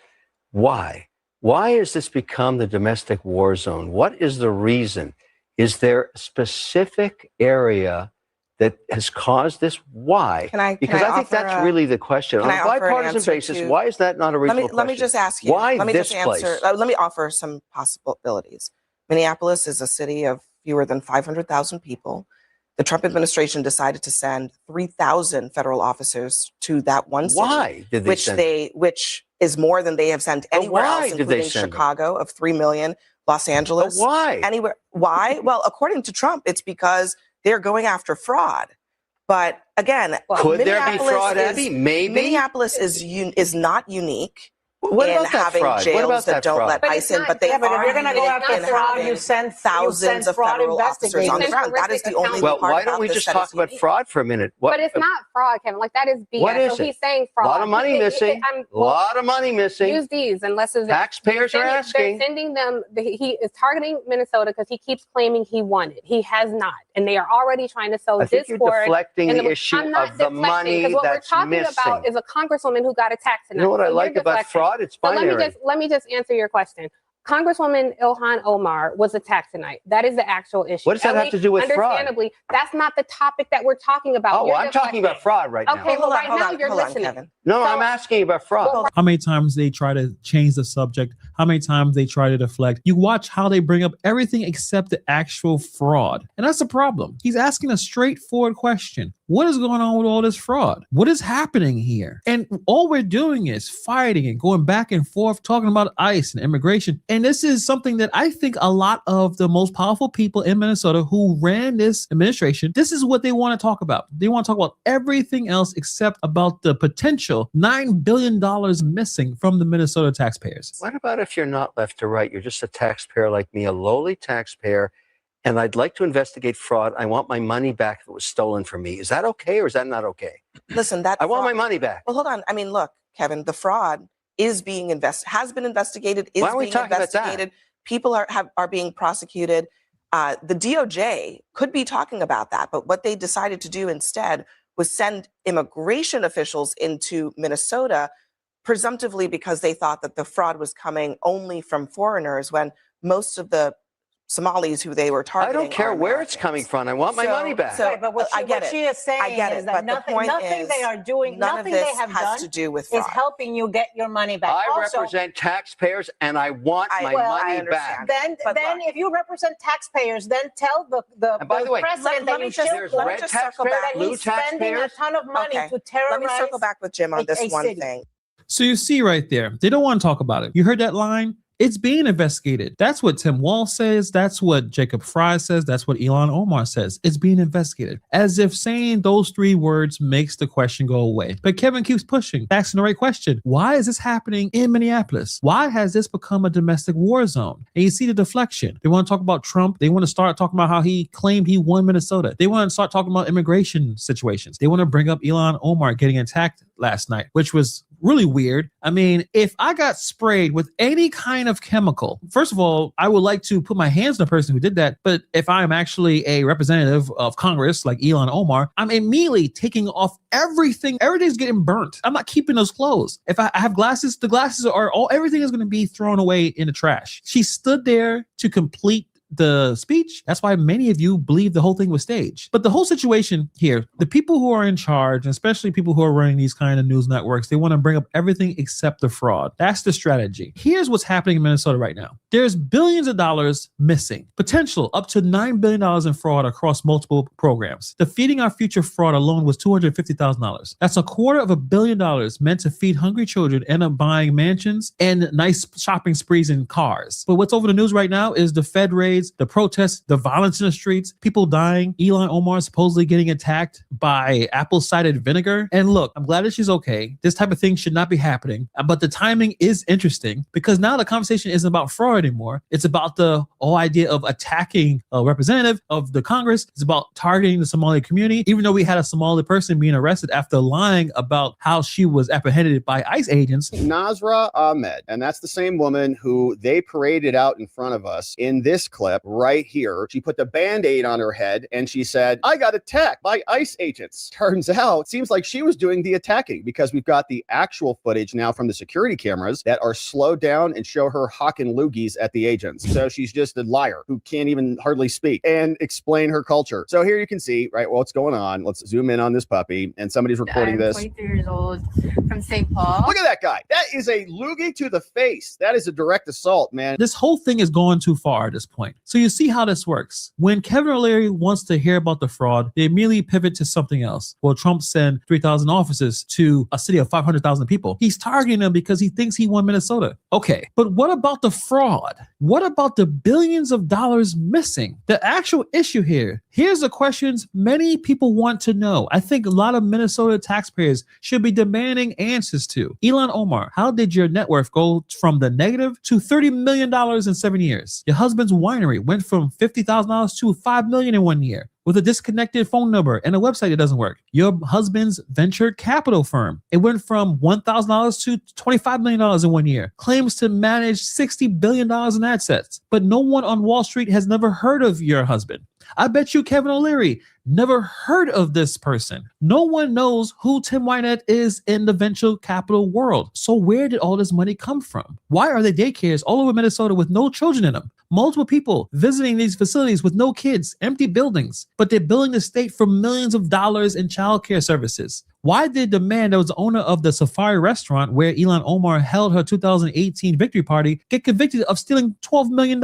Why? Why has this become the domestic war zone? What is the reason? Is there a specific area that has caused this? Why? Because I think that's really the question. On a bipartisan basis, why is that not a reasonable question? Let me just ask you. Why let me this just answer. place? Let me offer some possibilities. Minneapolis is a city of fewer than 500,000 people. The Trump administration decided to send 3,000 federal officers to that one city. Why did they which is more than they have sent anywhere why else, did they including send them? Chicago of 3 million, Los Angeles. Why? Anywhere. Why? Well, according to Trump, it's because they're going after fraud. But again, could there be Minneapolis fraud, is- Abby? Maybe. Minneapolis is not unique. What in about that having fraud? jails What about that that don't fraud? let But ICE in, but they but if are you're going to go unique after in fraud, having you send thousands of fraud federal officers on the investigators. ground. That is the only Well, part why don't about we this just that talk is about unique. fraud for a minute? But it's not fraud, Kevin. Like, that is BS. What is so it? he's saying A fraud. lot of money missing. A lot of money missing. Use these unless it's Taxpayers are asking. They're sending them. He is targeting Minnesota because he keeps claiming he won it. He has not, and they are already trying to sow I think you're discord. deflecting in the issue I'm not of the deflecting, money 'cause what that's we're talking missing. about is a congresswoman who got attacked tonight. You know what I So like you're about deflecting. fraud? It's So binary. let me just answer your question. Congresswoman Ilhan Omar was attacked tonight. That is the actual issue. What does that have to do with fraud? Understandably, that's not the topic that we're talking about. Oh, You're I'm talking about fraud right now. Okay, well, right now you're listening. No, I'm asking about fraud. How many times they try to change the subject, how many times they try to deflect. You watch how they bring up everything except the actual fraud. And that's the problem. He's asking a straightforward question. What is going on with all this fraud? What is happening here? And all we're doing is fighting and going back and forth, talking about ICE and immigration. And this is something that I think a lot of the most powerful people in Minnesota who ran this administration, this is what they want to talk about. They want to talk about everything else except about the potential $9 billion missing from the Minnesota taxpayers. What about if you're not left to right? You're just a taxpayer like me, a lowly taxpayer, and I'd like to investigate fraud. I want my money back if it was stolen from me. Is that okay or is that not okay? Listen, that I want my money back. Well, hold on. I mean, look, Kevin, the fraud is being has been investigated, is Why aren't we being talking about that? investigated. People are being prosecuted. The DOJ could be talking about that, but what they decided to do instead was send immigration officials into Minnesota, presumptively because they thought that the fraud was coming only from foreigners, when most of the Somalis who they were I targeting. don't care are where it's coming from. I want my money back. So, Right, but what I get she it. is saying I get is it. that But the point nothing is, they are doing, none of nothing this they have has done to do with is fraud. helping you get your money back. I Also, represent taxpayers, and I want my money back. Then if you represent taxpayers, then tell the And by the way, president let that me you just- should let me just circle back. that he's spending a ton of money Okay. to terrorize. Let me circle back with Jim on this one city. thing. So you see right there, they don't want to talk about it. You heard that line? It's being investigated. That's what Tim Wall says. That's what Jacob Fry says. That's what Ilhan Omar says. It's being investigated. As if saying those three words makes the question go away. But Kevin keeps pushing, asking the right question. Why is this happening in Minneapolis? Why has this become a domestic war zone? And you see the deflection. They want to talk about Trump. They want to start talking about how he claimed he won Minnesota. They want to start talking about immigration situations. They want to bring up Ilhan Omar getting attacked last night, which was really weird. I mean, if I got sprayed with any kind of chemical, first of all, I would like to put my hands on the person who did that. But if I'm actually a representative of Congress like Ilhan Omar, I'm immediately taking off everything. Everything's getting burnt. I'm not keeping those clothes. If I have glasses, the glasses are all, everything is going to be thrown away in the trash. She stood there to complete the speech. That's why many of you believe the whole thing was staged. But the whole situation here, the people who are in charge, and especially people who are running these kind of news networks, they want to bring up everything except the fraud. That's the strategy. Here's what's happening in Minnesota right now. There's billions of dollars missing, potential up to $9 billion in fraud across multiple programs. The Feeding Our Future fraud alone was $250,000. That's $250 million meant to feed hungry children, end up buying mansions and nice shopping sprees and cars. But what's over the news right now is the Fed raids, the protests, the violence in the streets, people dying, Ilhan Omar supposedly getting attacked by apple cider vinegar. And look, I'm glad that she's okay. This type of thing should not be happening. But the timing is interesting because now the conversation isn't about fraud anymore. It's about the whole idea of attacking a representative of the Congress. It's about targeting the Somali community, even though we had a Somali person being arrested after lying about how she was apprehended by ICE agents. Nasra Ahmed, and that's the same woman who they paraded out in front of us in this clip right here. She put the Band-Aid on her head and she said, I got attacked by ICE agents. Turns out, it seems like she was doing the attacking because we've got the actual footage now from the security cameras that are slowed down and show her hawking loogies at the agents. So she's just a liar who can't even hardly speak and explain her culture. So here you can see, right, what's going on. Let's zoom in on this puppy and somebody's reporting this. 23 years old from St. Paul. Look at that guy. That is a loogie to the face. That is a direct assault, man. This whole thing is going too far at this point. So you see how this works. When Kevin O'Leary wants to hear about the fraud, they immediately pivot to something else. Well, Trump sent 3,000 officers to a city of 500,000 people. He's targeting them because he thinks he won Minnesota. Okay, but what about the fraud? What about the billions of dollars missing? The actual issue here. Here's the questions many people want to know. I think a lot of Minnesota taxpayers should be demanding answers to. Ilhan Omar, how did your net worth go from the negative to $30 million in 7 years? Your husband's winery went from $50,000 to $5 million in 1 year with a disconnected phone number and a website that doesn't work. Your husband's venture capital firm, it went from $1,000 to $25 million in 1 year, claims to manage $60 billion in assets, but no one on Wall Street has never heard of your husband. I bet you Kevin O'Leary never heard of this person. No one knows who Tim Wynette is in the venture capital world. So where did all this money come from? Why are there daycares all over Minnesota with no children in them? Multiple people visiting these facilities with no kids, empty buildings, but they're billing the state for millions of dollars in childcare services. Why did the man that was the owner of the Safari restaurant where Ilhan Omar held her 2018 victory party get convicted of stealing $12 million?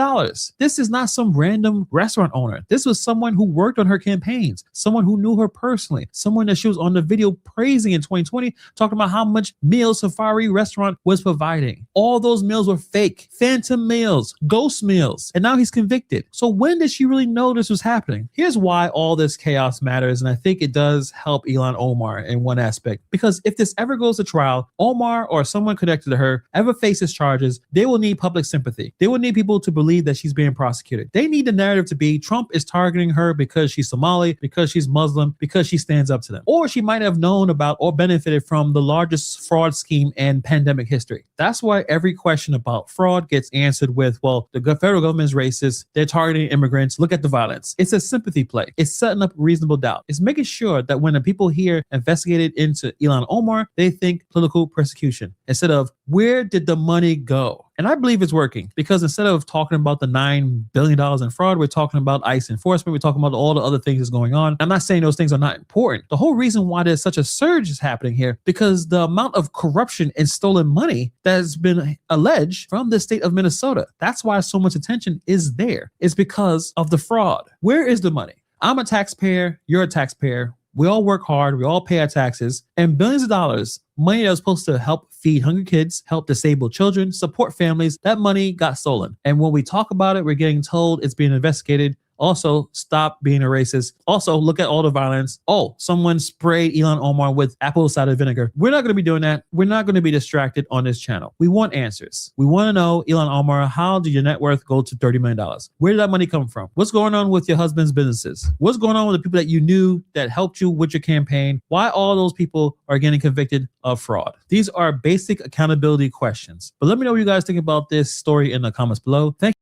This is not some random restaurant owner. This was someone who worked on her campaigns, someone who knew her personally, someone that she was on the video praising in 2020, talking about how much meals Safari restaurant was providing. All those meals were fake, phantom meals, ghost meals, and now he's convicted. So when did she really know this was happening? Here's why all this chaos matters, and I think it does help Ilhan Omar in one aspect, because if this ever goes to trial, Omar or someone connected to her ever faces charges, they will need public sympathy. They will need people to believe that she's being prosecuted. They need the narrative to be Trump is targeting her because she's Somali, because she's Muslim, because she stands up to them. Or she might have known about or benefited from the largest fraud scheme in pandemic history. That's why every question about fraud gets answered with, well, the federal government is racist, they're targeting immigrants, look at the violence. It's a sympathy play. It's setting up reasonable doubt. It's making sure that when the people here investigate investigated into Ilhan Omar, they think political persecution instead of where did the money go? And I believe it's working because instead of talking about the $9 billion in fraud, we're talking about ICE enforcement. We're talking about all the other things that's going on. I'm not saying those things are not important. The whole reason why there's such a surge is happening here because the amount of corruption and stolen money that has been alleged from the state of Minnesota, that's why so much attention is there. It's because of the fraud. Where is the money? I'm a taxpayer. You're a taxpayer. We all work hard. We all pay our taxes. And billions of dollars, money that was supposed to help feed hungry kids, help disabled children, support families, that money got stolen. And when we talk about it, we're getting told it's being investigated. Also, stop being a racist. Also, look at all the violence. Oh, someone sprayed Ilhan Omar with apple cider vinegar. We're not going to be doing that. We're not going to be distracted on this channel. We want answers. We want to know, Ilhan Omar, how did your net worth go to $30 million? Where did that money come from? What's going on with your husband's businesses? What's going on with the people that you knew that helped you with your campaign? Why all those people are getting convicted of fraud? These are basic accountability questions. But let me know what you guys think about this story in the comments below. Thank you.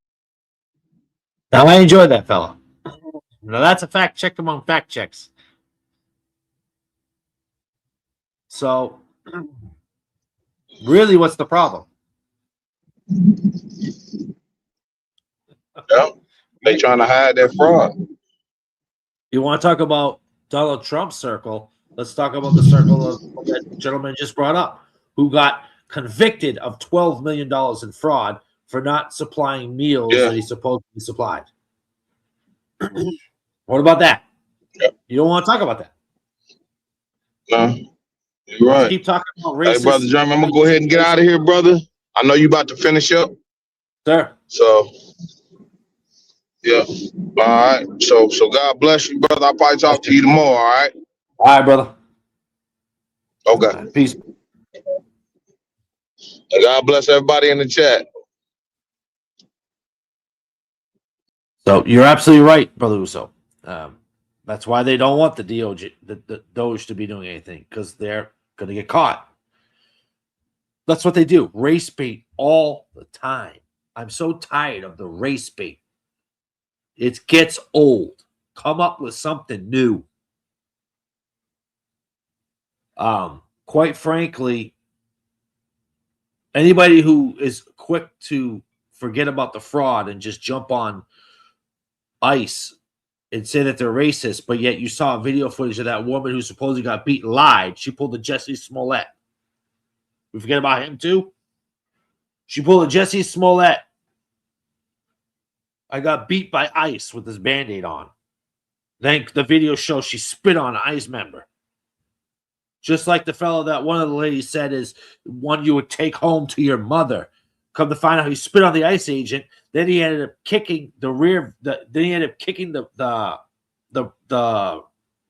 Now, I enjoyed that fella. Now, that's a fact check among fact checks. So, really, what's the problem? Yeah, they trying to hide that fraud. You want to talk about Donald Trump's circle? Let's talk about the circle of that gentleman just brought up, who got convicted of $12 million in fraud for not supplying meals that he supposedly supplied. What about that? You don't want to talk about that. No, you're right. Keep talking about racism. Hey, brother Jeremy, I'm gonna go ahead and get out of here, brother. I know you about to finish up, sir. So, yeah. All right. So God bless you, brother. I'll probably talk to you tomorrow. All right. All right, brother. Okay. Peace. God bless everybody in the chat. So you're absolutely right, Brother Uso. That's why they don't want the DOJ, the Doge to be doing anything, because they're going to get caught. That's what they do. Race bait all the time. I'm so tired of the race bait. It gets old. Come up with something new. Quite frankly, anybody who is quick to forget about the fraud and just jump on ICE and say that they're racist, but yet you saw video footage of that woman who supposedly got beaten lied. She pulled a Jesse Smollett. We forget about him too? She pulled a Jesse Smollett. I got beat by ICE with this Band-Aid on. Then the video shows she spit on an ICE member. Just like the fellow that one of the ladies said is one you would take home to your mother. Come to find out he spit on the ICE agent. Then he ended up kicking the rear. Then he ended up kicking the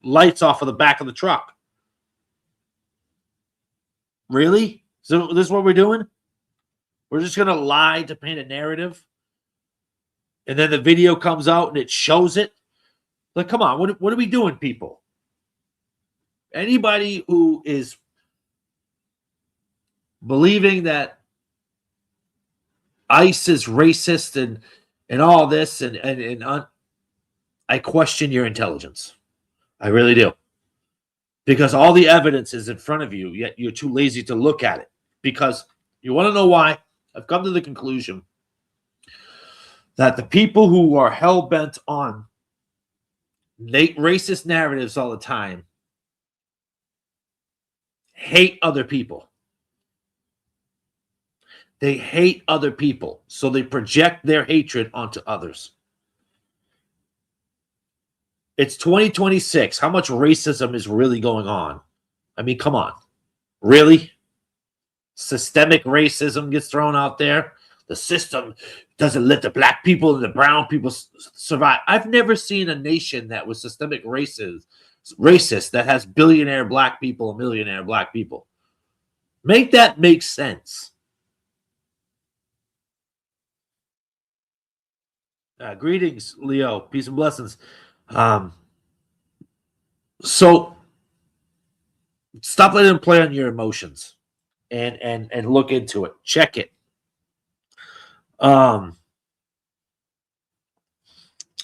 lights off of the back of the truck. Really? So this is what we're doing? We're just gonna lie to paint a narrative, and then the video comes out and it shows it. Like, come on, what are we doing, people? Anybody who is believing that ICE is racist and all this I question your intelligence. I really do. Because all the evidence is in front of you, yet you're too lazy to look at it. Because you want to know why? I've come to the conclusion that the people who are hell-bent on racist narratives all the time hate other people. They hate other people, so they project their hatred onto others. It's 2026. How much racism is really going on? I mean, come on. Really? Systemic racism gets thrown out there. The system doesn't let the black people and the brown people survive. I've never seen a nation that was systemic racist that has billionaire black people and millionaire black people. Make that make sense. Greetings, Leo. Peace and blessings. So stop letting them play on your emotions and look into it. Check it. The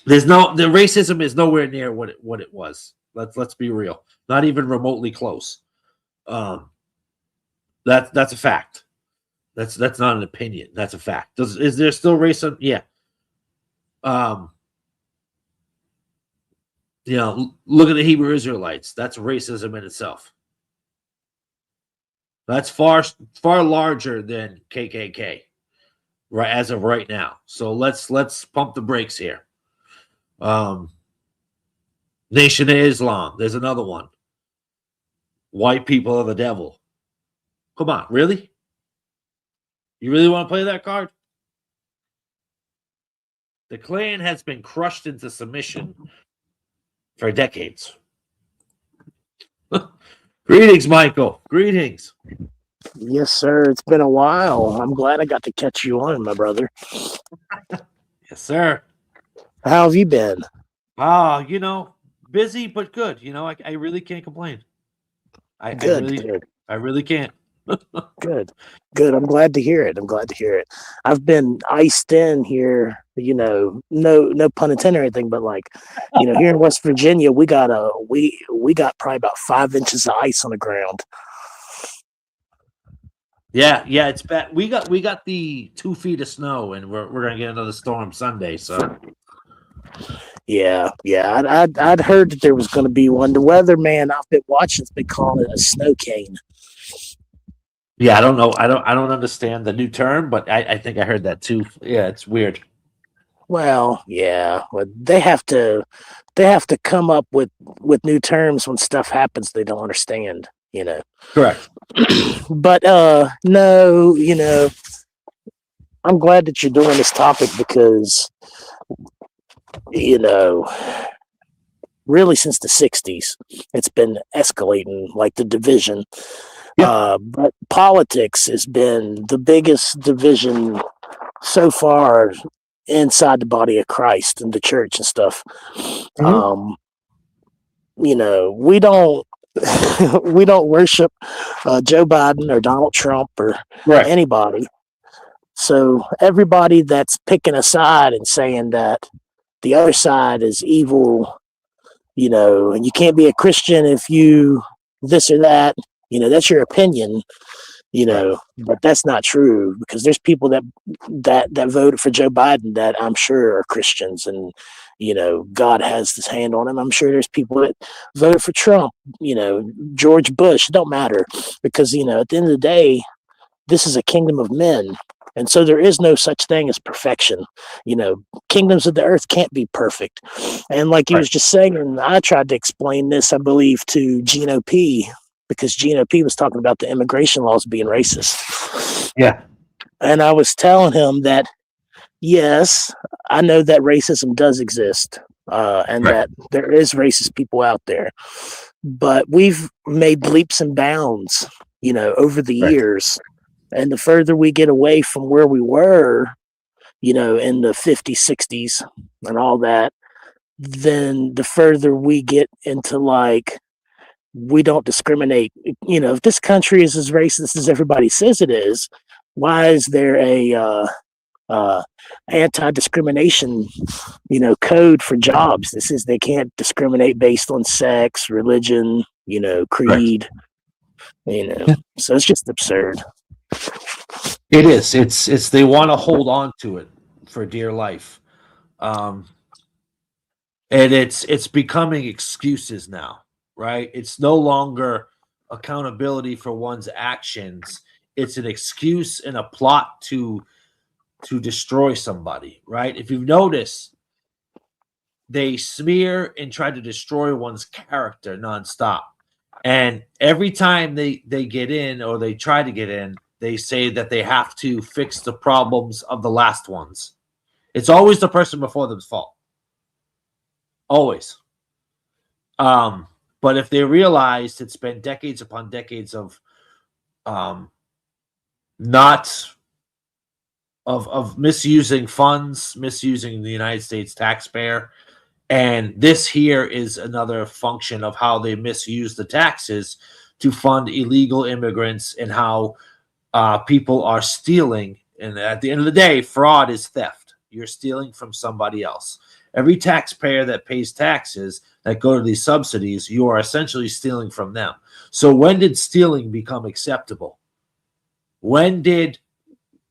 racism is nowhere near what it was. Let's be real. Not even remotely close. That's a fact. That's not an opinion. That's a fact. Is there still racism? Yeah. Look at the Hebrew Israelites. That's racism in itself. That's far larger than KKK, right, as of right now. So let's pump the brakes here. Nation of Islam. There's another one. White people are the devil. Come on, really? You really want to play that card? The Klan has been crushed into submission for decades. Greetings, Michael. Greetings. Yes, sir. It's been a while. I'm glad I got to catch you on, my brother. Yes, sir. How have you been? Busy but good. I really can't complain. I Good. really can't. Good. I'm glad to hear it. I've been iced in here, no pun intended or anything, but here in West Virginia, we got probably about 5 inches of ice on the ground. Yeah, it's bad. We got the 2 feet of snow, and we're gonna get another storm Sunday. So Yeah. I'd heard that there was going to be one. The weatherman I've been watching's been calling it a snow cane. yeah, I don't know. I don't understand the new term, but I think I heard that too. Yeah, it's weird. Well, yeah, they have to come up with new terms when stuff happens they don't understand. Correct. But no, I'm glad that you're doing this topic because really since the 60s it's been escalating, like the division. But politics has been the biggest division so far inside the body of Christ and the church and stuff. Mm-hmm. We don't we don't worship Joe Biden or Donald Trump or anybody. So everybody that's picking a side and saying that the other side is evil, and you can't be a Christian if you this or that, that's your opinion, but that's not true because there's people that voted for Joe Biden that I'm sure are Christians and, God has his hand on them. I'm sure there's people that voted for Trump, George Bush. It don't matter because, at the end of the day, this is a kingdom of men. And so there is no such thing as perfection. Kingdoms of the earth can't be perfect. And like you was just saying, I tried to explain this, I believe, to Gino P. because Gino P. was talking about the immigration laws being racist. Yeah. And I was telling him that, yes, I know that racism does exist and that there is racist people out there. But we've made leaps and bounds, over the years. And the further we get away from where we were, in the 50s, 60s and all that, then the further we get into we don't discriminate. If this country is as racist as everybody says it is, why is there a anti-discrimination, code for jobs that says they can't discriminate based on sex, religion, creed, so it's just absurd. It is. It's they want to hold on to it for dear life. And it's becoming excuses now, right? It's no longer accountability for one's actions. It's an excuse and a plot to destroy somebody, right? If you've noticed, they smear and try to destroy one's character nonstop. And every time they get in or they try to get in, they say that they have to fix the problems of the last ones. It's always the person before them's fault. Always. But if they realized it's been decades upon decades of misusing funds, misusing the United States taxpayer, and this here is another function of how they misuse the taxes to fund illegal immigrants and how people are stealing. And at the end of the day, fraud is theft. you're stealing from somebody else. Every taxpayer that pays taxes that go to these subsidies, you are essentially stealing from them. So when did stealing become acceptable? When did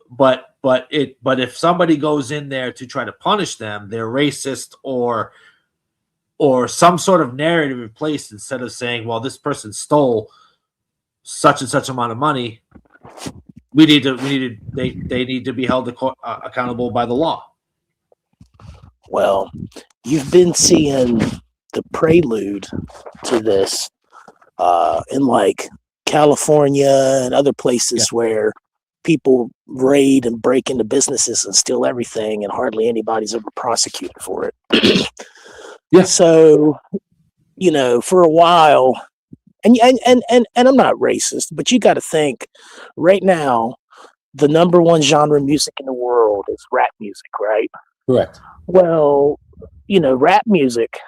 but if somebody goes in there to try to punish them, they're racist or some sort of narrative replaced, instead of saying, well, this person stole such and such amount of money, they need to be held accountable by the law. Well, you've been seeing the prelude to this in like California and other places where people raid and break into businesses and steal everything, and hardly anybody's ever prosecuted for it. So, you know, for a while, and I'm not racist, but you got to think right now, the number one genre of music in the world is rap music, right? Correct. Well, you know, rap music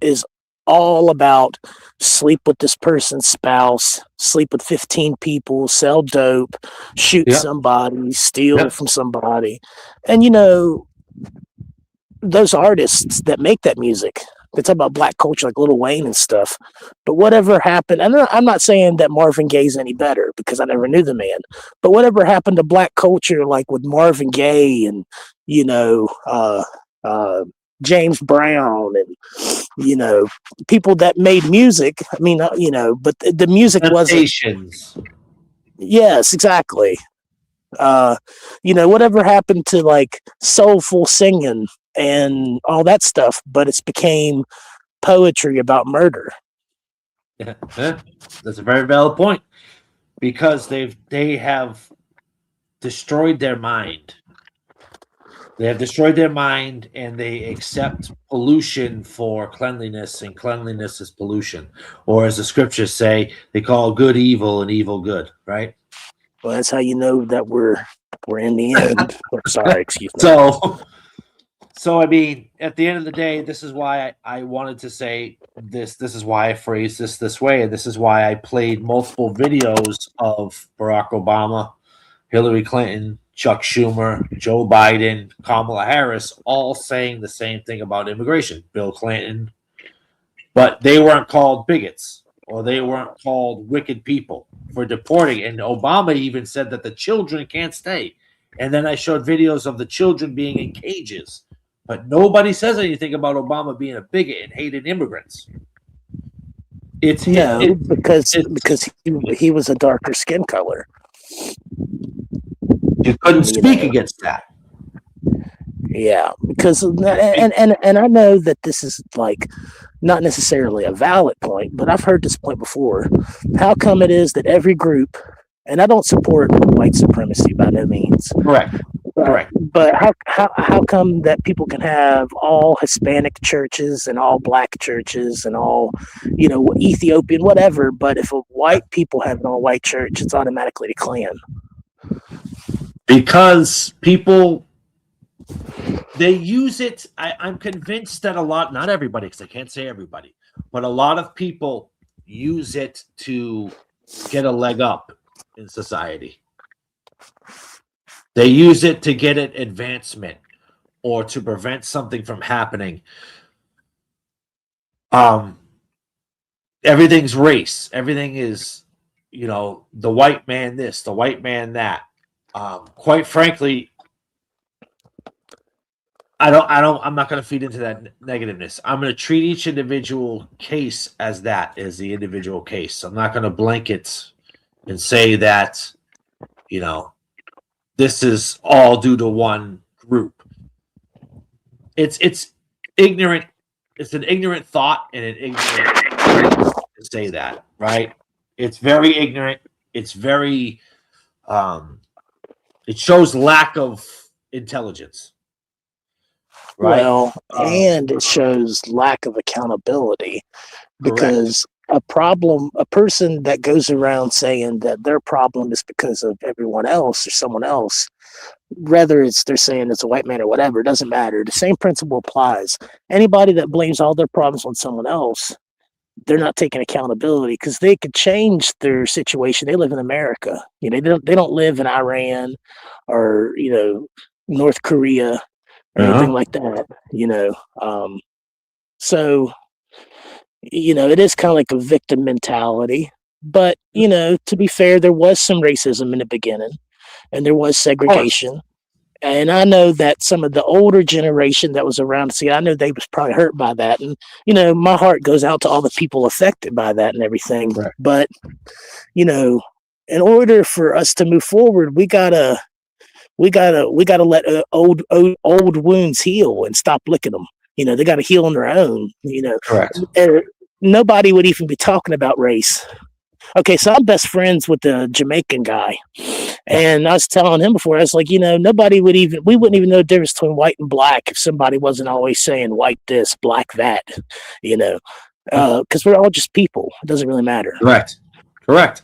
is all about sleep with this person's spouse, sleep with 15 people, sell dope, shoot somebody, steal from somebody. And, you know, those artists that make that music, they talk about black culture like Lil Wayne and stuff. But whatever happened, and I'm not saying that Marvin Gaye's any better because I never knew the man, but whatever happened to black culture, like with Marvin Gaye and, you know, James Brown and, you know, people that made music. I mean, you know, but the music wasn't. Yes, exactly. You know, whatever happened to like soulful singing and all that stuff, but it's became poetry about murder. Yeah, that's a very valid point, because they have destroyed their mind. They have destroyed their mind, and they accept pollution for cleanliness, and cleanliness is pollution. Or as the scriptures say, they call good evil and evil good, right? Well, that's how you know that we're in the end. Sorry, excuse me. So I mean, at the end of the day, this is why I wanted to say this. This is why I phrased this way, and this is why I played multiple videos of Barack Obama, Hillary Clinton, Chuck Schumer, Joe Biden, Kamala Harris, all saying the same thing about immigration. Bill Clinton, but they weren't called bigots, or they weren't called wicked people for deporting. And Obama even said that the children can't stay. And then I showed videos of the children being in cages. But nobody says anything about Obama being a bigot and hating immigrants. Because he was a darker skin color. You couldn't speak against that. Yeah, because and I know that this is like not necessarily a valid point, but I've heard this point before. How come it is that every group, and I don't support white supremacy by no means. Correct. Correct. But how come that people can have all Hispanic churches and all black churches and all, you know, Ethiopian, whatever, but if a white people have an all white church, it's automatically the Klan? Because people, they use it. I'm convinced that not everybody, because I can't say everybody, but a lot of people use it to get a leg up in society. They use it to get an advancement or to prevent something from happening. Everything's race. Everything is, you know, the white man this, the white man that. Quite frankly, I'm not going to feed into that negativeness. I'm going to treat each individual case as that is the individual case. I'm not going to blanket and say that, you know, this is all due to one group. It's ignorant. It's an ignorant thought and an ignorant to say that, right? It's very ignorant. It's very it shows lack of intelligence. Right? Well, and it shows lack of accountability, because a person that goes around saying that their problem is because of everyone else or someone else, whether they're saying it's a white man or whatever, it doesn't matter. The same principle applies. Anybody that blames all their problems on someone else, they're not taking accountability, because they could change their situation. They live in America. You know, they don't live in Iran or, you know, North Korea. or anything like that, so, it is kind of like a victim mentality. But, to be fair, there was some racism in the beginning and there was segregation. And I know that some of the older generation that was around, I know they was probably hurt by that. And, my heart goes out to all the people affected by that and everything. Right. But, in order for us to move forward, we gotta let old wounds heal and stop licking them. They got to heal on their own. Correct. Nobody would even be talking about race. Okay, so I'm best friends with the Jamaican guy, and I was telling him before, I was like, we wouldn't even know the difference between white and black if somebody wasn't always saying white this, black that, because we're all just people. It doesn't really matter. Correct.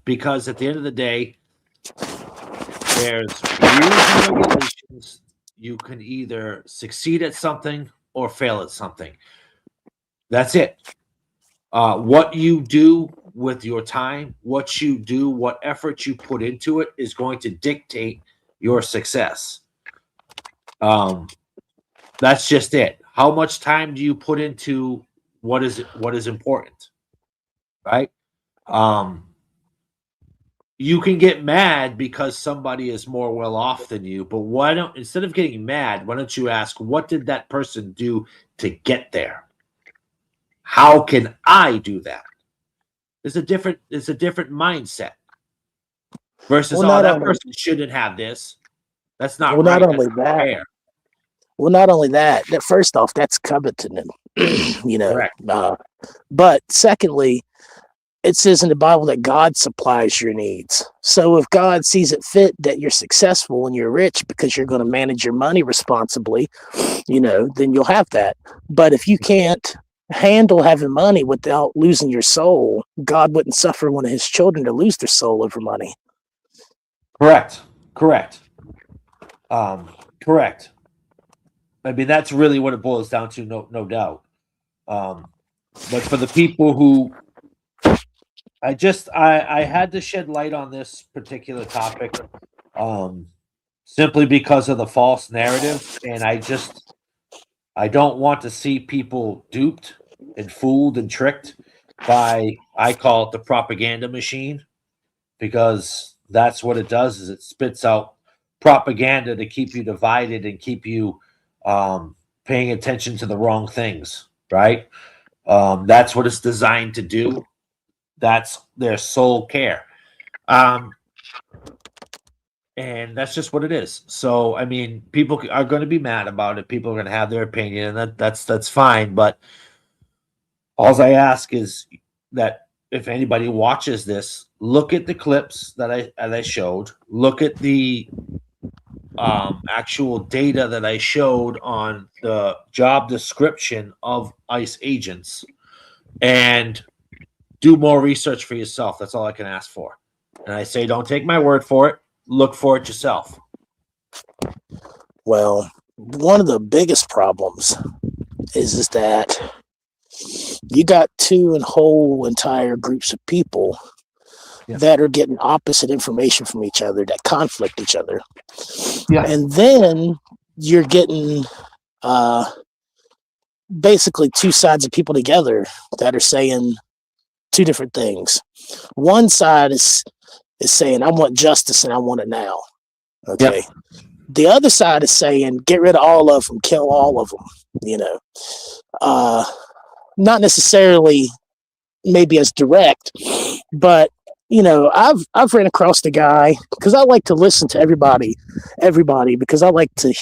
Because at the end of the day, there's rules and regulations. You can either succeed at something or fail at something. That's it. What you do with your time, what you do, what effort you put into it is going to dictate your success. That's just it. How much time do you put into what is important, right? You can get mad because somebody is more well off than you, but instead of getting mad, why don't you ask, what did that person do to get there? How can I do that? It's a different mindset versus that person shouldn't have this. That's not right. Not only that. Fair. Well, not only that. That first off, that's coveting. Correct. But secondly, it says in the Bible that God supplies your needs. So if God sees it fit that you're successful and you're rich because you're going to manage your money responsibly, then you'll have that. But if you can't handle having money without losing your soul, God wouldn't suffer one of his children to lose their soul over money. Correct. I mean, that's really what it boils down to, no doubt. But for the people who I had to shed light on this particular topic simply because of the false narrative, and I don't want to see people duped and fooled and tricked by, I call it the propaganda machine, because that's what it does, is it spits out propaganda to keep you divided and keep you paying attention to the wrong things, right? That's what it's designed to do. That's their sole care. And that's just what it is. So, I mean, people are going to be mad about it. People are going to have their opinion, and that's fine. But all I ask is that if anybody watches this, look at the clips that I showed. Look at the actual data that I showed on the job description of ICE agents, and do more research for yourself. That's all I can ask for. And I say, don't take my word for it. Look for it yourself. Well, one of the biggest problems is that you got two and whole entire groups of people that are getting opposite information from each other, that conflict each other. Yeah. And then you're getting basically two sides of people together that are saying two different things. One side is saying, I want justice and I want it now. Okay. Yep. The other side is saying, get rid of all of them, kill all of them, not necessarily maybe as direct, but I've ran across the guy, because I like to listen to everybody, because I like to,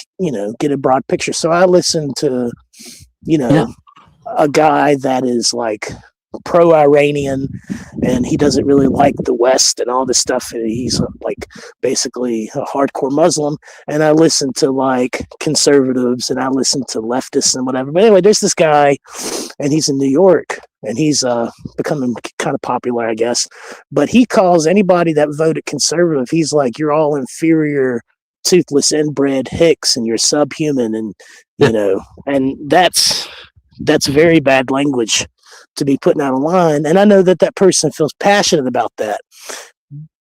get a broad picture. So I listen to, a guy that is like pro-Iranian, and he doesn't really like the West and all this stuff, and he's like basically a hardcore Muslim. And I listen to like conservatives, and I listen to leftists and whatever. But anyway, there's this guy, and he's in New York, and he's becoming kind of popular, I guess. But he calls anybody that voted conservative, he's like, you're all inferior, toothless, inbred hicks, and you're subhuman, and and that's very bad language to be putting out online. And I know that person feels passionate about that,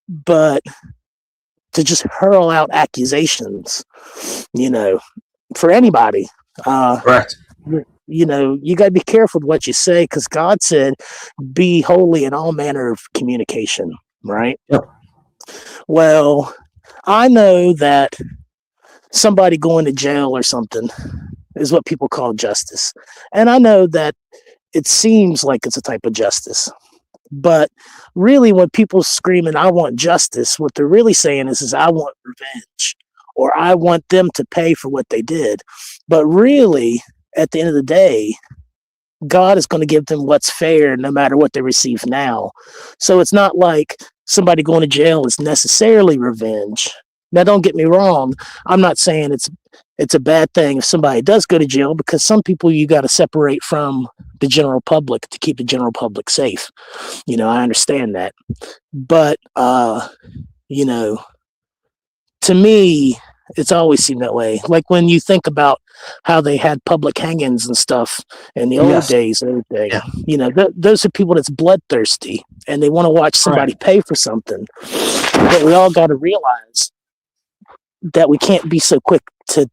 but to just hurl out accusations, for anybody. Correct. You got to be careful with what you say, because God said, be holy in all manner of communication, right? Yep. Well, I know that somebody going to jail or something is what people call justice. And I know that it seems like it's a type of justice. But really, when people screaming, I want justice, what they're really saying is I want revenge, or I want them to pay for what they did. But really, at the end of the day, God is going to give them what's fair no matter what they receive now. So it's not like somebody going to jail is necessarily revenge. Now, don't get me wrong. I'm not saying it's a bad thing if somebody does go to jail, because some people you got to separate from the general public to keep the general public safe. I understand that. But, to me, it's always seemed that way. Like when you think about how they had public hangings and stuff in the old days and everything, those are people that's bloodthirsty and they want to watch somebody pay for something. But we all got to realize that we can't be so quick to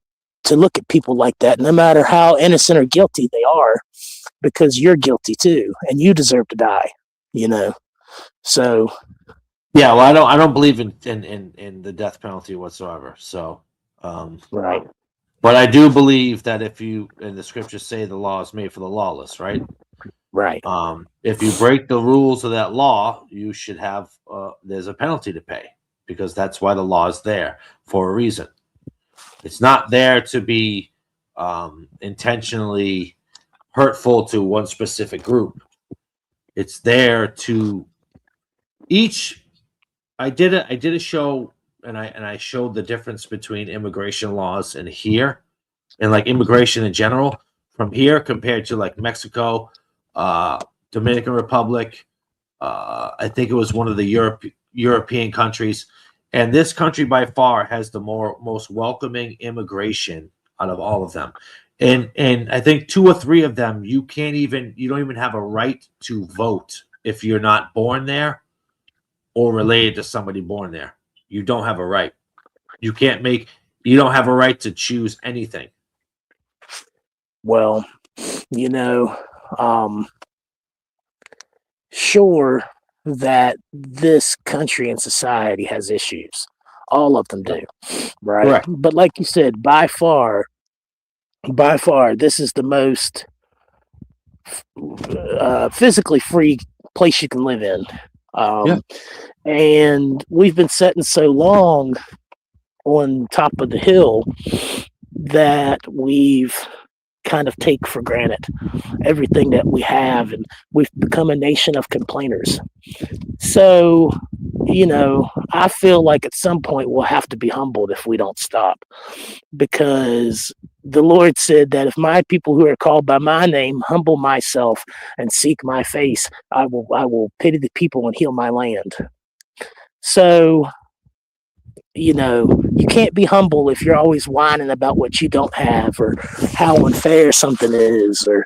look at people like that, no matter how innocent or guilty they are, because you're guilty too, and you deserve to die, So, yeah, well, I don't believe in the death penalty whatsoever. So, right. But I do believe that if you, and the scriptures say the law is made for the lawless, right? Right. If you break the rules of that law, you should have there's a penalty to pay, because that's why the law is there, for a reason. It's not there to be intentionally hurtful to one specific group. It's there to each. I did a show, and I showed the difference between immigration laws and here, and like immigration in general from here compared to like Mexico, Dominican Republic. I think it was one of the European countries, and this country by far has the most welcoming immigration out of all of them. And I think 2 or 3 of them, you don't even have a right to vote if you're not born there or related to somebody born there. You don't have a right. You don't have a right to choose anything. Well, sure that this country and society has issues. All of them do, right? Correct. But like you said, by far, this is the most physically free place you can live in. And we've been sitting so long on top of the hill that we've kind of take for granted everything that we have, and we've become a nation of complainers. So, I feel like at some point we'll have to be humbled if we don't stop, because the Lord said that if my people who are called by my name humble myself and seek my face, I will pity the people and heal my land. So, you can't be humble if you're always whining about what you don't have, or how unfair something is, or,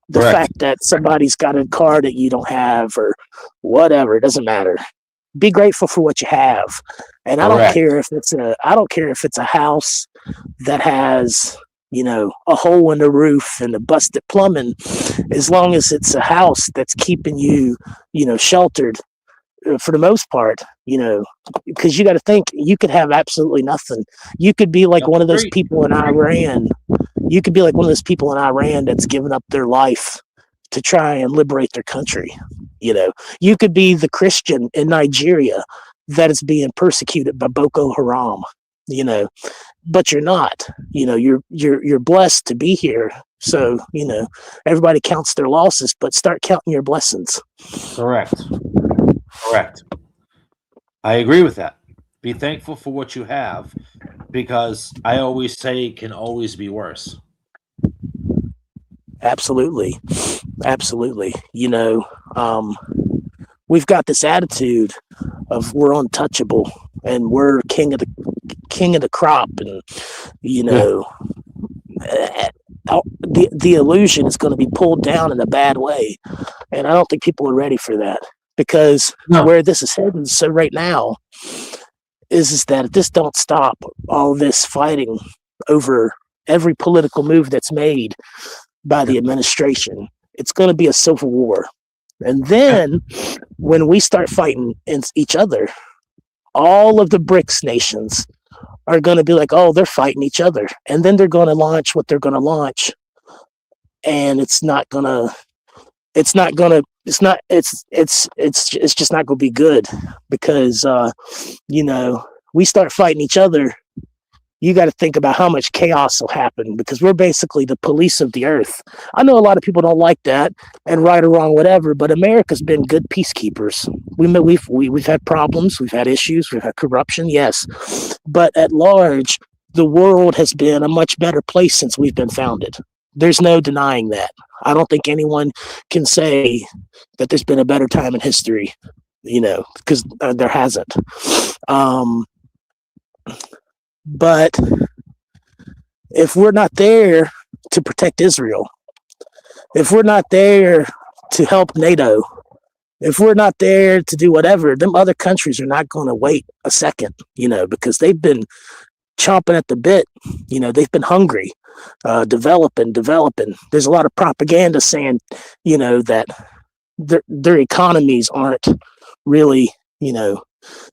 the fact that somebody's got a car that you don't have, or whatever. It doesn't matter. Be grateful for what you have. And I don't care if it's a house that has, a hole in the roof and a busted plumbing, as long as it's a house that's keeping you, sheltered for the most part, because you got to think, you could have absolutely nothing. You could be like one of those people in Iran. You could be like one of those people in Iran that's given up their life to try and liberate their country. You could be the Christian in Nigeria that is being persecuted by Boko Haram, but you're not. You're blessed to be here. So, everybody counts their losses, but start counting your blessings. Correct. I agree with that. Be thankful for what you have, because I always say it can always be worse. Absolutely. We've got this attitude of we're untouchable and we're king of the crop, and the illusion is going to be pulled down in a bad way, and I don't think people are ready for that, because where this is heading. So right now, is that if this don't stop all this fighting over every political move that's made by the administration, it's going to be a civil war. And then when we start fighting each other, all of the BRICS nations are going to be like, oh, they're fighting each other. And then they're going to launch what they're going to launch. And it's just not going to be good because, we start fighting each other. You got to think about how much chaos will happen because we're basically the police of the earth. I know a lot of people don't like that, and right or wrong, whatever. But America's been good peacekeepers. We've had problems, we've had issues, we've had corruption, yes, but at large, the world has been a much better place since we've been founded. There's no denying that. I don't think anyone can say that there's been a better time in history, because there hasn't. But if we're not there to protect Israel, if we're not there to help NATO, if we're not there to do whatever, them other countries are not going to wait a second, because they've been chomping at the bit. They've been hungry, developing. There's a lot of propaganda saying, that their economies aren't really,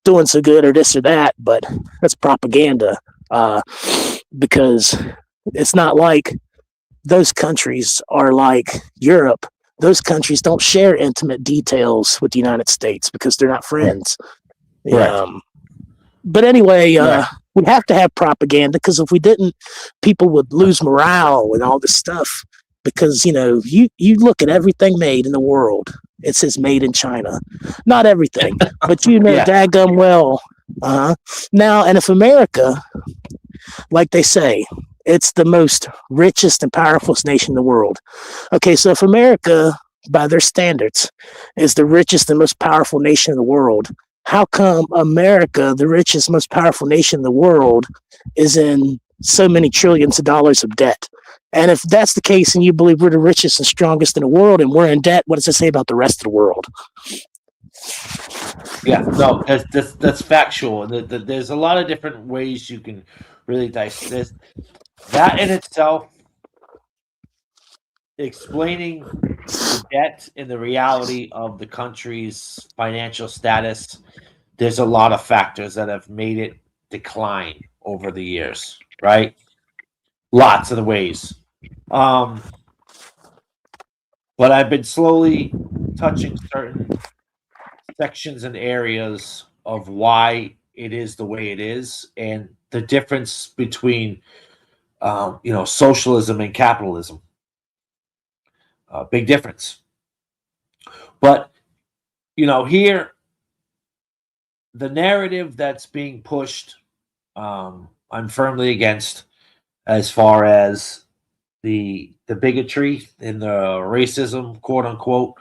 doing so good or this or that, but that's propaganda because it's not like those countries are like Europe. Those countries don't share intimate details with the United States because they're not friends. Right. But anyway, we have to have propaganda because if we didn't, people would lose morale and all this stuff. Because, you look at everything made in the world, it says made in China. Not everything, but daggum well. Now, and if America, like they say, it's the most richest and powerful nation in the world. Okay, so if America, by their standards, is the richest and most powerful nation in the world, how come America, the richest, most powerful nation in the world, is in so many trillions of dollars of debt? And if that's the case and you believe we're the richest and strongest in the world and we're in debt, what does it say about the rest of the world? Yeah, no, that's factual. There's a lot of different ways you can really dissect this. That in itself, explaining the debt and the reality of the country's financial status, there's a lot of factors that have made it decline over the years, right? Lots of the ways. But I've been slowly touching certain sections and areas of why it is the way it is and the difference between socialism and capitalism. Big difference. But here the narrative that's being pushed, I'm firmly against, as far as the bigotry and the racism, quote unquote,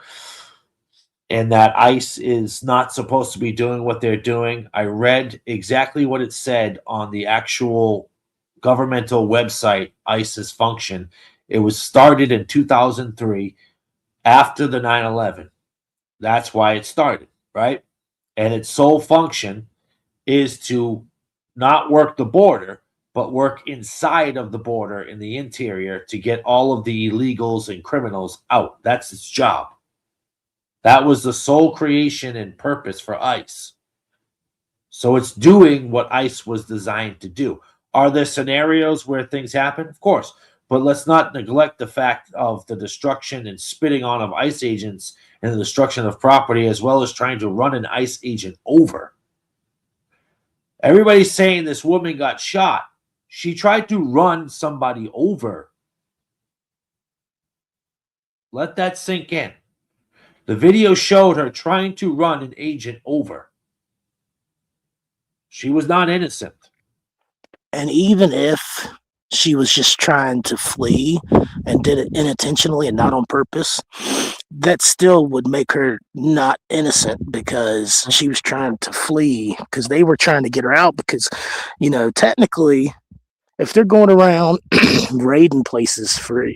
and that ICE is not supposed to be doing what they're doing. I read exactly what it said on the actual governmental website, ICE's function. It was started in 2003 after the 9/11. That's why it started, right? And its sole function is to not work the border, but work inside of the border in the interior to get all of the illegals and criminals out. That's its job. That was the sole creation and purpose for ICE. So it's doing what ICE was designed to do. Are there scenarios where things happen? Of course. But let's not neglect the fact of the destruction and spitting on of ICE agents and the destruction of property, as well as trying to run an ICE agent over. Everybody's saying this woman got shot. She tried to run somebody over. Let that sink in. The video showed her trying to run an agent over. She was not innocent. And even if she was just trying to flee and did it unintentionally and not on purpose, that still would make her not innocent because she was trying to flee because they were trying to get her out because, technically, if they're going around raiding places for,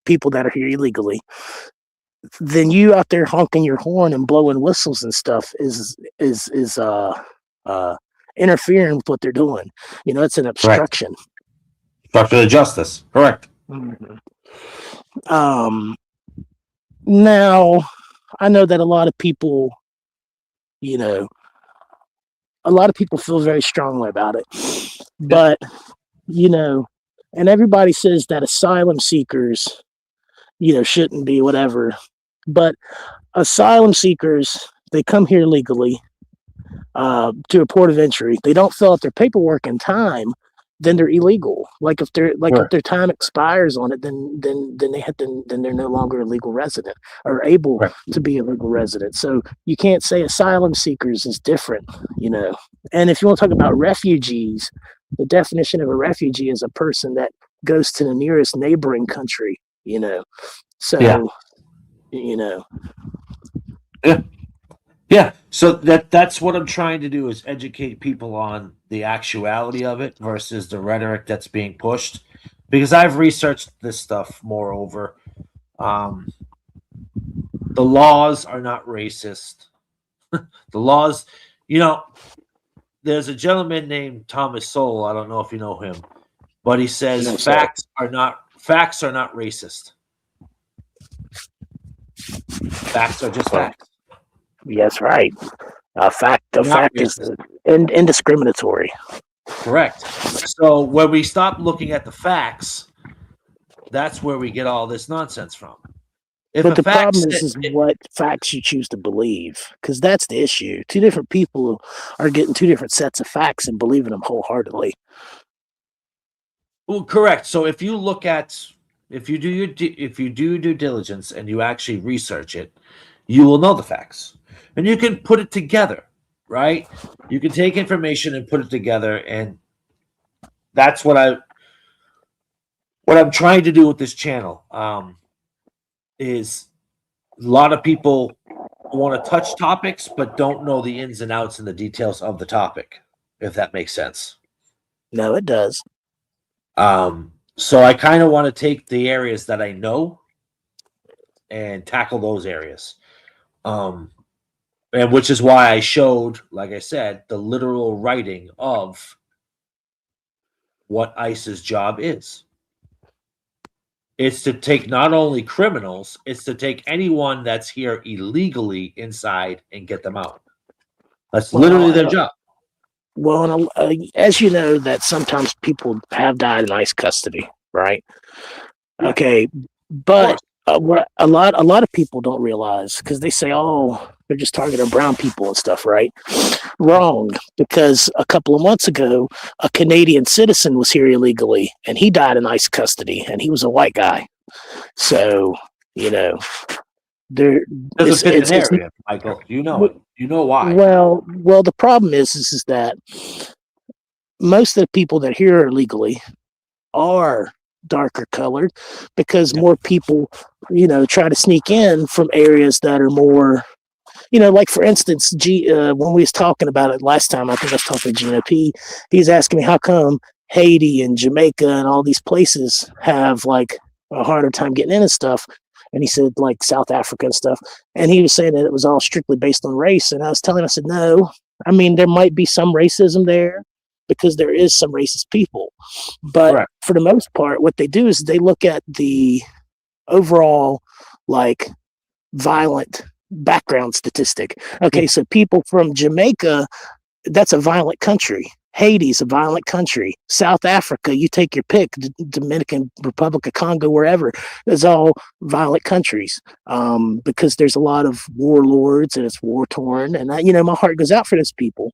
people that are here illegally, then you out there honking your horn and blowing whistles and stuff is interfering with what they're doing. You know, it's an obstruction. Obstruction of justice. Correct. Now, I know that a lot of people, you know, a lot of people feel very strongly about it, but you know, and everybody says that asylum seekers, you know, shouldn't be whatever, but asylum seekers, they come here legally to a port of entry. They don't fill out their paperwork in time, then they're illegal. Like if their time expires on it, then they're no longer a legal resident or able to be a legal resident. So you can't say asylum seekers is different, you know. And if you want to talk about refugees, the definition of a refugee is a person that goes to the nearest neighboring country, you know. So you know. Yeah, so that's what I'm trying to do is educate people on the actuality of it versus the rhetoric that's being pushed. Because I've researched this stuff, moreover. The laws are not racist. The laws, you know, there's a gentleman named Thomas Sowell. I don't know if you know him, but he says facts are not racist. Facts are just facts. Yes, right. A fact is indiscriminatory. Correct. So when we stop looking at the facts, that's where we get all this nonsense from. But the problem is what facts you choose to believe, because that's the issue. Two different people are getting two different sets of facts and believing them wholeheartedly. Well, correct. So if you look at, if you do due diligence and you actually research it, you will know the facts, and you can put it together, right? You can take information and put it together, and that's what I'm trying to do with this channel. Is a lot of people want to touch topics but don't know the ins and outs and the details of the topic, if that makes sense. No, it does. So I kind of want to take the areas that I know and tackle those areas. And which is why I showed, like I said, the literal writing of what ICE's job is. It's to take not only criminals, it's to take anyone that's here illegally inside and get them out. That's literally their job. Well, as you know, that sometimes people have died in ICE custody, right? Yeah. Okay, but what a lot of people don't realize, because they say, "Oh, they're just targeting brown people and stuff," right? Wrong, because a couple of months ago, a Canadian citizen was here illegally, and he died in ICE custody, and he was a white guy. So, you know, Doesn't fit the narrative, Michael. You know it. You know why. Well, the problem is that most of the people that here illegally are darker colored, because more people, you know, try to sneak in from areas that are more, you know, like for instance, when we was talking about it last time, I think I was talking to GNP, he's asking me how come Haiti and Jamaica and all these places have like a harder time getting in and stuff. And he said like South Africa and stuff. And he was saying that it was all strictly based on race. And I was telling him, I said, no, I mean, there might be some racism there because there is some racist people. But for the most part, what they do is they look at the overall like violent background statistic. Okay, so people from Jamaica, that's a violent country. Haiti's a violent country. South Africa, you take your pick, Dominican Republic of Congo, wherever, it's all violent countries, because there's a lot of warlords and it's war torn. And you know, my heart goes out for those people.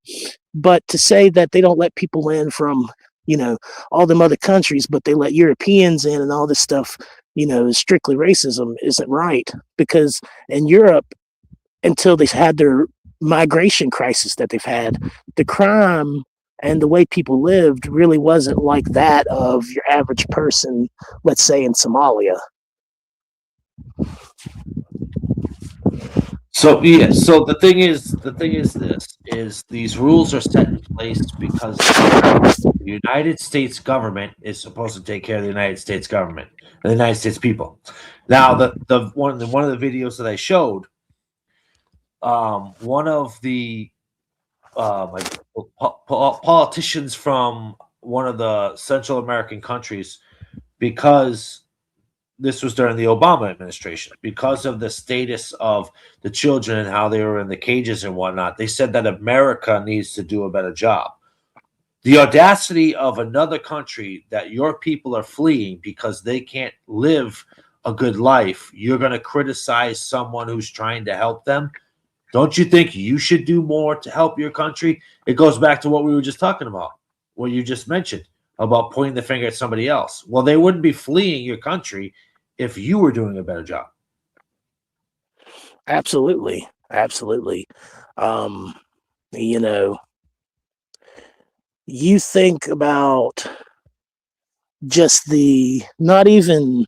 But to say that they don't let people in from, you know, all them other countries, but they let Europeans in and all this stuff, you know, is strictly racism isn't right. Because in Europe, until they had their migration crisis that they've had, the crime and the way people lived really wasn't like that of your average person, let's say in Somalia. So yeah, so the thing is these rules are set in place because the United States government is supposed to take care of the United States government and the United States people. Now, the one of the videos that I showed, one of the politicians from one of the Central American countries, because this was during the Obama administration, because of the status of the children and how they were in the cages and whatnot. They said that America needs to do a better job. The audacity of another country that your people are fleeing because they can't live a good life, you're going to criticize someone who's trying to help them. Don't you think you should do more to help your country? It goes back to what we were just talking about, what you just mentioned about pointing the finger at somebody else. Well, they wouldn't be fleeing your country if you were doing a better job. Absolutely. Absolutely. You know, you think about just the not even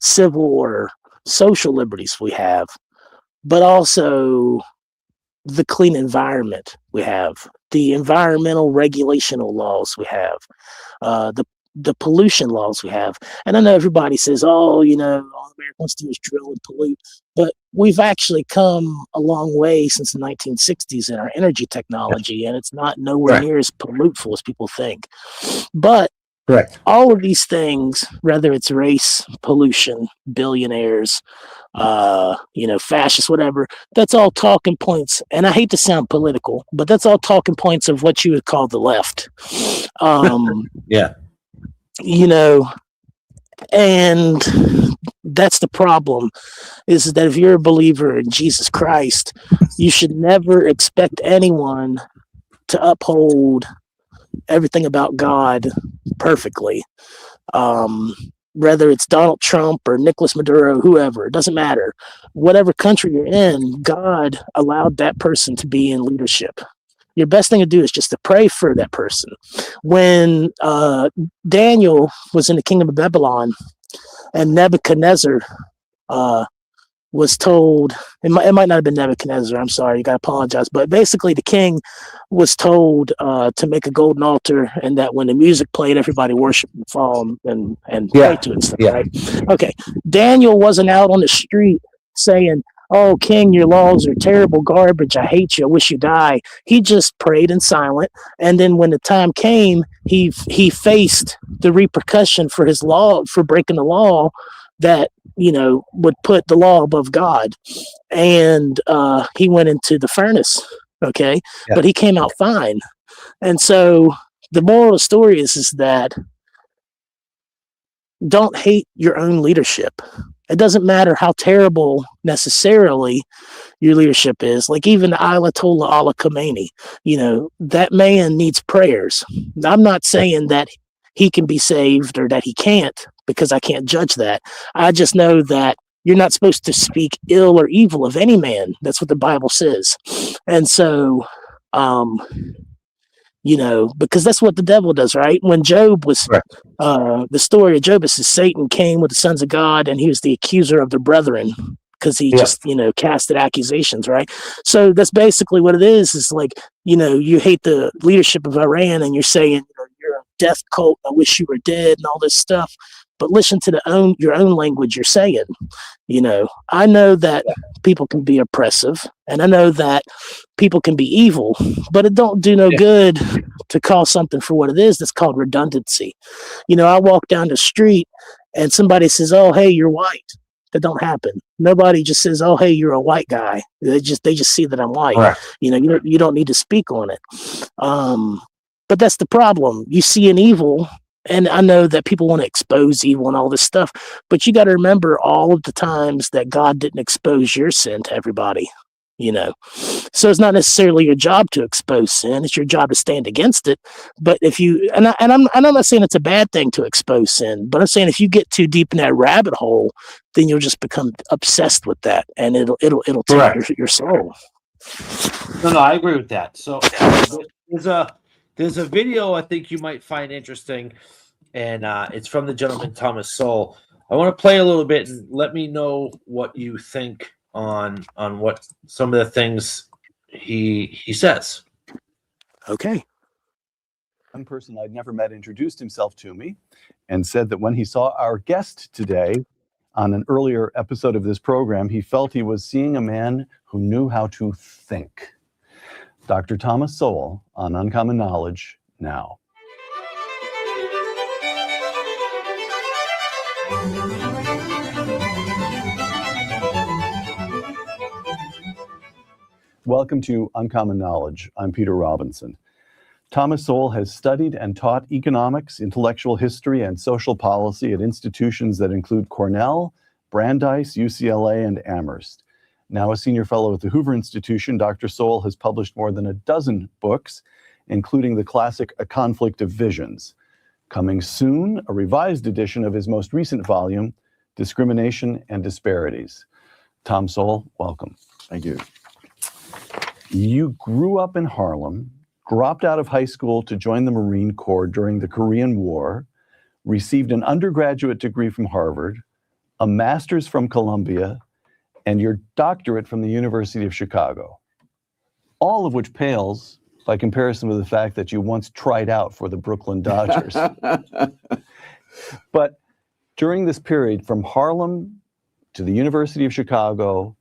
civil or social liberties we have, but also the clean environment we have, the environmental regulational laws we have, the pollution laws we have. And I know everybody says, oh, you know, all America wants to do is drill and pollute. But we've actually come a long way since the 1960s in our energy technology, and it's not nowhere near as polluteful as people think. But all of these things, whether it's race, pollution, billionaires, you know, fascists, whatever, that's all talking points. And I hate to sound political, but that's all talking points of what you would call the left. Yeah. You know, and that's the problem, is that if you're a believer in Jesus Christ, you should never expect anyone to uphold everything about God perfectly. Whether it's Donald Trump or Nicolas Maduro, whoever, it doesn't matter. Whatever country you're in, God allowed that person to be in leadership. Your best thing to do is just to pray for that person. When Daniel was in the kingdom of Babylon and Nebuchadnezzar was told, it might not have been Nebuchadnezzar, I'm sorry, you got to apologize, but basically the king was told to make a golden altar, and that when the music played, everybody worship and fall and pray to it and stuff, right? Okay, Daniel wasn't out on the street saying, oh, king, your laws are terrible garbage, I hate you, I wish you die. He just prayed in silent, and then when the time came, he faced the repercussion for his law, for breaking the law, that, you know, would put the law above God. And he went into the furnace, okay? Yeah. But he came out fine. And so the moral of the story is that don't hate your own leadership. It doesn't matter how terrible necessarily your leadership is. Like even Ayatollah Ali Khamenei, you know, that man needs prayers. I'm not saying that he can be saved or that he can't, because I can't judge that. I just know that you're not supposed to speak ill or evil of any man. That's what the Bible says. And so, you know, because that's what the devil does, right? When Job was, the story of Job is Satan came with the sons of God, and he was the accuser of the brethren, because he just, you know, casted accusations, right? So that's basically what it is like, you know, you hate the leadership of Iran and you're saying, you know, you're a death cult, I wish you were dead and all this stuff. But listen to your own language you're saying. You know, I know that people can be oppressive, and I know that people can be evil, but it don't do no good to call something for what it is. That's called redundancy. You know, I walk down the street and somebody says, oh, hey, you're white. That don't happen. Nobody just says, oh, hey, you're a white guy. They just see that I'm white. Right. You know, you don't need to speak on it. But that's the problem. You see an evil, and I know that people want to expose evil and all this stuff, but you got to remember all of the times that God didn't expose your sin to everybody, you know. So it's not necessarily your job to expose sin. It's your job to stand against it. But if you, and I'm not saying it's a bad thing to expose sin, but I'm saying if you get too deep in that rabbit hole, then you'll just become obsessed with that, and it'll take your soul. No, I agree with that. So there's a video I think you might find interesting, and it's from the gentleman Thomas Sowell. I want to play a little bit and let me know what you think on what some of the things he says. Okay. One person I'd never met introduced himself to me and said that when he saw our guest today on an earlier episode of this program, he felt he was seeing a man who knew how to think. Dr. Thomas Sowell on Uncommon Knowledge now. Welcome to Uncommon Knowledge. I'm Peter Robinson. Thomas Sowell has studied and taught economics, intellectual history, and social policy at institutions that include Cornell, Brandeis, UCLA, and Amherst. Now a senior fellow at the Hoover Institution, Dr. Sowell has published more than a dozen books, including the classic A Conflict of Visions. Coming soon, a revised edition of his most recent volume, Discrimination and Disparities. Tom Sowell, welcome. Thank you. You grew up in Harlem, dropped out of high school to join the Marine Corps during the Korean War, received an undergraduate degree from Harvard, a master's from Columbia, and your doctorate from the University of Chicago. All of which pales by comparison with the fact that you once tried out for the Brooklyn Dodgers. But during this period, from Harlem to the University of Chicago,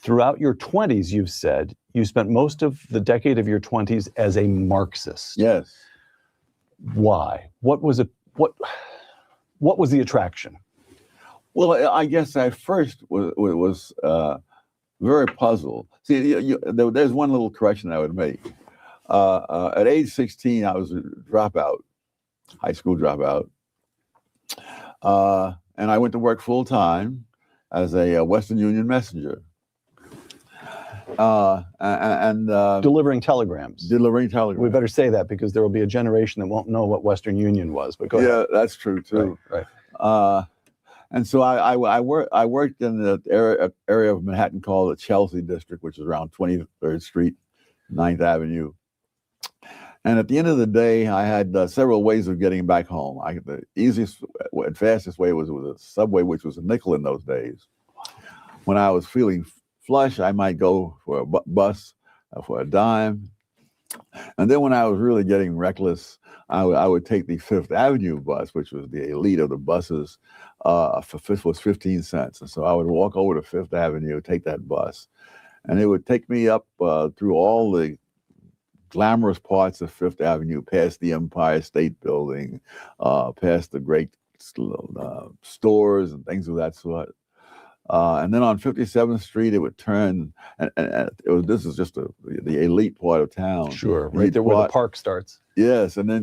throughout your 20s, you've said, you spent most of the decade of your 20s as a Marxist. Yes. Why? What was the attraction? Well, I guess I first was very puzzled. See, there's one little correction I would make. At age 16, I was a dropout, high school dropout. And I went to work full time as a Western Union messenger. Delivering telegrams. Delivering telegrams. We better say that because there will be a generation that won't know what Western Union was. But go ahead. Yeah, that's true too. Right. And so I worked in the area of Manhattan called the Chelsea district, which is around 23rd Street, 9th Avenue. And at the end of the day, I had several ways of getting back home. The easiest and fastest way was with a subway, which was a nickel in those days. When I was feeling flush, I might go for a bus for a dime. And then when I was really getting reckless, I would take the Fifth Avenue bus, which was the elite of the buses, was 15 cents. And so I would walk over to Fifth Avenue, take that bus, and it would take me up through all the glamorous parts of Fifth Avenue, past the Empire State Building, past the great stores and things of that sort. And then on 57th Street, it would turn, and this is just the elite part of town. Sure, right there where the park starts. Yes, and then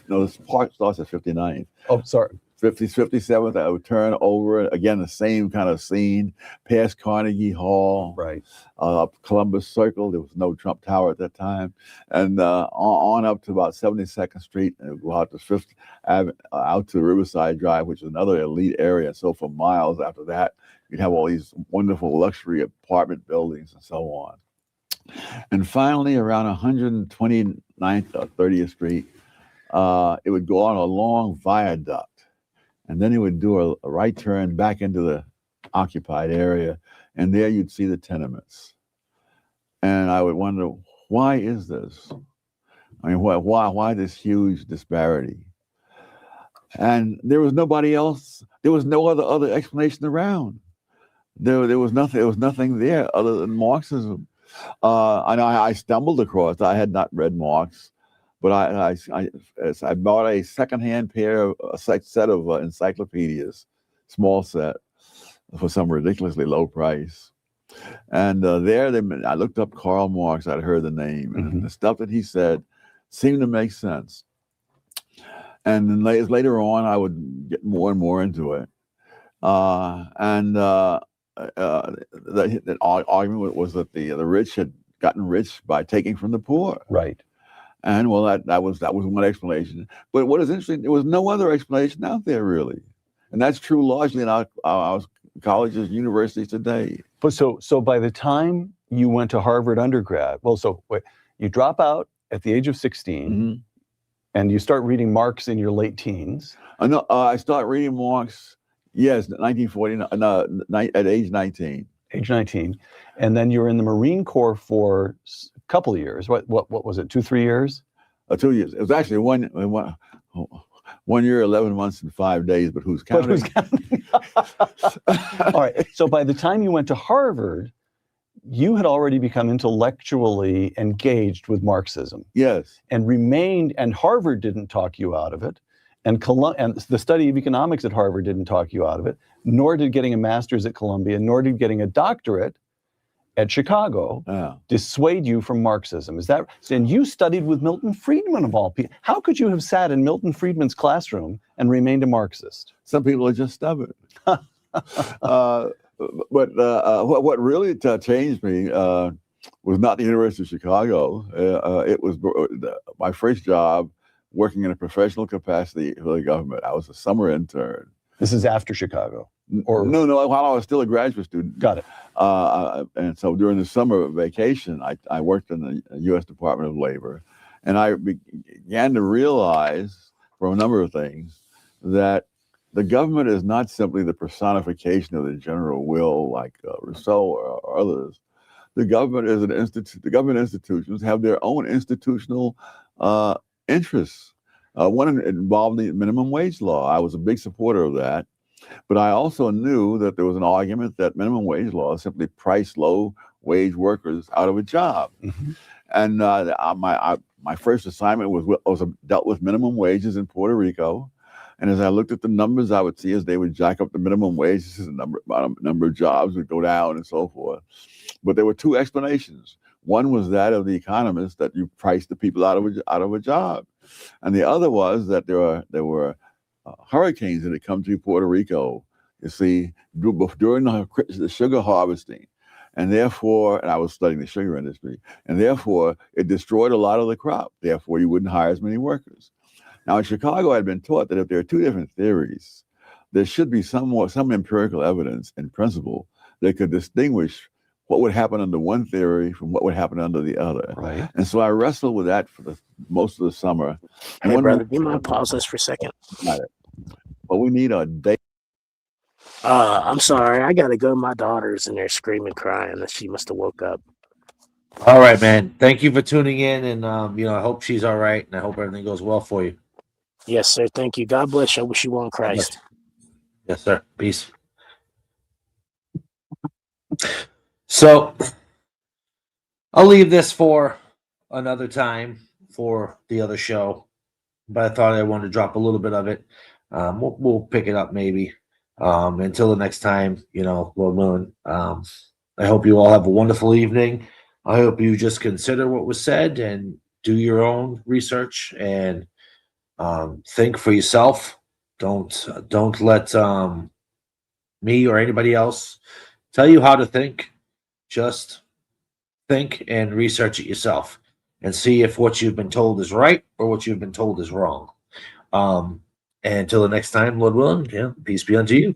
this park starts at 59th. Oh, sorry. 57th, I would turn over, again, the same kind of scene, past Carnegie Hall, right, Columbus Circle. There was no Trump Tower at that time. And on up to about 72nd Street, and go out to Fifth Avenue, out to Riverside Drive, which is another elite area. So for miles after that, you'd have all these wonderful luxury apartment buildings and so on. And finally, around 129th or 30th Street, it would go on a long viaduct. And then he would do a right turn back into the occupied area, and there you'd see the tenements. And I would wonder, why is this? I mean, why this huge disparity? And there was nobody else. There was no other explanation around. There was nothing. There was nothing there other than Marxism. I stumbled across. I had not read Marx. But I bought a secondhand set of encyclopedias, small set, for some ridiculously low price. And I looked up Karl Marx. I'd heard the name, and the stuff that he said seemed to make sense. And then later on, I would get more and more into it. The argument was that the rich had gotten rich by taking from the poor. Right. And well, that was one explanation. But what is interesting, there was no other explanation out there really, and that's true largely in our colleges, universities today. But so by the time you went to Harvard undergrad, you drop out at the age of 16, and you start reading Marx in your late teens. No, I start reading Marx, yes, 1949, at age 19. Age 19, and then you were in the Marine Corps for couple of years. What was it? 2-3 years? 2 years. It was actually one year, 11 months, and 5 days. But who's counting? All right. So by the time you went to Harvard, you had already become intellectually engaged with Marxism. Yes. And remained, and Harvard didn't talk you out of it. And the study of economics at Harvard didn't talk you out of it, nor did getting a master's at Columbia, nor did getting a doctorate at Chicago dissuade you from Marxism. Is that, and you studied with Milton Friedman of all people. How could you have sat in Milton Friedman's classroom and remained a Marxist? Some people are just stubborn. But what really changed me was not the University of Chicago. It was my first job working in a professional capacity for the government. I was a summer intern. This is after Chicago? Or no, while I was still a graduate student. Got it. And so during the summer vacation, I worked in the U.S. Department of Labor, and I began to realize, from a number of things, that the government is not simply the personification of the general will, like Rousseau or others. The government is an institute. The government institutions have their own institutional interests. One involved the minimum wage law. I was a big supporter of that. But I also knew that there was an argument that minimum wage laws simply price low wage workers out of a job. Mm-hmm. And my first assignment was dealt with minimum wages in Puerto Rico. And as I looked at the numbers, I would see as they would jack up the minimum wages, the number of jobs would go down and so forth. But there were two explanations. One was that of the economists, that you price the people out of a job. And the other was that there were hurricanes that had come to Puerto Rico, you see, during the sugar harvesting. And therefore, and I was studying the sugar industry, and therefore it destroyed a lot of the crop. Therefore, you wouldn't hire as many workers. Now, in Chicago, I'd been taught that if there are two different theories, there should be some empirical evidence and principle that could distinguish what would happen under one theory from what would happen under the other. Right. And so I wrestled with that for most of the summer. Hey, brother, do you mind pause this for a second? Got it. Well, we need a date. I'm sorry. I got to go. My daughter's in there screaming, crying. She must have woke up. All right, man. Thank you for tuning in. And, I hope she's all right. And I hope everything goes well for you. Yes, sir. Thank you. God bless you. I wish you were in Christ. Yes, sir. Peace. So I'll leave this for another time for the other show, but I thought I wanted to drop a little bit of it. We'll pick it up maybe. Until the next time, Lord willing. I hope you all have a wonderful evening. I hope you just consider what was said and do your own research and think for yourself. Don't let me or anybody else tell you how to think. Just think and research it yourself and see if what you've been told is right or what you've been told is wrong. And until the next time, Lord willing, peace be unto you.